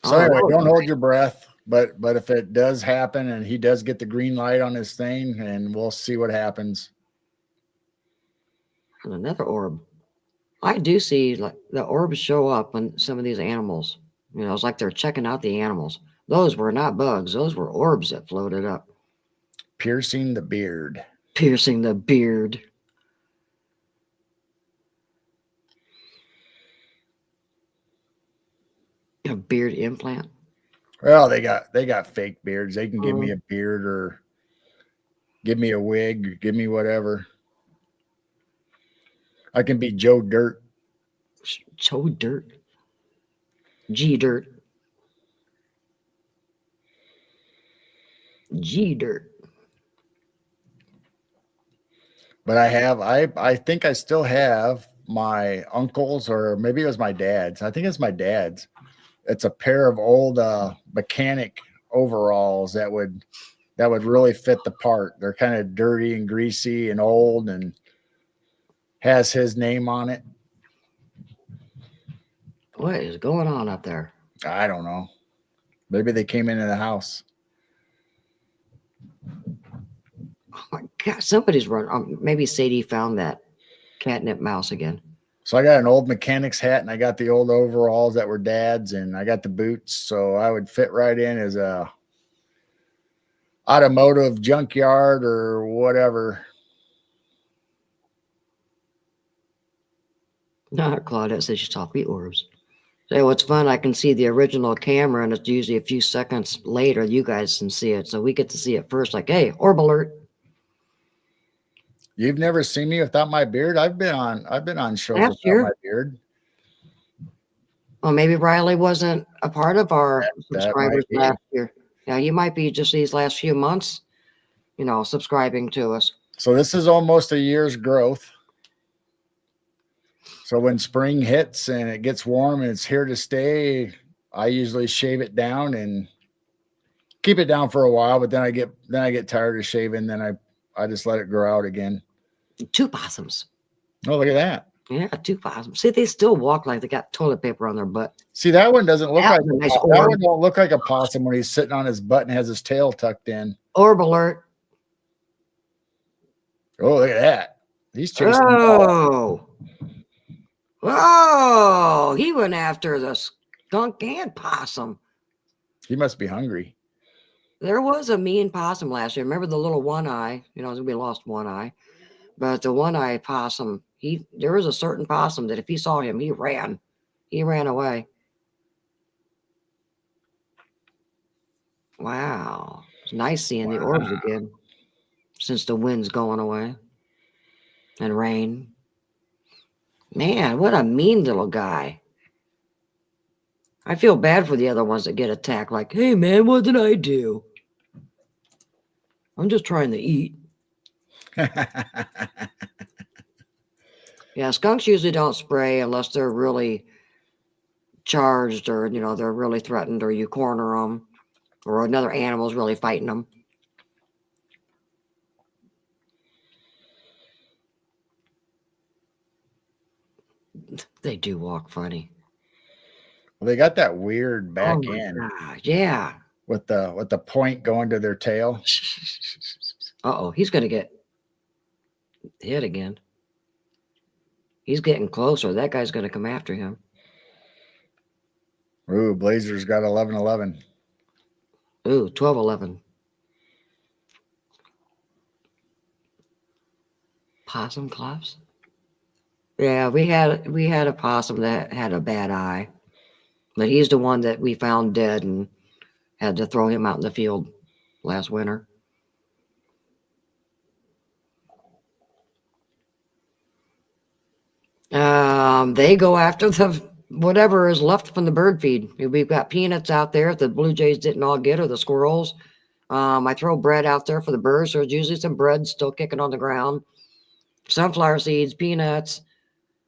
So Oh, anyway, that was don't hold nice. your breath. But if it does happen and he does get the green light on his thing, and we'll see what happens. And another orb. I do see like the orbs show up on some of these animals. You know, it's like they're checking out the animals. Those were not bugs. Those were orbs that floated up, Piercing the beard. piercing the beard. A beard implant. Well, they got fake beards. They can give me a beard or give me a wig, or give me whatever. I can be Joe Dirt. Joe Dirt. G Dirt. G Dirt. But I think I still have my uncle's, or maybe it was my dad's. I think it's my dad's. It's a pair of old mechanic overalls that would really fit the part. They're kind of dirty and greasy and old, and has his name on it. What is going on up there? I don't know. Maybe they came into the house. Oh my God, somebody's running. Maybe Sadie found that catnip mouse again. So I got an old mechanic's hat, and I got the old overalls that were dad's, and I got the boots. So I would fit right in as a automotive junkyard or whatever. Claudette says she saw 3 orbs. So what's fun, I can see the original camera, and it's usually a few seconds later you guys can see it. So we get to see it first, like, hey, orb alert. You've never seen me without my beard? I've been on shows Last without year. my beard. Well, maybe Riley wasn't a part of our That might subscribers be. last year. Yeah, you might be just these last few months, subscribing to us. So this is almost a year's growth. So when spring hits and it gets warm and it's here to stay, I usually shave it down and keep it down for a while, but then I get tired of shaving, then I just let it grow out again. 2 possums. Oh, look at that. Yeah, 2 possums. See, they still walk like they got toilet paper on their butt. See, that one doesn't look That like was a nice that orb. one don't look like a possum when he's sitting on his butt and has his tail tucked in. Orb alert. Oh, look at that. He's chasing the ball. Oh, he went after the skunk and possum. He must be hungry. There was a mean possum last year. Remember the little one eye? We lost one eye. But the one eye possum, there was a certain possum that if he saw him, he ran. He ran away. Wow. It's nice seeing the orbs again since the wind's going away and rain. Man, what a mean little guy. I feel bad for the other ones that get attacked like, hey, man, what did I do? I'm just trying to eat. Yeah, skunks usually don't spray unless they're really charged or, they're really threatened or you corner them or another animal's really fighting them. They do walk funny. Well, they got that weird back end. God, yeah. With the point going to their tail. Uh-oh, he's going to get hit again. He's getting closer. That guy's going to come after him. Ooh, Blazer's got 11-11. Ooh, 12-11. Possum clubs? Yeah, we had a possum that had a bad eye. But he's the one that we found dead and had to throw him out in the field last winter. They go after whatever is left from the bird feed. We've got peanuts out there the blue jays didn't all get, or the squirrels. I throw bread out there for the birds. There's usually some bread still kicking on the ground. Sunflower seeds, peanuts.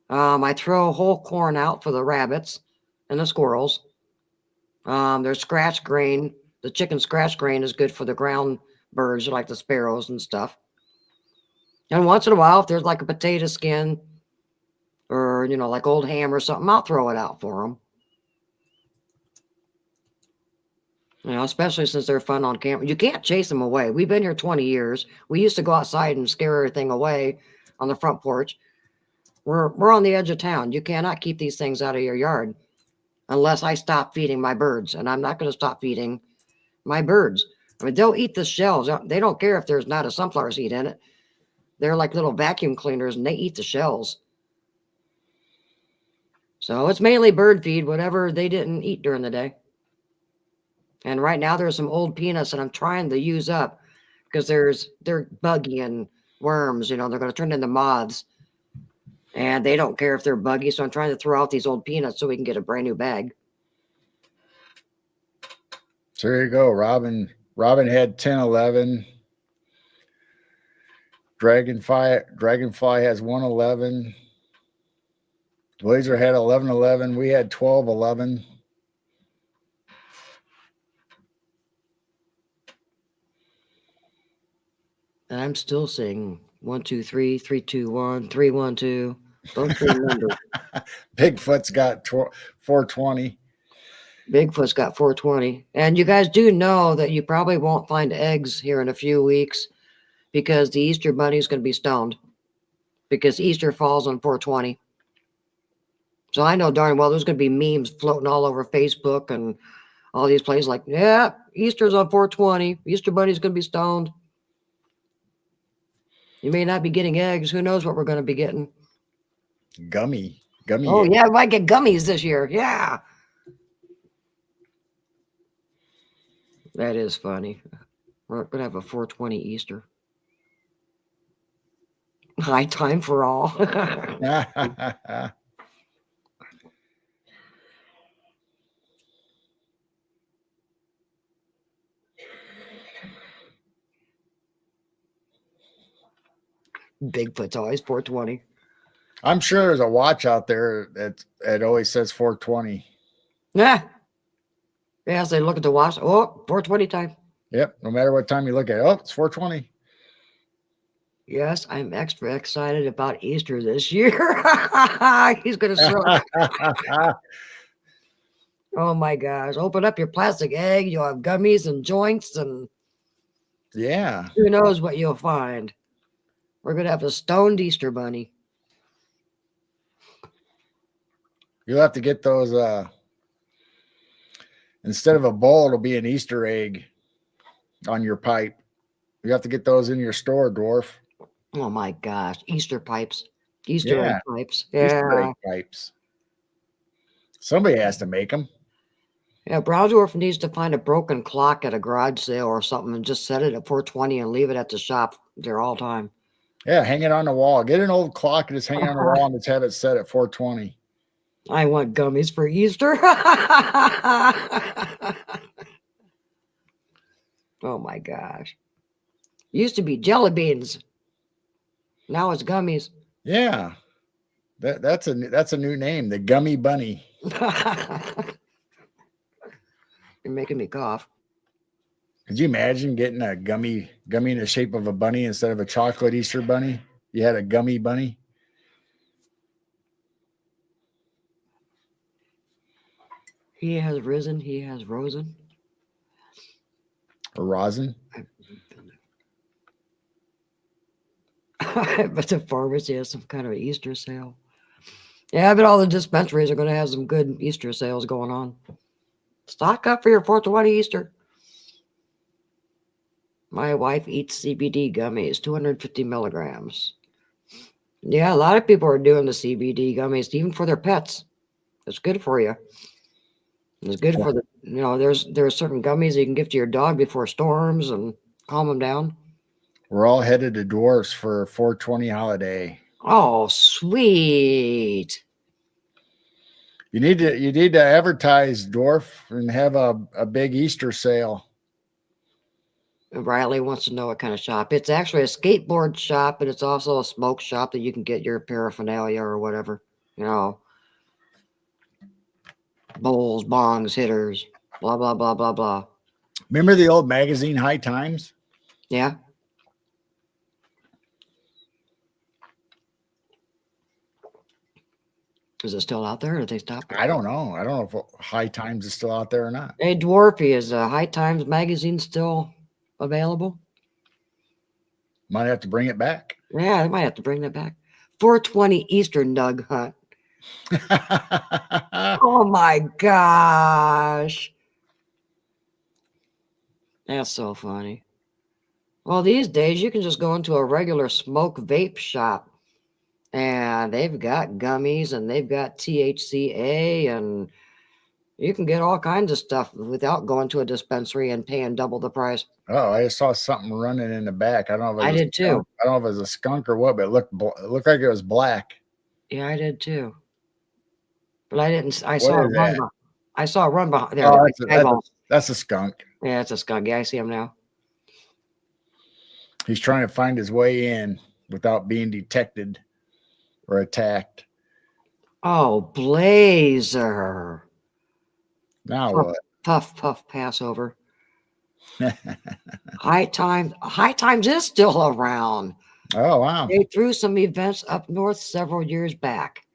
I throw whole corn out for the rabbits and the squirrels. There's scratch grain. The chicken scratch grain is good for the ground birds, like the sparrows and stuff. And once in a while, if there's like a potato skin or, like old ham or something, I'll throw it out for them. Especially since they're fun on camera. You can't chase them away. We've been here 20 years. We used to go outside and scare everything away on the front porch. We're on the edge of town. You cannot keep these things out of your yard unless I stop feeding my birds. And I'm not going to stop feeding my birds. I mean, they'll eat the shells. They don't care if there's not a sunflower seed in it. They're like little vacuum cleaners and they eat the shells. So it's mainly bird feed, whatever they didn't eat during the day. And right now there's some old peanuts that I'm trying to use up because they're buggy and worms, they're going to turn into moths. And they don't care if they're buggy, so I'm trying to throw out these old peanuts so we can get a brand new bag. So there you go. Robin had 10-11. Dragonfly has 1-11. Blazer had 11-11. We had 12-11. And I'm still seeing 1, 2, 3, 3, 2, 1, 3, 1, 2. Those three numbers. Bigfoot's got 420. Bigfoot's got 420. And you guys do know that you probably won't find eggs here in a few weeks because the Easter Bunny is going to be stoned because Easter falls on 420. So I know darn well there's going to be memes floating all over Facebook and all these places like, yeah, Easter's on 420. Easter Bunny's going to be stoned. You may not be getting eggs. Who knows what we're going to be getting? Gummy. Oh, yeah, we might get gummies this year. Yeah. That is funny. We're going to have a 420 Easter. High time for all. Bigfoot's always 420. I'm sure there's a watch out there that always says 420. Yeah. Yeah, so they look at the watch. Oh, 420 time. Yep. No matter what time you look at it, oh, it's 420. Yes, I'm extra excited about Easter this year. He's going to show. Oh my gosh. Open up your plastic egg. You'll have gummies and joints, and Yeah. who knows what you'll find. We're going to have a stoned Easter bunny. You'll have to get those instead of a bowl, it'll be an Easter egg on your pipe. You have to get those in your store, Dwarf. Oh my gosh. Easter pipes. Easter egg pipes. Easter Yeah. egg pipes. Somebody has to make them. Yeah, Brownsdorf needs to find a broken clock at a garage sale or something and just set it at 420 and leave it at the shop there all time. Yeah, hang it on the wall. Get an old clock and just hang it on the wall and just have it set at 420. I want gummies for Easter. Oh my gosh. Used to be jelly beans. Now it's gummies. Yeah. That's a new name, the Gummy Bunny. You're making me cough. Could you imagine getting a gummy in the shape of a bunny instead of a chocolate Easter bunny? You had a gummy bunny. He has risen, he has risen. Or rosin. But the pharmacy has some kind of Easter sale. Yeah, but all the dispensaries are going to have some good Easter sales going on. Stock up for your 420 Easter. My wife eats CBD gummies, 250 milligrams. Yeah, a lot of people are doing the CBD gummies, even for their pets. It's good for you. It's good for the, there's certain gummies you can give to your dog before storms and calm them down. We're all headed to Dwarfs for 420 holiday. Oh, sweet. You need to advertise, Dwarf, and have a big Easter sale. Riley wants to know what kind of shop. It's actually a skateboard shop, but it's also a smoke shop that you can get your paraphernalia or whatever. Bowls, bongs, hitters, blah, blah, blah, blah, blah. Remember the old magazine High Times? Yeah. Is it still out there or did they stop it? I don't know. I don't know if High Times is still out there or not. Hey, Dwarfy, is High Times magazine still available? Might have to bring it back. Yeah, I might have to bring that back. 420 Easter Nug Hunt. Oh my gosh. That's so funny. Well, these days you can just go into a regular smoke vape shop and they've got gummies and they've got THCA and you can get all kinds of stuff without going to a dispensary and paying double the price. Oh, I just saw something running in the back. I don't know if I did too. I don't know if it was a skunk or what, but it looked like it was black. Yeah, I did too. But I didn't. I What saw a is run. that? I saw a run behind there. Oh, that's a skunk. Yeah, it's a skunk. Yeah, I see him now. He's trying to find his way in without being detected or attacked. Oh, Blazer. Now what? Puff, Passover. High Times is still around. Oh, wow. They threw some events up north several years back.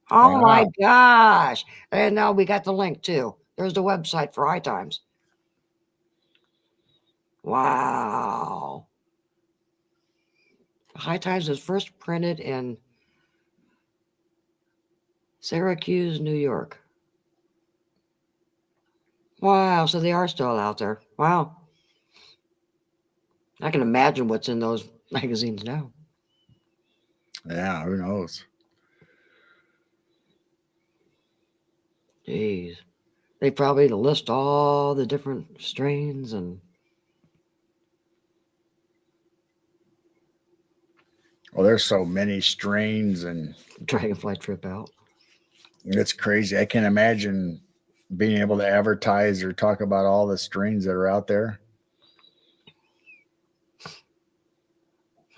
Oh my gosh. And now we got the link too. There's the website for High Times. Wow. High Times was first printed in Syracuse, New York. Wow. So they are still out there. Wow. I can imagine what's in those magazines now. Yeah, who knows? Jeez. They probably list all the different strains and. Well, there's so many strains and Dragonfly trip out. It's crazy. I can't imagine being able to advertise or talk about all the strains that are out there.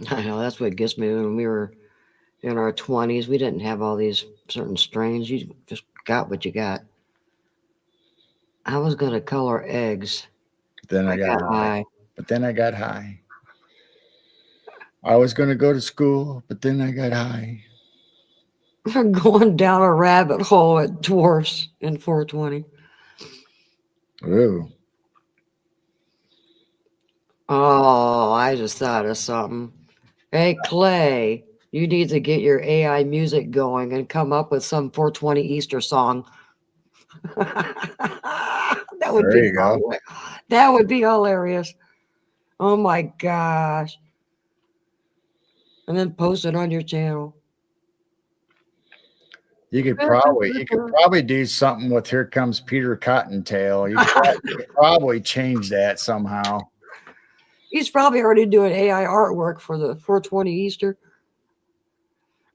I know that's what gets me when we were in our 20s. We didn't have all these certain strains. You just got what you got. I was going to color eggs. Then I got high. high. But then I got high. I was going to go to school, but then I got high. We're going down a rabbit hole at dwarfs in 420. Ooh. Oh, I just thought of something. Hey, Clay, you need to get your AI music going and come up with some 420 Easter song. That would There be you go. hilarious. That would be hilarious. Oh my gosh. And then post it on your channel. You could probably do something with "Here Comes Peter Cottontail." You could probably change that somehow. He's probably already doing AI artwork for the 420 Easter.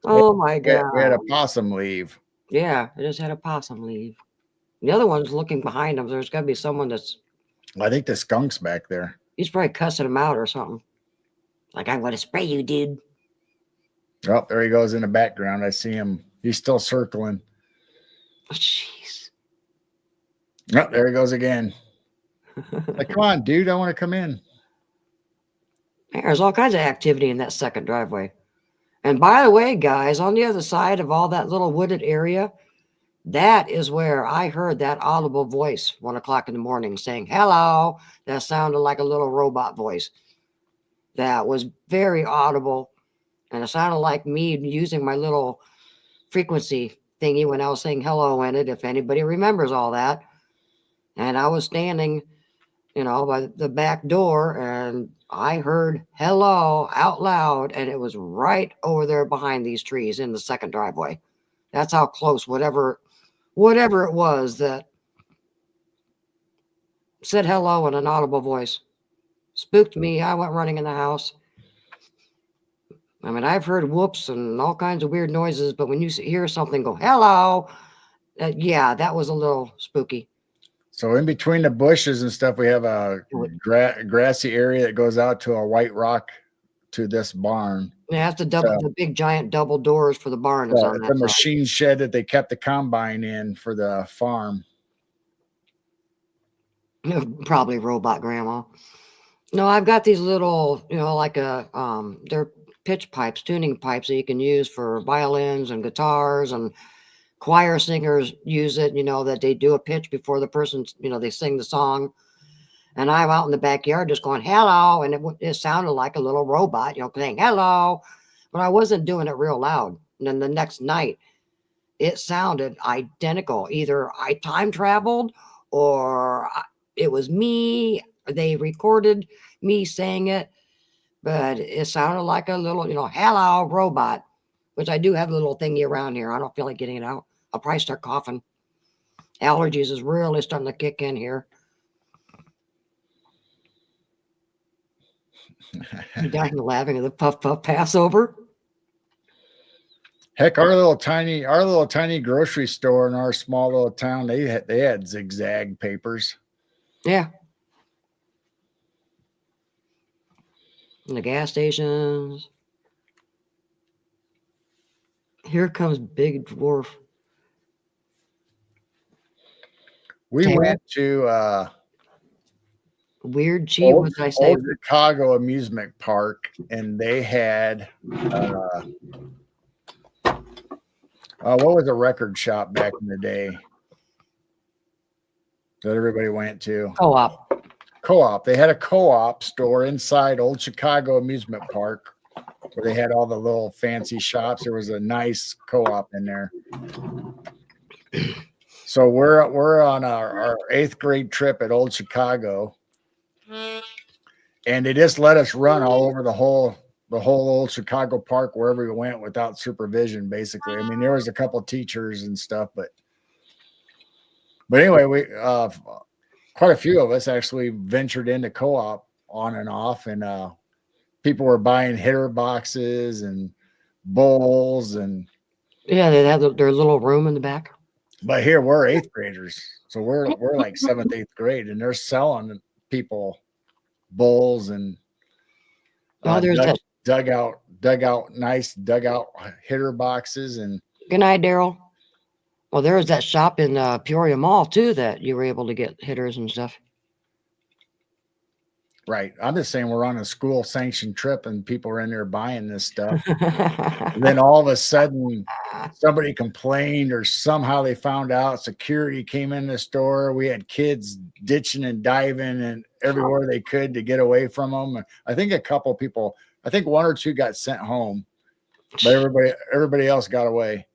Oh my god. We had a possum leave. Yeah, it just had a possum leave. The other one's looking behind him. There's got to be someone that's. I think the skunk's back there. He's probably cussing him out or something. Like, I want to spray you, dude. Oh, there he goes in the background. I see him. He's still circling. Oh, jeez. Oh, there he goes again. Like, come on, dude. I want to come in. There's all kinds of activity in that second driveway. And by the way, guys, on the other side of all that little wooded area, that is where I heard that audible voice 1 o'clock in the morning saying, hello. That sounded like a little robot voice. That was very audible. And it sounded like me using my little frequency thingy when I was saying hello in it, if anybody remembers all that. And I was standing, by the back door, and I heard hello out loud, and it was right over there behind these trees in the second driveway. That's how close whatever it was that said hello in an audible voice. Spooked me. I went running in the house. I mean, I've heard whoops and all kinds of weird noises, but when you hear something go, hello, yeah, that was a little spooky. So in between the bushes and stuff, we have a grassy area that goes out to a white rock to this barn. Yeah, that's the big giant double doors for the barn. Is on that the machine shed that they kept the combine in for the farm. Probably robot grandma. No, I've got these little, like they're pitch pipes, tuning pipes that you can use for violins and guitars, and choir singers use it, that they do a pitch before the person, they sing the song. And I'm out in the backyard just going, hello. And it sounded like a little robot, saying hello, but I wasn't doing it real loud. And then the next night it sounded identical. Either I time traveled or it was me. They recorded me saying it, but it sounded like a little, hello robot, which I do have a little thingy around here. I don't feel like getting it out. I'll probably start coughing. Allergies is really starting to kick in here. You dying laughing at the puff Passover. Heck, our little tiny grocery store in our small little town, they had zigzag papers. Yeah. And the gas stations. Here comes Big Dwarf. We went to Weird cheap, what did I say? Old Chicago amusement park, and they had what was a record shop back in the day that everybody went to? Co-op. They had a co-op store inside Old Chicago amusement park where they had all the little fancy shops. There was a nice co-op in there. So we're on our 8th grade trip at Old Chicago, and they just let us run all over the whole Old Chicago park wherever we went without supervision. Basically, I mean, there was a couple of teachers and stuff, but anyway, we quite a few of us actually ventured into co-op on and off, and people were buying hitter boxes and bowls, and yeah, they had their little room in the back. But here we're 8th graders, so we're like 7th, 8th grade, and they're selling people bowls and there's nice dugout hitter boxes. And Good night, Daryl. Well, there was that shop in Peoria Mall too that you were able to get hitters and stuff. right, I'm just saying we're on a school sanctioned trip and people are in there buying this stuff. And then all of a sudden somebody complained, or somehow they found out. Security came in the store. We had kids ditching and diving and everywhere they could to get away from them. I think a couple people, I think one or two got sent home, but everybody else got away.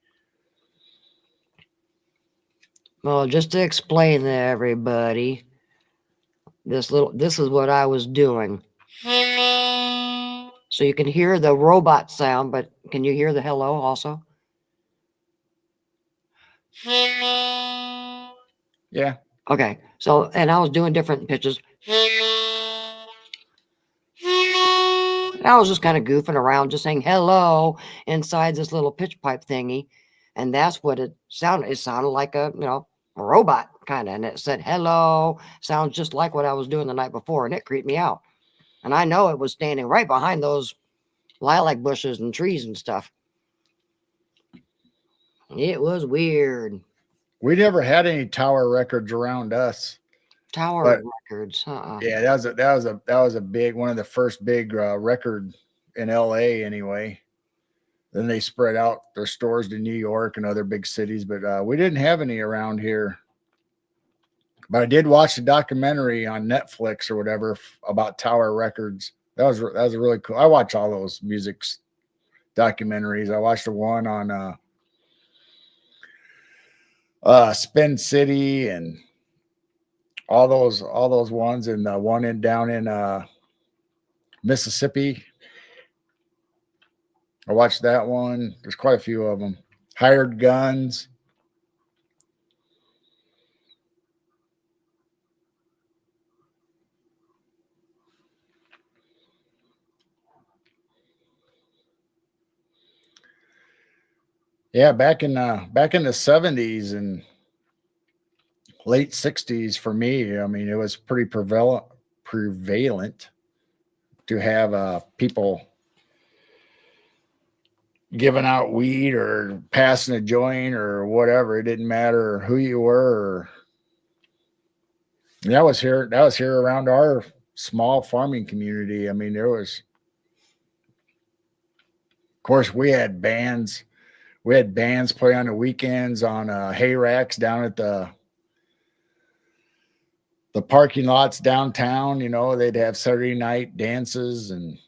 Well, just to explain to everybody, this is what I was doing. So you can hear the robot sound, but can you hear the hello also? Yeah. Okay. So, and I was doing different pitches. I was just kind of goofing around, just saying hello inside this little pitch pipe thingy. And that's what it sounded. It sounded like a robot kind of. And it said hello. Sounds just like what I was doing the night before. And it creeped me out. And I know it was standing right behind those lilac bushes and trees and stuff. It was weird. We never had any tower records around us. Tower records. Yeah, that was a big one of the first big record in LA anyway. Then they spread out their stores to New York and other big cities, but we didn't have any around here. But I did watch a documentary on Netflix or whatever about Tower Records. That was really cool. I watch all those music documentaries. I watched the one on Spin City and all those ones, and the one down in Mississippi. I watched that one. There's quite a few of them. Hired Guns. Yeah, back in the 70s and late 60s for me, I mean, it was pretty prevalent to have people giving out weed or passing a joint or whatever. It didn't matter who you were. That was here around our small farming community. I mean, there was, of course, we had bands. We had bands play on the weekends on hay racks down at the parking lots downtown. You know, they'd have Saturday night dances, and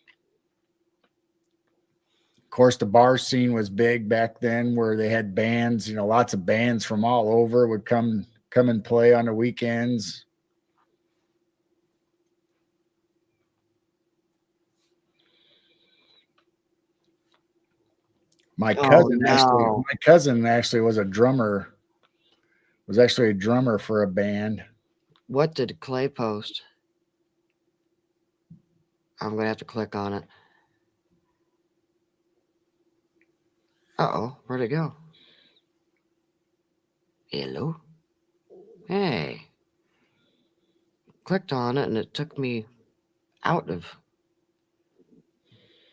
of course the bar scene was big back then, where they had bands. You know, lots of bands from all over would come and play on the weekends. My cousin actually was a drummer. Was actually a drummer for a band. What did Clay post? I'm gonna have to click on it. Uh-oh, where'd it go? Hello? Hey. Clicked on it and it took me out of.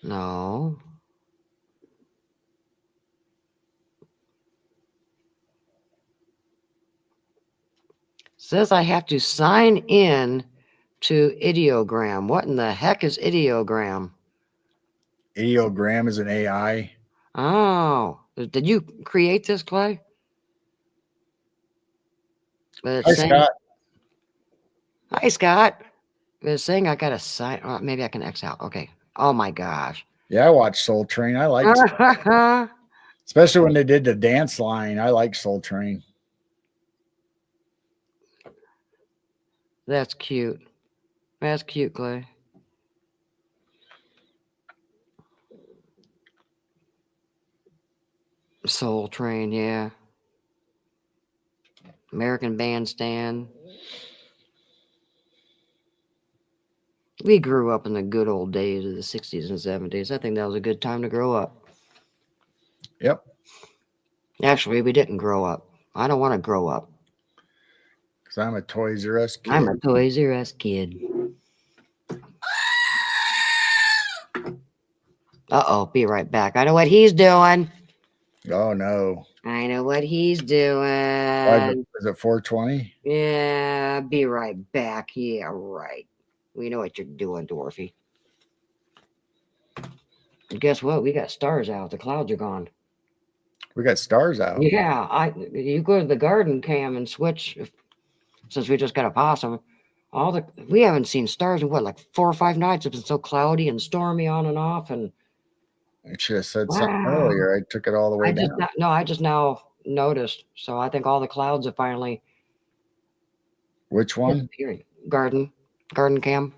No. Says I have to sign in to Ideogram. What in the heck is Ideogram? Ideogram is an AI. Oh, did you create this, Clay? Hi, Scott. Hi, Scott. It's saying I got to sign. Maybe I can X out. Okay. Oh my gosh. Yeah, I watched Soul Train. I liked especially when they did the dance line. I like Soul Train. That's cute. That's cute, Clay. Soul Train, yeah. American Bandstand. We grew up in the good old days of the 60s and 70s. I think that was a good time to grow up. Yep. Actually, we didn't grow up. I don't want to grow up. Because I'm a Toys R Us kid. I'm a Toys R Us kid. Uh-oh, be right back. I know what he's doing. Oh no. I know what he's Why doing. is it 420? Yeah, be right back. Yeah, right. We know what you're doing, Dwarfy. And guess what? We got stars out. The clouds are gone. We got stars out. Yeah, you go to the garden cam and switch since we just got a possum. We haven't seen stars in what, like 4 or 5 nights. It's been so cloudy and stormy on and off, and I should have said something wow. earlier. I took it all the way down. I just now noticed. So I think all the clouds have finally Which one? disappeared. Garden cam.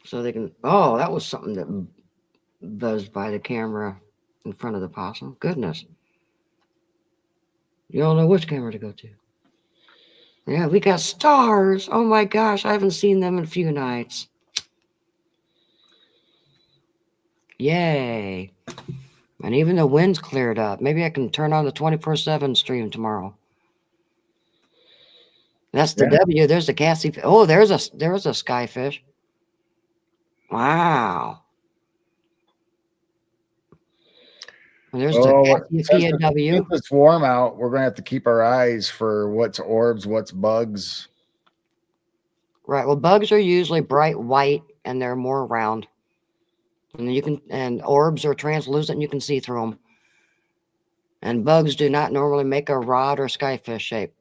So they can. Oh, that was something that buzzed by the camera in front of the possum. Goodness. You don't know which camera to go to. Yeah, we got stars. Oh my gosh, I haven't seen them in a few nights. Yay. And even the wind's cleared up. Maybe I can turn on the 24/7 stream tomorrow. That's the Yeah. W. There's the Cassie. Oh, there's a skyfish. Wow. And there's the Cassiopeia W. Since it's warm out, we're gonna have to keep our eyes for what's orbs, what's bugs. Right. Well, bugs are usually bright white and they're more round. And orbs are translucent and you can see through them. And bugs do not normally make a rod or skyfish shape.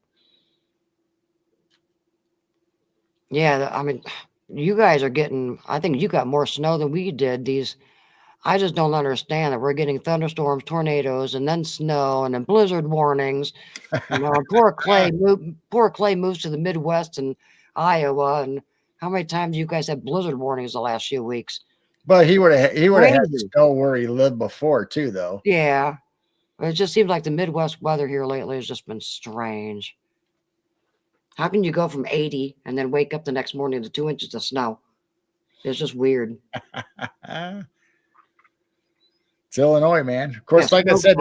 Yeah, I mean, you guys are getting, I think you got more snow than we did. I just don't understand that we're getting thunderstorms, tornadoes, and then snow, and then blizzard warnings. Poor Clay moves to the Midwest and Iowa. And how many times you guys had blizzard warnings the last few weeks? But he would have had snow where he lived before too, though. Yeah. It just seems like the Midwest weather here lately has just been strange. How can you go from 80 and then wake up the next morning to 2 inches of snow? It's just weird. It's Illinois, man. Of course, like I said,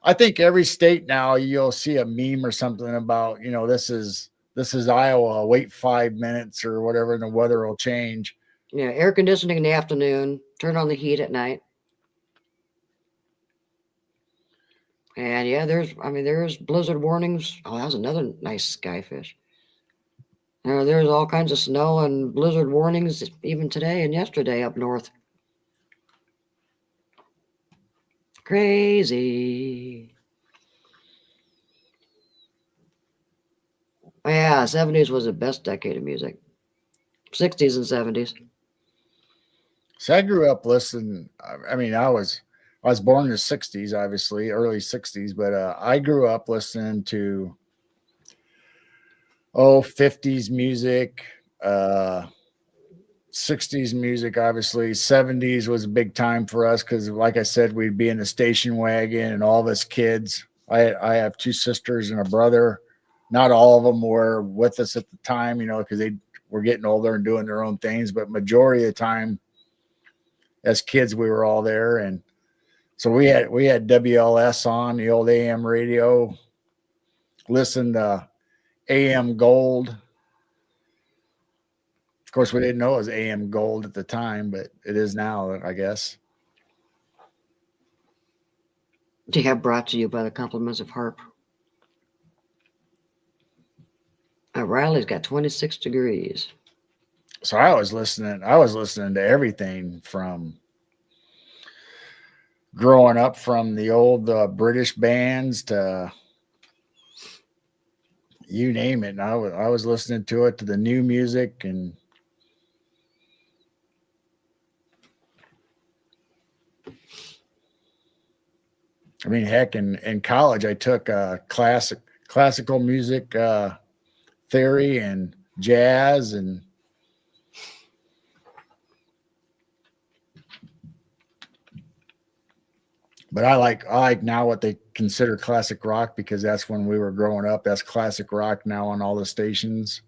I think every state now you'll see a meme or something about, this is Iowa. Wait 5 minutes or whatever, and the weather will change. Yeah, air conditioning in the afternoon, turn on the heat at night. And yeah, there's blizzard warnings. Oh, that was another nice skyfish. There's all kinds of snow and blizzard warnings even today and yesterday up north. Crazy. Yeah, 70s was the best decade of music. 60s and 70s. So I grew up listening. I mean, I was born in the 60s, obviously, early 60s, but I grew up listening to 50s music, 60s music, obviously. 70s was a big time for us because, like I said, we'd be in the station wagon and all of us kids. I have 2 sisters and a brother. Not all of them were with us at the time, because they were getting older and doing their own things. But majority of the time, as kids, we were all there. And so we had WLS on the old AM radio, listened to AM Gold. Of course, we didn't know it was AM Gold at the time, but it is now, I guess. Yeah, brought to you by the compliments of Harp. Riley's got 26 degrees. So I was listening to everything from growing up, from the old British bands to you name it. And I was listening to it, to the new music. And I mean, heck, in college, I took classical music theory and jazz, and but I like now what they consider classic rock, because that's when we were growing up. That's classic rock now on all the stations.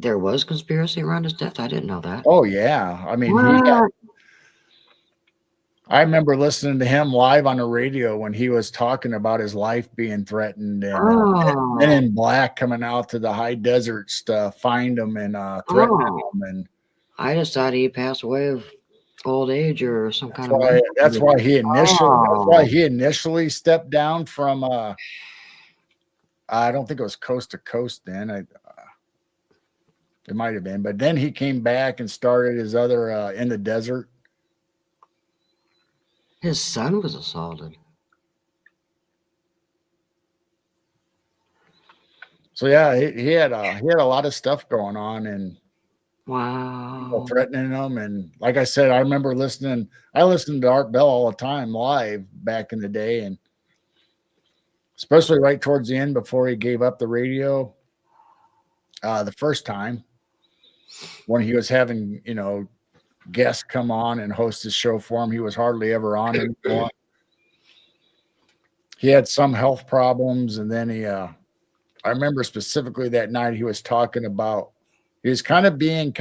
There was conspiracy around his death. I didn't know that. Oh yeah, I mean What? I remember listening to him live on the radio when he was talking about his life being threatened, and Men Oh, in Black coming out to the high deserts to find him and threatening oh! him, and I just thought he passed away of old age or some that's kind of why mental that's why he initially that's why Oh, he initially stepped down from I don't think it was Coast to Coast then. It might have been, but then he came back and started his other In the Desert. his son was assaulted. So yeah, he had a lot of stuff going on and people Wow. threatening him. And like I said, I remember listening. I listened to Art Bell all the time live back in the day, and especially right towards the end before he gave up the radio. The first time when he was having guests come on and host his show for him, he was hardly ever on anymore. He had some health problems, and then I remember specifically that night he was talking about he was kind of being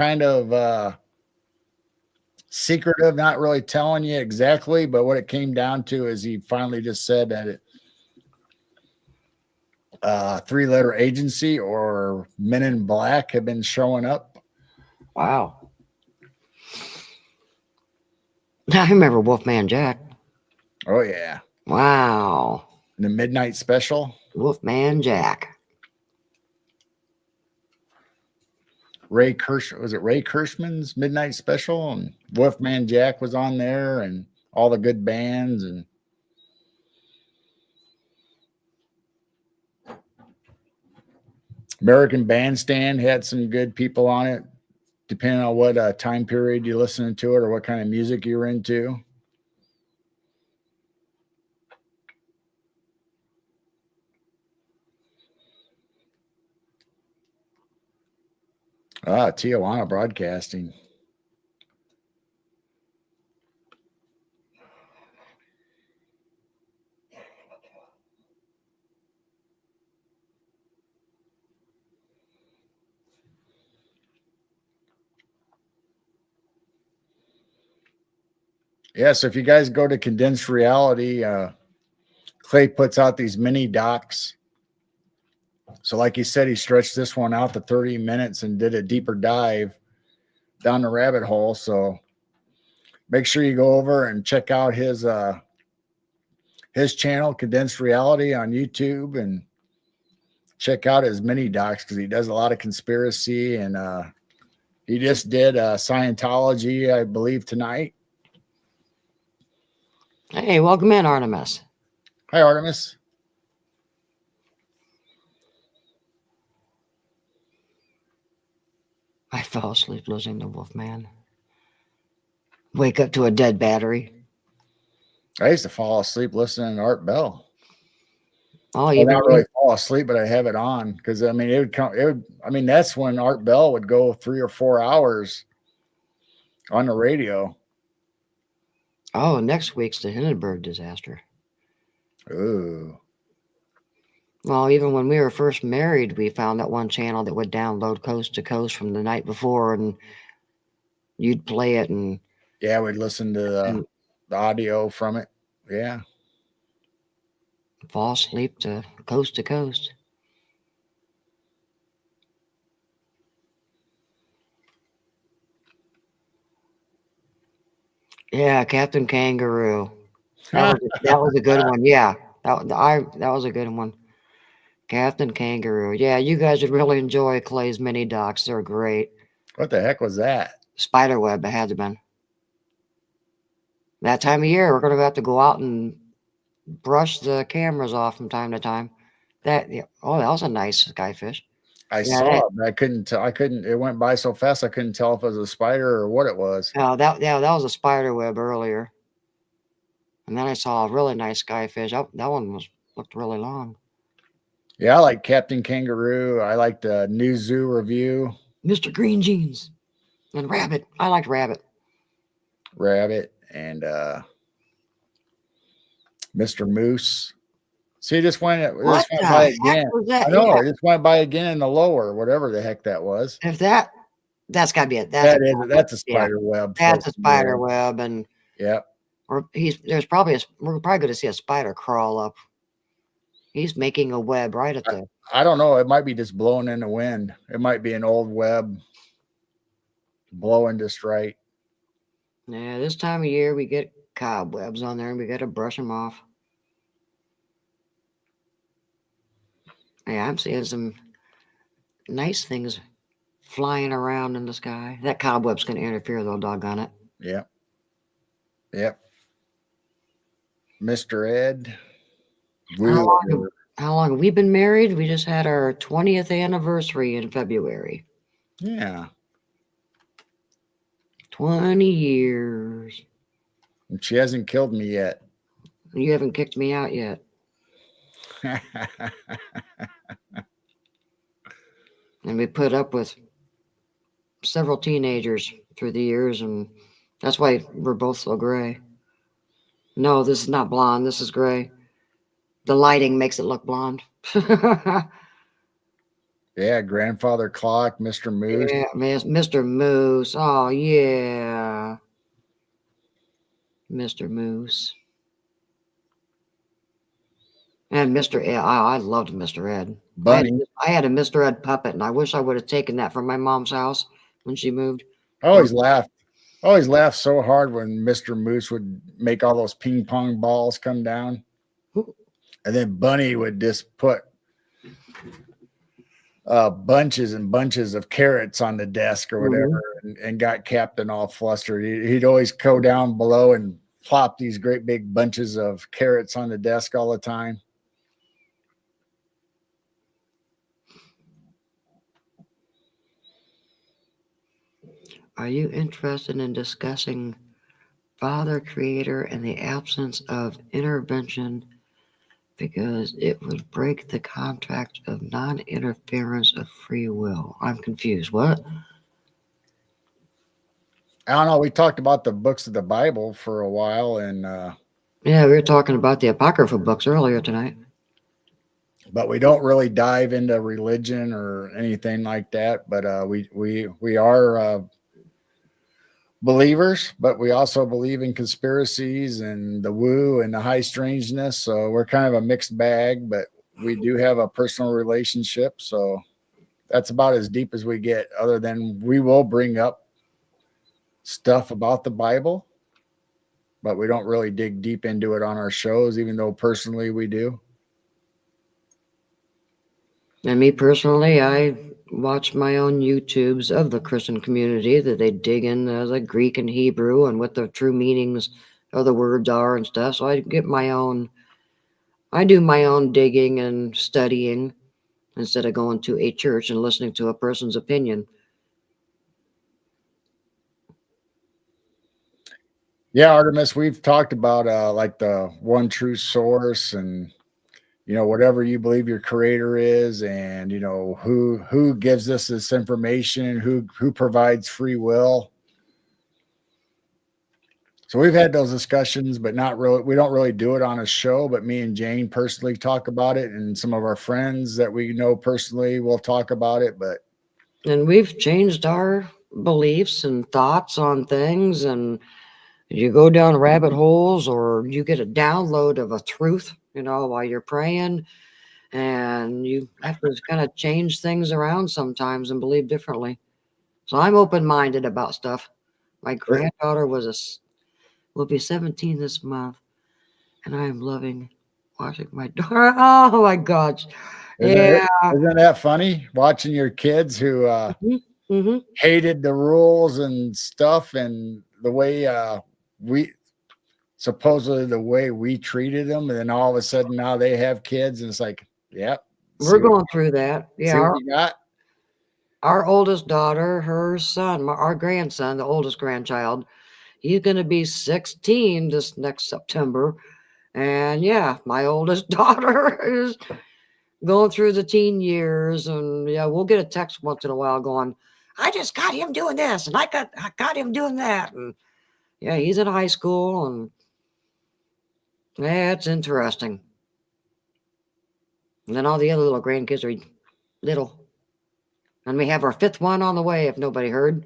secretive, not really telling you exactly, but what it came down to is he finally just said that it 3-letter agency or Men in Black have been showing up. Wow. I remember Wolfman Jack. Oh yeah, Wow. the Midnight Special. Wolfman Jack. Ray Kirschman's Midnight Special, and Wolfman Jack was on there, and all the good bands. And American Bandstand had some good people on it, depending on what time period you're listening to it or what kind of music you're into. Tijuana Broadcasting. Yeah, so if you guys go to Condensed Reality, Clay puts out these mini docs. So like he said, he stretched this one out to 30 minutes and did a deeper dive down the rabbit hole. So make sure you go over and check out his channel, Condensed Reality, on YouTube, and check out his mini docs because he does a lot of conspiracy, and he just did Scientology, I believe, tonight. Hey, welcome in, Artemis. Hi, Artemis. I fell asleep listening to Wolfman. Wake up to a dead battery. I used to fall asleep listening to Art Bell. Oh, Well, even not really fall asleep, but I have it on because I mean it would come. It would. I mean that's when Art Bell would go 3 or 4 hours on the radio. Oh, next week's the Hindenburg disaster. Ooh. Well, even when we were first married, we found that one channel that would download Coast to Coast from the night before, and you'd play it, and Yeah, we'd listen to the audio from it. Yeah. fall asleep to Coast to Coast. Yeah, Captain Kangaroo. That was a good one. Yeah, that was a good one. Captain Kangaroo. Yeah, you guys would really enjoy Clay's mini docs. They're great. What the heck was that? Spiderweb, it had to been. That time of year, we're going to have to go out and brush the cameras off from time to time. That was a nice skyfish. I saw it, but I couldn't tell. It went by so fast I couldn't tell if it was a spider or what it was. That was a spiderweb earlier. And then I saw a really nice skyfish. That one looked really long. Yeah, I like Captain Kangaroo. I like the New Zoo Review. Mr. Green Jeans. And Rabbit. I liked Rabbit. Rabbit and Mr. Moose. See, it just went What the by heck again. was that? I know, Yeah, it just went by again in the lower, whatever the heck that was. if that's gotta be it. That's That's a yeah, spider web. that's a floating there. spider web, and Yep. we're probably gonna see a spider crawl up. He's making a web right at the. I don't know. It might be just blowing in the wind. It might be an old web blowing just right. Yeah, this time of year we get cobwebs on there, and we got to brush them off. Yeah, I'm seeing some nice things flying around in the sky. That cobweb's gonna interfere though, doggone it. Yep. Yep. Mr. Ed. How long have we been married? We just had our 20th anniversary in February. Yeah. 20 years. And she hasn't killed me yet. You haven't kicked me out yet. And we put up with several teenagers through the years, and that's why we're both so gray. No, this is not blonde. This is gray. The lighting makes it look blonde. Yeah, grandfather clock, Mr. Moose. Yeah, Mr. Moose. Oh, yeah. Mr. Moose. And Mr. Ed. I loved Mr. Ed. Bunny. I had a Mr. Ed puppet, and I wish I would have taken that from my mom's house when she moved. I always laughed so hard when Mr. Moose would make all those ping pong balls come down. And then Bunny would just put bunches and bunches of carrots on the desk or whatever, and got Captain all flustered. He'd always go down below and plop these great big bunches of carrots on the desk all the time. Are you interested in discussing Father Creator and the absence of intervention because it would break the contract of non-interference of free will? I'm confused. What? I don't know. We talked about the books of the Bible for a while, and yeah, we were talking about the Apocrypha books earlier tonight. But we don't really dive into religion or anything like that. But we are believers, but we also believe in conspiracies and the woo and the high strangeness. So we're kind of a mixed bag, but we do have a personal relationship. So that's about as deep as we get, other than we will bring up stuff about the Bible, but we don't really dig deep into it on our shows, even though personally we do. And me personally, I watch my own YouTubes of the Christian community that they dig in the Greek and Hebrew and what the true meanings of the words are and stuff. So I do my own digging and studying instead of going to a church and listening to a person's opinion. Yeah, Artemis, we've talked about like the one true source, and whatever you believe your creator is, and who gives us this information, who provides free will. So we've had those discussions, but not really. We don't really do it on a show, but me and Jane personally talk about it, and some of our friends that we know personally will talk about it. And we've changed our beliefs and thoughts on things, and you go down rabbit holes, or you get a download of a truth, while you're praying, and you have to kind of change things around sometimes and believe differently. So I'm open-minded about stuff. My granddaughter will be 17 this month, and I am loving watching my daughter. Oh my gosh. Yeah. Isn't that funny? Watching your kids who hated the rules and stuff, and the way supposedly the way we treated them, and then all of a sudden now they have kids, and it's like, yep. We're going through that. Yeah. See what you got? Our oldest daughter, her son, our grandson, the oldest grandchild, he's going to be 16 this next September. And yeah, my oldest daughter is going through the teen years. And yeah, we'll get a text once in a while going, I just got him doing this, and I got him doing that. And yeah, he's in high school, and yeah, it's interesting. And then all the other little grandkids are little. And we have our 5th one on the way, if nobody heard.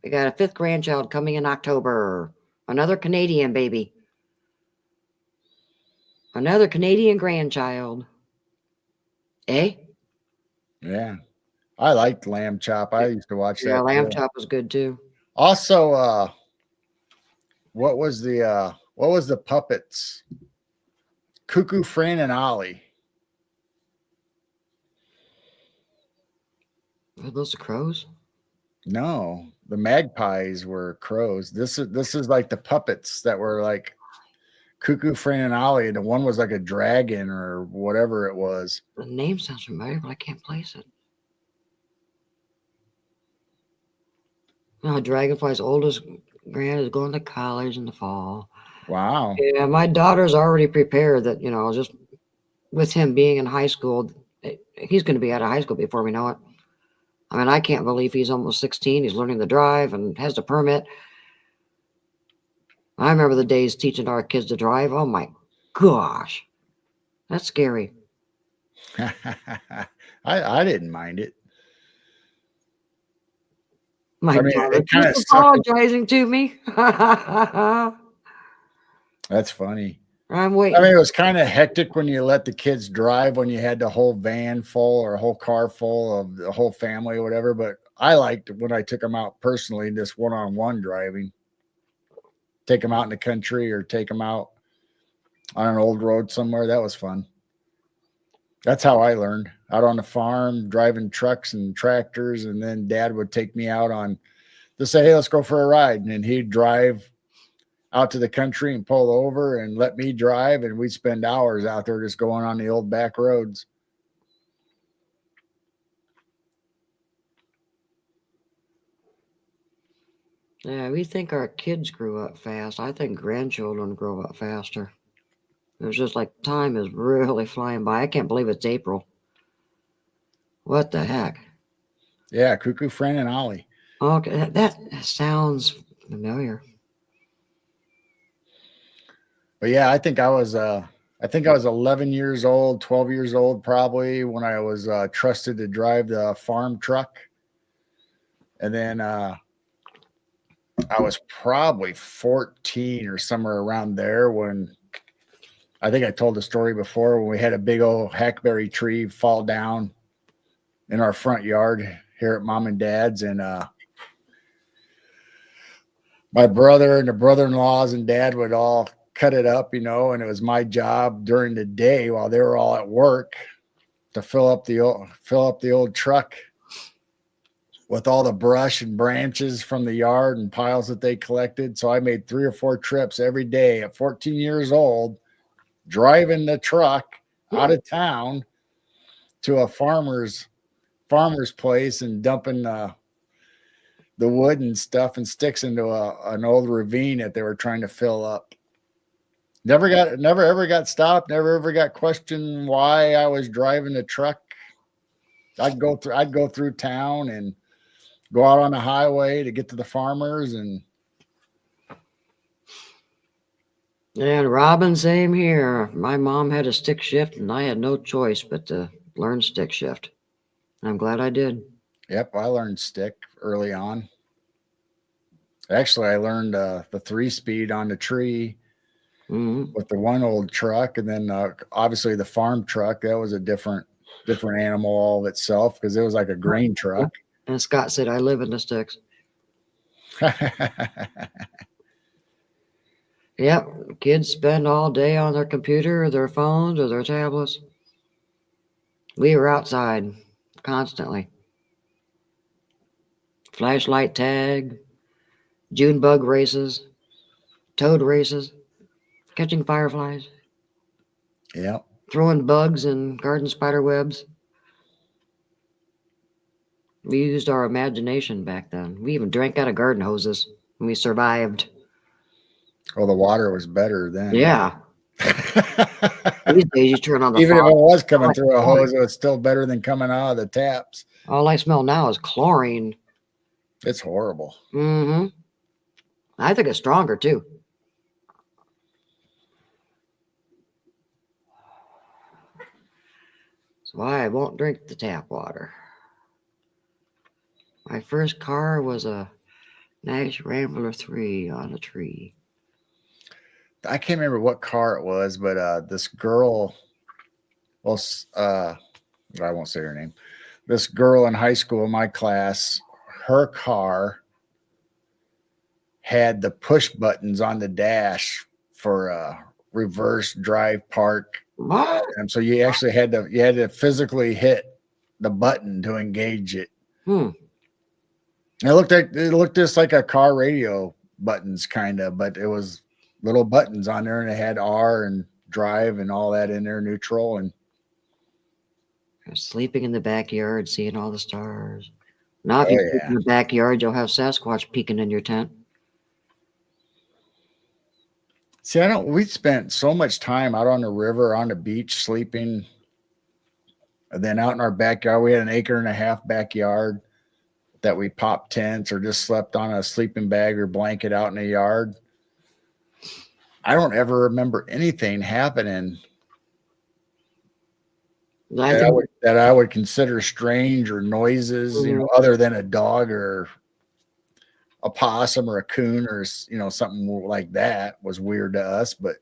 We got a 5th grandchild coming in October. Another Canadian baby. Another Canadian grandchild. Eh? Yeah. I liked Lamb Chop. I used to watch Yeah, that lamb too. chop was good too. Also, what was the puppets? Cuckoo, Fran, and Ollie. Are those the crows? No, the magpies were crows. This is like the puppets that were like Cuckoo, Fran, and Ollie, and the one was like a dragon or whatever it was. The name sounds familiar, but I can't place it. Dragonfly's oldest grand is going to college in the fall. Wow. Yeah, my daughter's already prepared that, just with him being in high school, he's going to be out of high school before we know it. I mean, I can't believe he's almost 16. He's learning to drive and has the permit. I remember the days teaching our kids to drive. Oh my gosh, that's scary. I didn't mind it. My I mean, daughter it kinda keeps sucked. apologizing to me. That's funny. I'm I waiting. mean, it was kind of hectic when you let the kids drive, when you had the whole van full or a whole car full of the whole family or whatever. But I liked when I took them out personally, just one-on-one driving. Take them out in the country or take them out on an old road somewhere. That was fun. That's how I learned, out on the farm, driving trucks and tractors. And then dad would take me out on to say, hey, let's go for a ride. And then he'd drive out to the country and pull over and let me drive. And we'd spend hours out there just going on the old back roads. Yeah, we think our kids grew up fast. I think grandchildren grow up faster. It was just like time is really flying by. I can't believe it's April. What the heck? Yeah, Cuckoo, Fran, and Ollie. Okay, that sounds familiar. But yeah, I think I was 11 years old, 12 years old probably when I was trusted to drive the farm truck. And then I was probably 14 or somewhere around there when I think I told the story before when we had a big old hackberry tree fall down in our front yard here at mom and dad's. And my brother and the brother-in-laws and dad would all cut it up, and it was my job during the day while they were all at work to fill up the old truck with all the brush and branches from the yard and piles that they collected. So I made 3 or 4 trips every day at 14 years old, driving the truck out of town to a farmer's place and dumping the wood and stuff and sticks into an old ravine that they were trying to fill up. Never ever got stopped. Never ever got questioned why I was driving the truck. I'd go through town and go out on the highway to get to the farmers. And Robin, same here. My mom had a stick shift, and I had no choice but to learn stick shift. I'm glad I did. Yep, I learned stick early on. Actually, I learned the 3-speed on the tree. Mm-hmm. With the one old truck, and then obviously the farm truck, that was a different animal all of itself because it was like a grain truck. And Scott said, I live in the sticks. Yep, kids spend all day on their computer or their phones or their tablets. We were outside constantly. Flashlight tag, June bug races, toad races, catching fireflies. Yep. Throwing bugs and garden spider webs. We used our imagination back then. We even drank out of garden hoses and we survived. Well, the water was better then. Yeah. These days you turn on the Even if faucet, it was coming through a hose, it was still better than coming out of the taps. all I smell now is chlorine. It's horrible. Mm-hmm. I think it's stronger too. So I won't drink the tap water. My first car was a Nash Rambler 3 on a tree. I can't remember what car it was, but this girl, well, I won't say her name. This girl in high school, in my class, her car had the push buttons on the dash for reverse, drive, park, What? and so you actually had to physically hit the button to engage it. Hmm. It looked just like a car radio buttons, kind of, but it was little buttons on there, and it had R and drive and all that in there, neutral, and Sleeping in the backyard, seeing all the stars. Now, if oh you sleep yeah. in the backyard, you'll have Sasquatch peeking in your tent. See, we spent so much time out on the river, on the beach, sleeping. And then out in our backyard, we had an 1.5-acre backyard that we popped tents or just slept on a sleeping bag or blanket out in the yard. I don't ever remember anything happening I think that I would consider strange or noises, other than a dog or a possum or a coon or, something like that was weird to us, but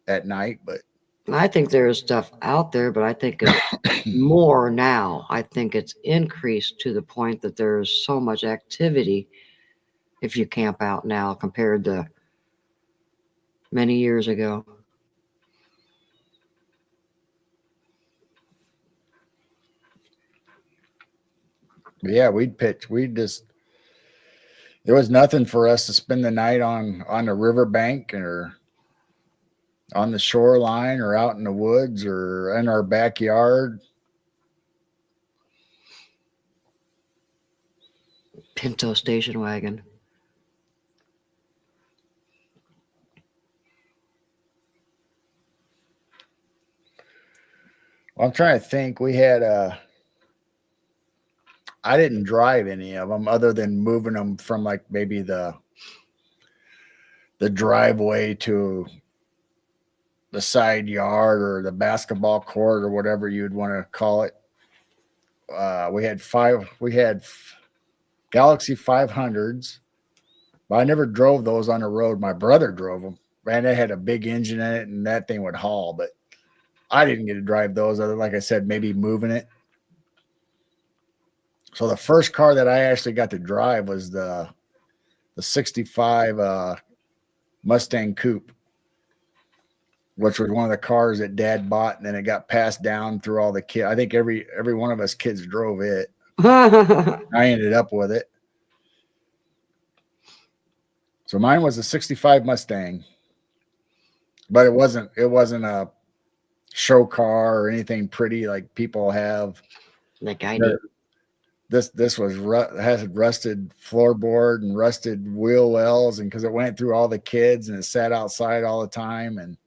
at night, but I think there's stuff out there, but I think it's more now. I think it's increased to the point that there's so much activity if you camp out now compared to many years ago. yeah, there was nothing for us to spend the night on the riverbank or on the shoreline or out in the woods or in our backyard. Pinto station wagon. Well, I'm trying to think. I didn't drive any of them other than moving them from like maybe the driveway to the side yard or the basketball court or whatever you'd want to call it. We had Galaxy 500s, but I never drove those on the road. My brother drove them. Man, they had a big engine in it, and that thing would haul, but I didn't get to drive those other, like I said, maybe moving it. So the first car that I actually got to drive was the 65 Mustang Coupe, which was one of the cars that Dad bought, and then it got passed down through all the kids. I think every one of us kids drove it. I ended up with it. So mine was a 65 Mustang, but it wasn't a show car or anything pretty like people have. Like I did. This has rusted floorboard and rusted wheel wells, and because it went through all the kids and it sat outside all the time, and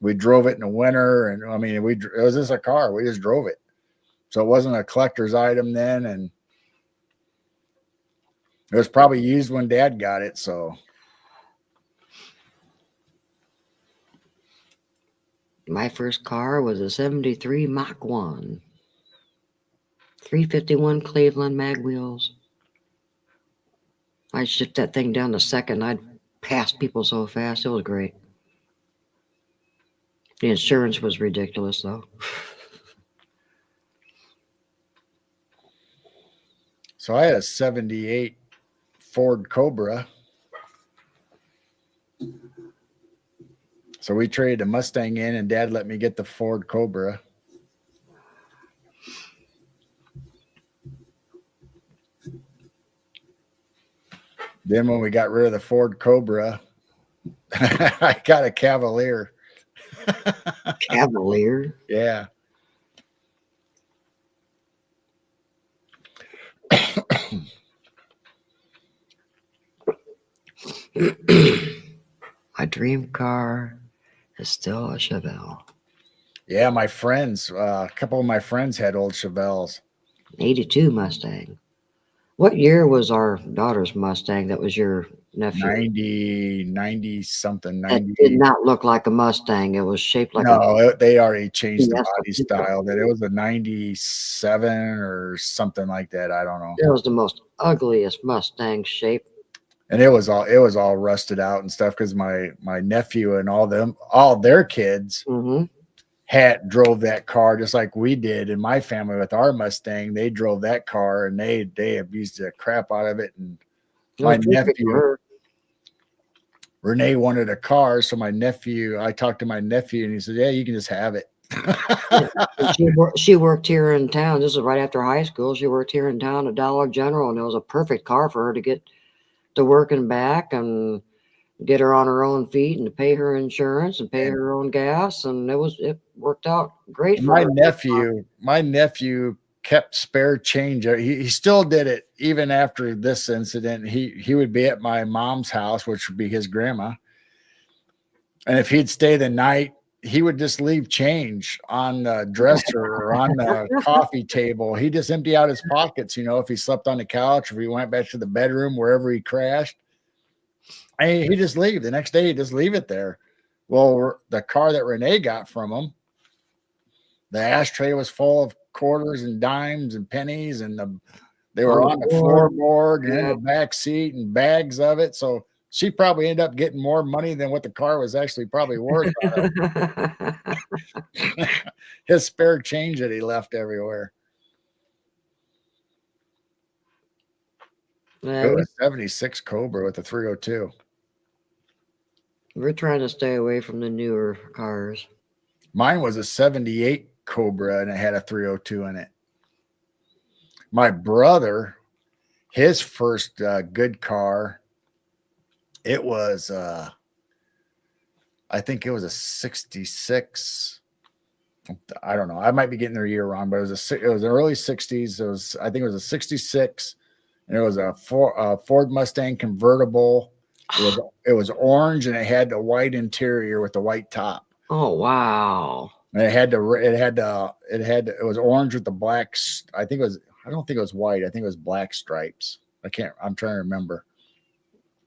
we drove it in the winter, and I mean it was just a car. We just drove it, so it wasn't a collector's item then, and it was probably used when Dad got it. So my first car was a 73 Mach 1. 351 Cleveland mag wheels. I'd shift that thing down to second. I'd pass people so fast. It was great. The insurance was ridiculous, though. So I had a 78 Ford Cobra. So we traded the Mustang in, and Dad let me get the Ford Cobra. Then when we got rid of the Ford Cobra, I got a Cavalier. Cavalier? Yeah. My dream car is still a Chevelle. Yeah, my friends, a couple of my friends had old Chevelles. 82 Mustang. What year was our daughter's Mustang that was your nephew? 90 something, That did 90. not look like a Mustang. It was shaped like a No, they already changed the Fiesta body pickup. style. That it was a 97 or something like that. I don't know. It was the most ugliest Mustang shape. And it was all rusted out and stuff because my nephew and all their kids Mm-hmm. drove that car just like we did in my family with our Mustang. They drove that car and they abused the crap out of it. And my nephew, Renee, wanted a car, so I talked to my nephew and he said, "Yeah, you can just have it." She worked here in town. This is right after high school. She worked here in town at Dollar General, and it was a perfect car for her to get to work and back and get her on her own feet and to pay her insurance and pay her own gas. And it worked out great for My her. nephew kept spare change. He still did it even after this incident. He would be at my mom's house, which would be his grandma. And if he'd stay the night, he would just leave change on the dresser or on the coffee table. He just empty out his pockets, if he slept on the couch, or if he went back to the bedroom, wherever he crashed. He just leave. The next day, he'd just leave it there. Well, the car that Renee got from him, the ashtray was full of quarters and dimes and pennies, and they were on the floorboard and in the back seat and bags of it. So she probably ended up getting more money than what the car was actually probably worth. His spare change that he left everywhere. It was 76 Cobra with a 302. We're trying to stay away from the newer cars. Mine was a 78 Cobra and it had a 302 in it. My brother, his first good car, it was I think it was a 66. I don't know. I might be getting their year wrong, but it was early 60s. I think it was a 66, and it was a Ford Mustang convertible. It was orange and it had the white interior with the white top. Oh wow! And it was orange with the black. I don't think it was white. I think it was black stripes. I'm trying to remember.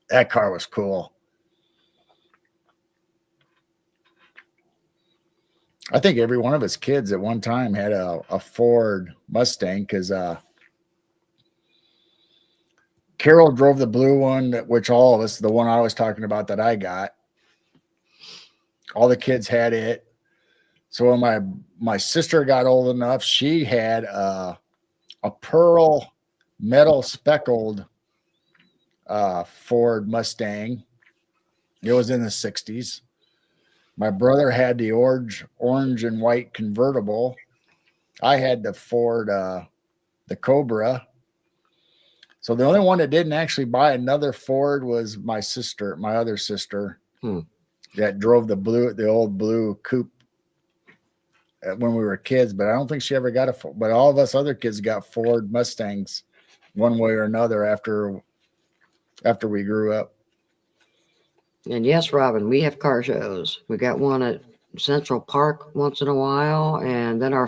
That car was cool. I think every one of his kids at one time had a Ford Mustang because Carol drove the blue one, which all of us, the one I was talking about that I got, all the kids had it. So when my sister got old enough, she had a pearl metal speckled Ford Mustang. It was in the 60s. My brother had the orange and white convertible. I had the Ford, the Cobra. So the only one that didn't actually buy another Ford was my other sister, that drove the old blue coupe when we were kids. But I don't think she ever got a Ford. But all of us other kids got Ford Mustangs one way or another after we grew up. And yes, Robin, we have car shows. We got one at Central Park once in a while, and then our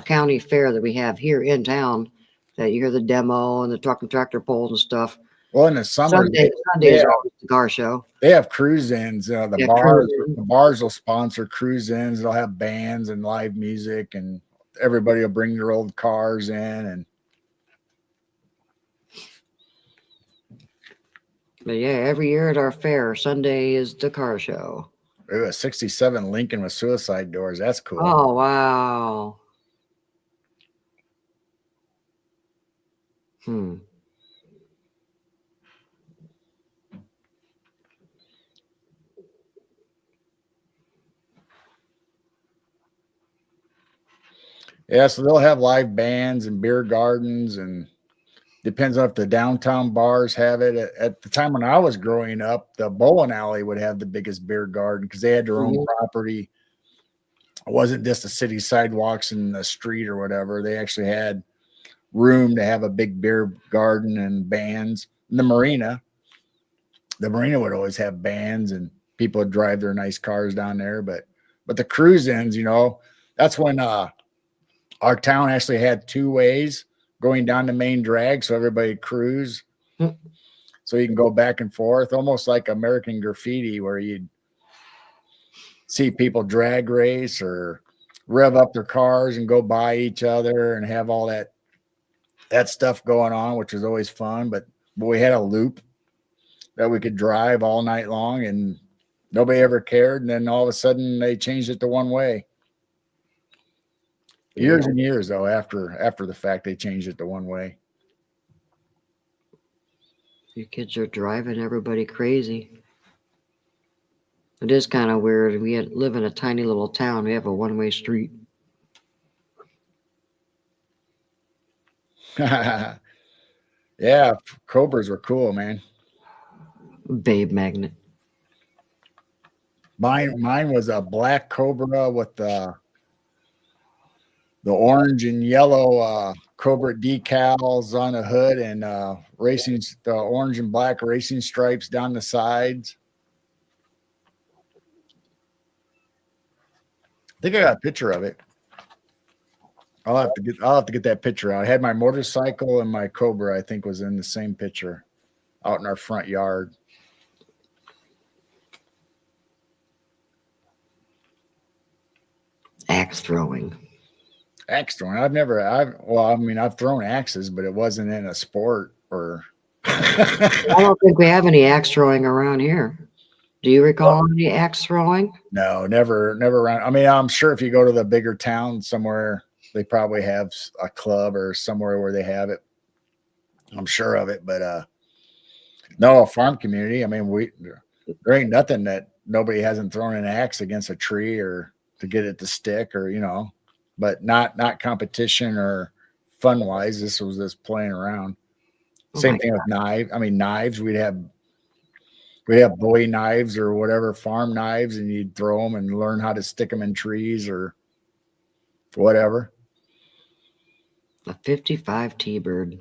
county fair that we have here in town, that you hear the demo and the truck and tractor pulls and stuff. Well, in the summer, Sunday is always the car show. They have cruise-ins. The bars will sponsor cruise-ins. They'll have bands and live music, and everybody will bring their old cars in. And but yeah, every year at our fair, Sunday is the car show. It was 67 Lincoln with suicide doors. That's cool. Oh wow. Yeah, so they'll have live bands and beer gardens, and depends on if the downtown bars have it. At the time when I was growing up, the bowling alley would have the biggest beer garden because they had their own property. It wasn't just the city sidewalks and the street or whatever. They actually had room to have a big beer garden and bands. And the marina would always have bands and people would drive their nice cars down there. But the cruise-ins, that's when our town actually had two ways going down the main drag, so everybody cruise. Hmm. So you can go back and forth, almost like American Graffiti, where you'd see people drag race or rev up their cars and go by each other and have all that stuff going on, which was always fun. But we had a loop that we could drive all night long, and nobody ever cared. And then all of a sudden, they changed it to one way. Years and years though, after the fact, they changed it to one way. You kids are driving everybody crazy. It is kind of weird. We live in a tiny little town. We have a one-way street. Yeah, Cobras were cool, man. Babe magnet. Mine was a black Cobra with the orange and yellow Cobra decals on the hood, and the orange and black racing stripes down the sides. I think I got a picture of it. I'll have to get that picture out. I had my motorcycle and my Cobra, I think, was in the same picture out in our front yard. Axe throwing. Axe throwing. I've thrown axes, but it wasn't in a sport or. I don't think we have any axe throwing around here. Do you recall any axe throwing? No, never around. I mean, I'm sure if you go to the bigger town somewhere, they probably have a club or somewhere where they have it. I'm sure of it, but no, a farm community. I mean, there ain't nothing that nobody hasn't thrown an axe against a tree or to get it to stick, or but not competition or fun wise. This was just playing around. Same thing with knives. I mean, knives. We'd have Bowie knives or whatever, farm knives, and you'd throw them and learn how to stick them in trees or whatever. A 55 T-Bird.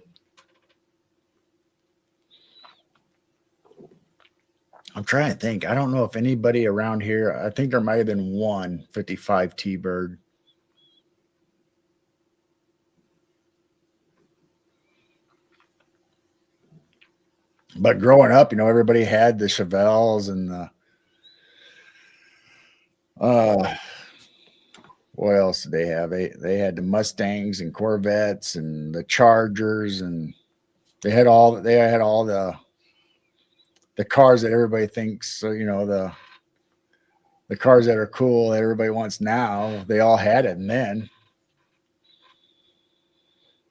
I'm trying to think. I don't know if anybody around here, I think there might have been one 55 T-Bird. But growing up, everybody had the Chevelles and the what else did they have? They had the Mustangs and Corvettes and the Chargers, and they had all the cars that everybody thinks, the cars that are cool that everybody wants now. They all had it, and then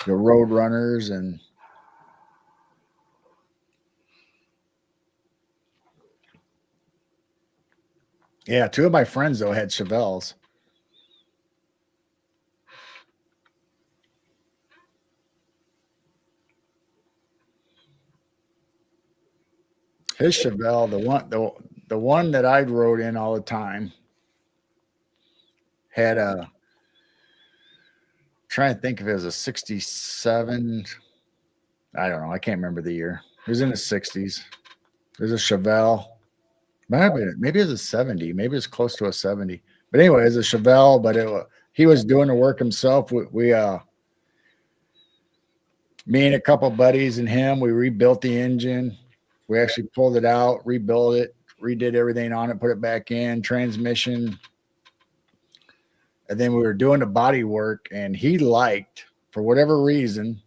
the Road Runners and yeah, two of my friends though had Chevelles. His Chevelle, the one that I rode in all the time, had trying to think if it was a 67. I don't know. I can't remember the year. It was in the 60s. There's a Chevelle. Maybe it was a 70. Maybe it's close to a 70. But anyway, it's a Chevelle, but he was doing the work himself. We me and a couple buddies and him, we rebuilt the engine. We actually pulled it out, rebuilt it, redid everything on it, put it back in, transmission. And then we were doing the body work, and he liked, for whatever reason,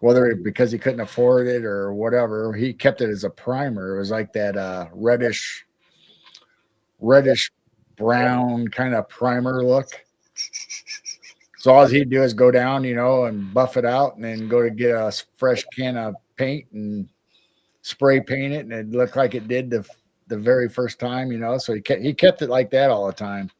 whether because he couldn't afford it or whatever, he kept it as a primer. It was like that reddish brown kind of primer look. So all he'd do is go down, and buff it out, and then go to get a fresh can of paint and spray paint it, and it looked like it did the very first time, So he kept it like that all the time.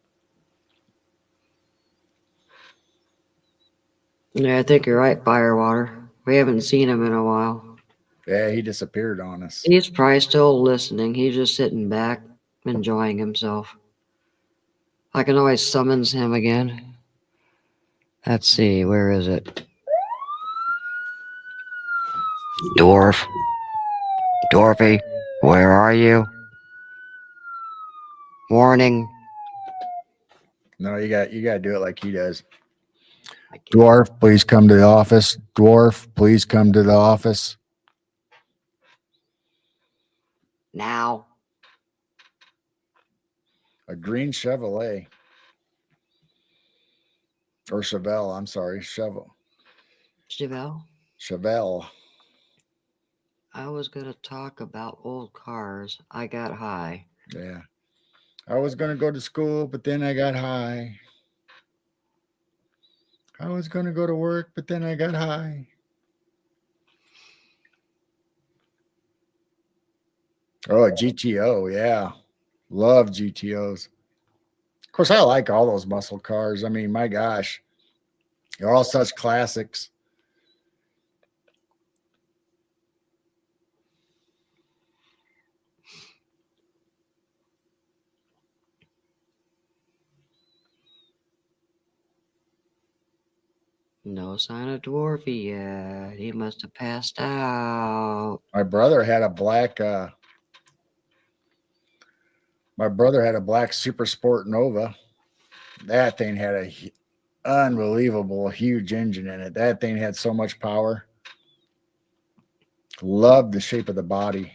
Yeah, I think you're right, Firewater. We haven't seen him in a while. Yeah, he disappeared on us. He's probably still listening. He's just sitting back, enjoying himself. I can always summons him again. Let's see, where is it? Dwarf. Dwarfy, where are you? Warning. No, you got to do it like he does. I can't. Dwarf, please come to the office. Dwarf, please come to the office. Now. A green Chevrolet. Or Chevelle, I'm sorry. Chevelle. Chevelle. I was going to talk about old cars. I got high. Yeah. I was going to go to school, but then I got high. I was going to go to work, but then I got high. Oh, a GTO. Yeah. Love GTOs. Of course, I like all those muscle cars. I mean, my gosh. They're all such classics. No sign of Dwarfy yet. He must have passed out. My brother had a black Super Sport Nova. That thing had a unbelievable huge engine in it. That thing had so much power. Loved the shape of the body.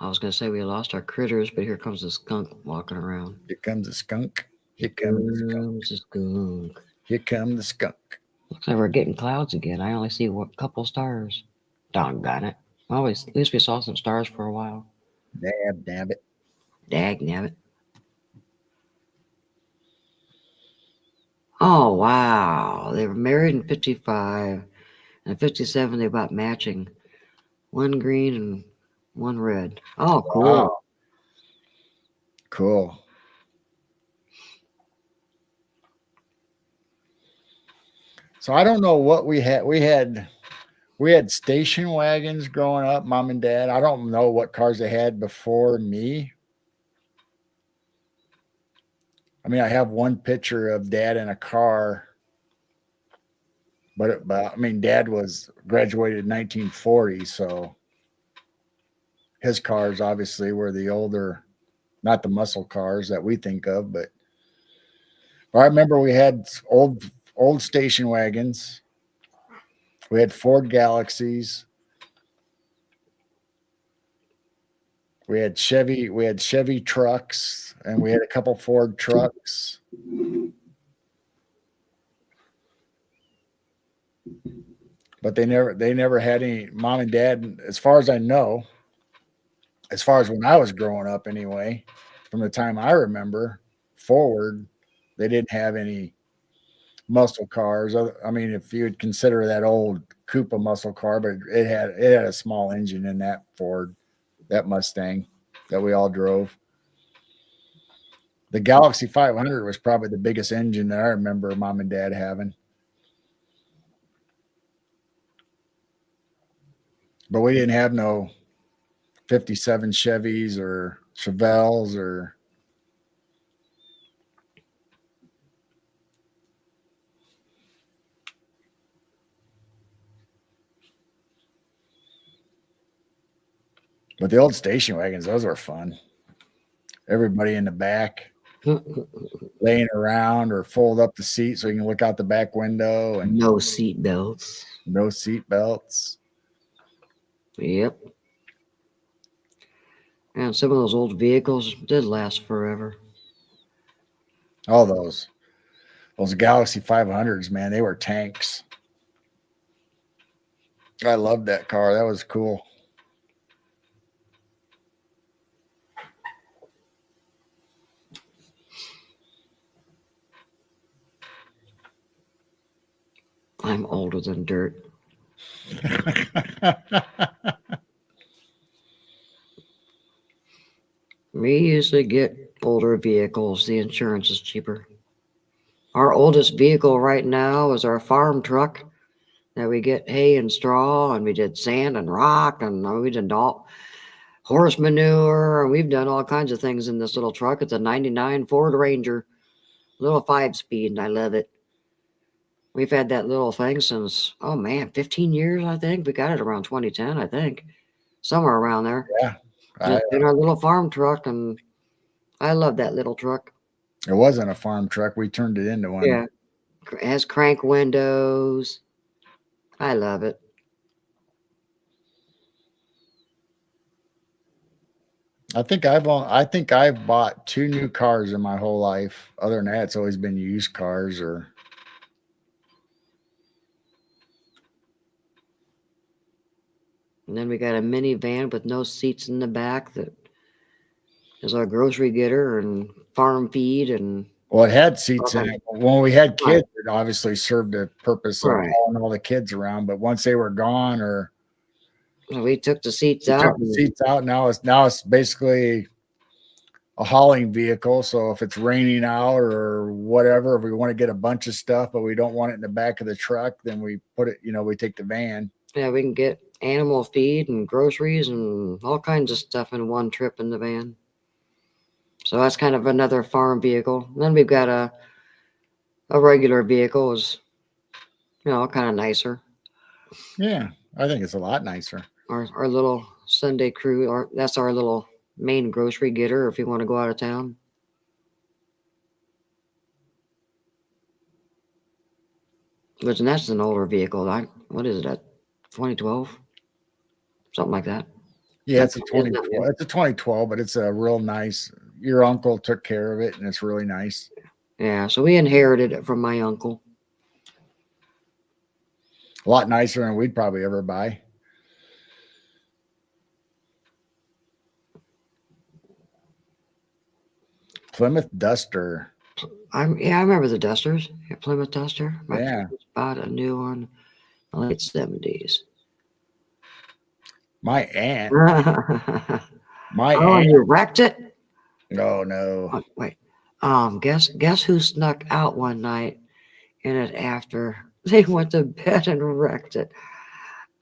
I was going to say we lost our critters, but here comes a skunk walking around. Here comes a skunk. Here comes the skunk. Here comes the skunk. Looks like we're getting clouds again. I only see a couple stars. Doggone it. Well, at least we saw some stars for a while. Damn it. Dag nabbit. Oh, wow. They were married in 55. And 57, they about matching. One green and one red. Oh, cool. Wow. Cool. So I don't know what we had. We had station wagons growing up, mom and dad. I don't know what cars they had before me. I mean, I have one picture of dad in a car, but I mean, dad was graduated in 1940, so his cars obviously were the older, not the muscle cars that we think of, but I remember we had old station wagons. We had Ford Galaxies. We had Chevy trucks, and we had a couple Ford trucks. But they never had any. Mom and dad, as far as I know, as far as when I was growing up anyway, from the time I remember forward, they didn't have any muscle cars. I mean, if you would consider that old Coupe a muscle car, but it had a small engine in that Ford, that Mustang that we all drove. The Galaxy 500 was probably the biggest engine that I remember mom and dad having. But we didn't have no 57 Chevys or Chevelles or but the old station wagons, those were fun. Everybody in the back laying around or fold up the seat so you can look out the back window and no seat belts. No seat belts. Yep. And some of those old vehicles did last forever. All those Galaxy 500s, man, they were tanks. I loved that car. That was cool. I'm older than dirt. We usually get older vehicles. The insurance is cheaper. Our oldest vehicle right now is our farm truck that we get hay and straw, and we did sand and rock, and we did all horse manure, and we've done all kinds of things in this little truck. It's a 99 Ford Ranger, little 5-speed, and I love it. We've had that little thing since, oh man, 15 years, I think. We got it around 2010, I think. Somewhere around there. Yeah. It's been our little farm truck, and I love that little truck. It wasn't a farm truck. We turned it into one. Yeah. It has crank windows. I love it. I think I've bought 2 new cars in my whole life. Other than that, it's always been used cars or And then we got a minivan with no seats in the back that is our grocery getter and farm feed and well, it had seats in it. When we had Right. kids, it obviously served the purpose of Right. hauling all the kids around. But once they were gone or so we took the seats we out. took the seats out, now it's basically a hauling vehicle. So if it's raining out or whatever, if we want to get a bunch of stuff, but we don't want it in the back of the truck, then we put it, we take the van. Yeah, we can get animal feed and groceries and all kinds of stuff in one trip in the van. So that's kind of another farm vehicle. And then we've got a regular vehicle is, kind of nicer. Yeah, I think it's a lot nicer. Our little Sunday crew, that's our little main grocery getter if you want to go out of town. Which and that's an older vehicle. What is it? At 2012, something like that. Yeah, it's a Isn't that 2012. It's a 2012, but it's a real nice. Your uncle took care of it, and it's really nice. Yeah, so we inherited it from my uncle. A lot nicer than we'd probably ever buy. Plymouth Duster. I remember the Dusters. Yeah, Plymouth Duster. My Yeah. parents bought a new one in the late 70s. My aunt. Oh, My aunt. you wrecked it? Oh no. Oh, wait. Guess who snuck out one night in it after they went to bed and wrecked it?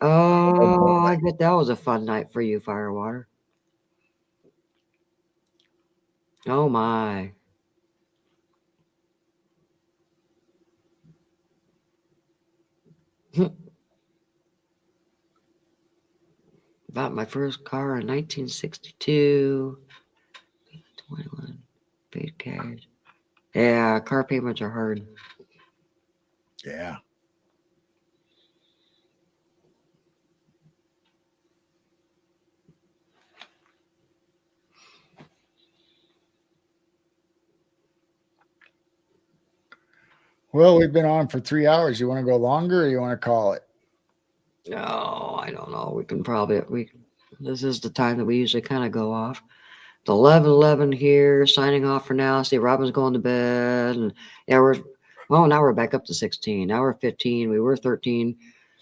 Oh, I bet that was a fun night for you, Firewater. Oh my. Bought my first car in 1962. 21. Paid cash. Yeah, car payments are hard. Yeah. Well, we've been on for 3 hours. You want to go longer or you want to call it? No, I don't know. We can probably this is the time that we usually kind of go off. The 11:11 here, signing off for now. See, Robin's going to bed, and yeah, now we're back up to 16. Now we're 15. We were 13.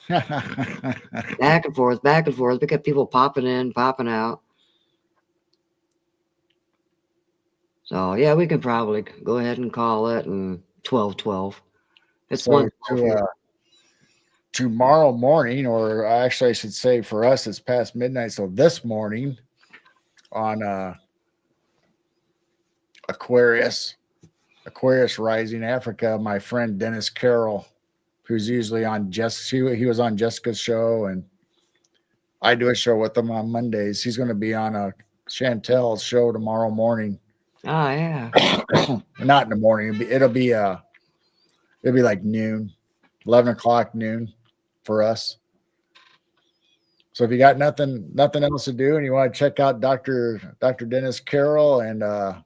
Back and forth, back and forth. We got people popping in, popping out. So yeah, we can probably go ahead and call it and 12:12. It's So 1:12 here. tomorrow morning, or actually I should say for us, it's past midnight. So this morning on Aquarius Rising Africa, my friend Dennis Carroll, who's usually on he was on Jessica's show, and I do a show with him on Mondays. He's going to be on a Chantel's show tomorrow morning. Oh yeah. Not in the morning. It'll be like noon, 11 o'clock noon for us. So if you got nothing else to do and you want to check out Dr. Dennis Carroll and on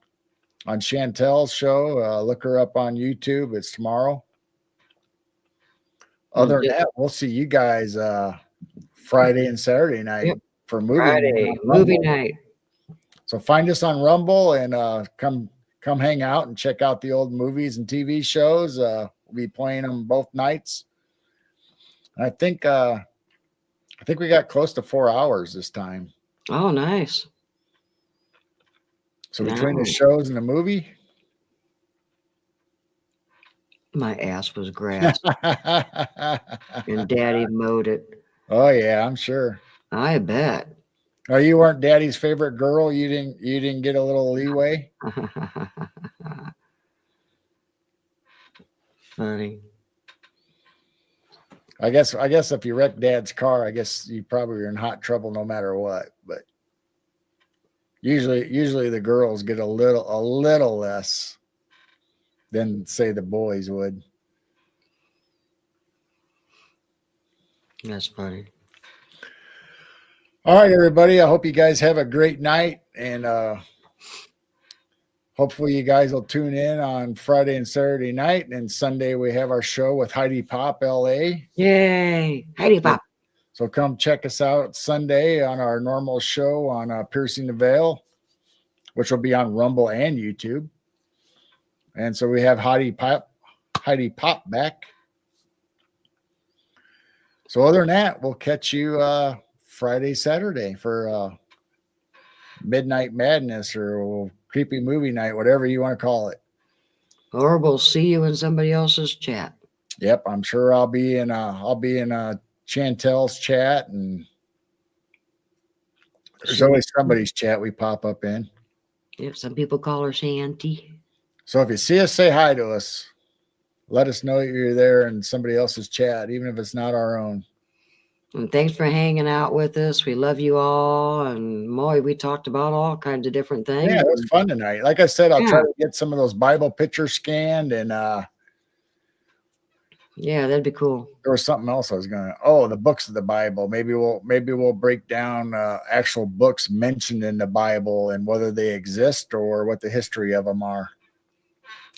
Chantel's show, look her up on YouTube. It's tomorrow. Other than that, we'll see you guys Friday and Saturday night for movie night. So find us on Rumble and come hang out and check out the old movies and TV shows. We'll be playing them both nights. And I think we got close to 4 hours this time. Oh, nice. So between the shows and the movie, my ass was grass, and Daddy mowed it. Oh yeah, I'm sure. I bet. Oh, you weren't Daddy's favorite girl. You didn't get a little leeway. Funny. I guess if you wreck Dad's car, I guess you probably are in hot trouble no matter what. But usually the girls get a little less than say the boys would. That's funny. All right, everybody. I hope you guys have a great night, and hopefully you guys will tune in on Friday and Saturday night, and Sunday we have our show with Heidi Pop LA. Yay! Heidi Pop. So come check us out Sunday on our normal show on Piercing the Veil, which will be on Rumble and YouTube. And so we have Heidi Pop back. So other than that, we'll catch you Friday, Saturday for Midnight Madness or Creepy Movie Night, whatever you want to call it. Or we'll see you in somebody else's chat. Yep, I'm sure I'll be in Chantel's chat, and there's always somebody's chat we pop up in. Yep, some people call her Shanty. So if you see us, say hi to us. Let us know you're there in somebody else's chat, even if it's not our own. And thanks for hanging out with us. We love you all. And Moy, we talked about all kinds of different things. Yeah, it was fun tonight. Like I said, I'll try to get some of those Bible pictures scanned, and yeah, that'd be cool. there was something else I was gonna. The books of the Bible. Maybe we'll break down actual books mentioned in the Bible and whether they exist or what the history of them are.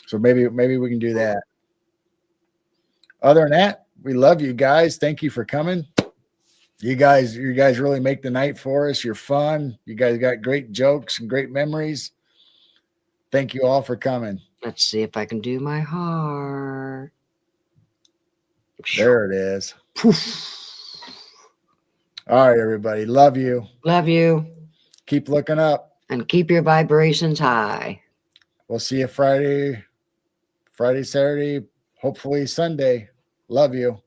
So maybe we can do that. Other than that, we love you guys. Thank you for coming. You guys really make the night for us. You're fun. You guys got great jokes and great memories. Thank you all for coming. Let's see if I can do my heart. There it is. All right, everybody. Love you. Love you. Keep looking up. And keep your vibrations high. We'll see you Friday, Saturday, hopefully Sunday. Love you.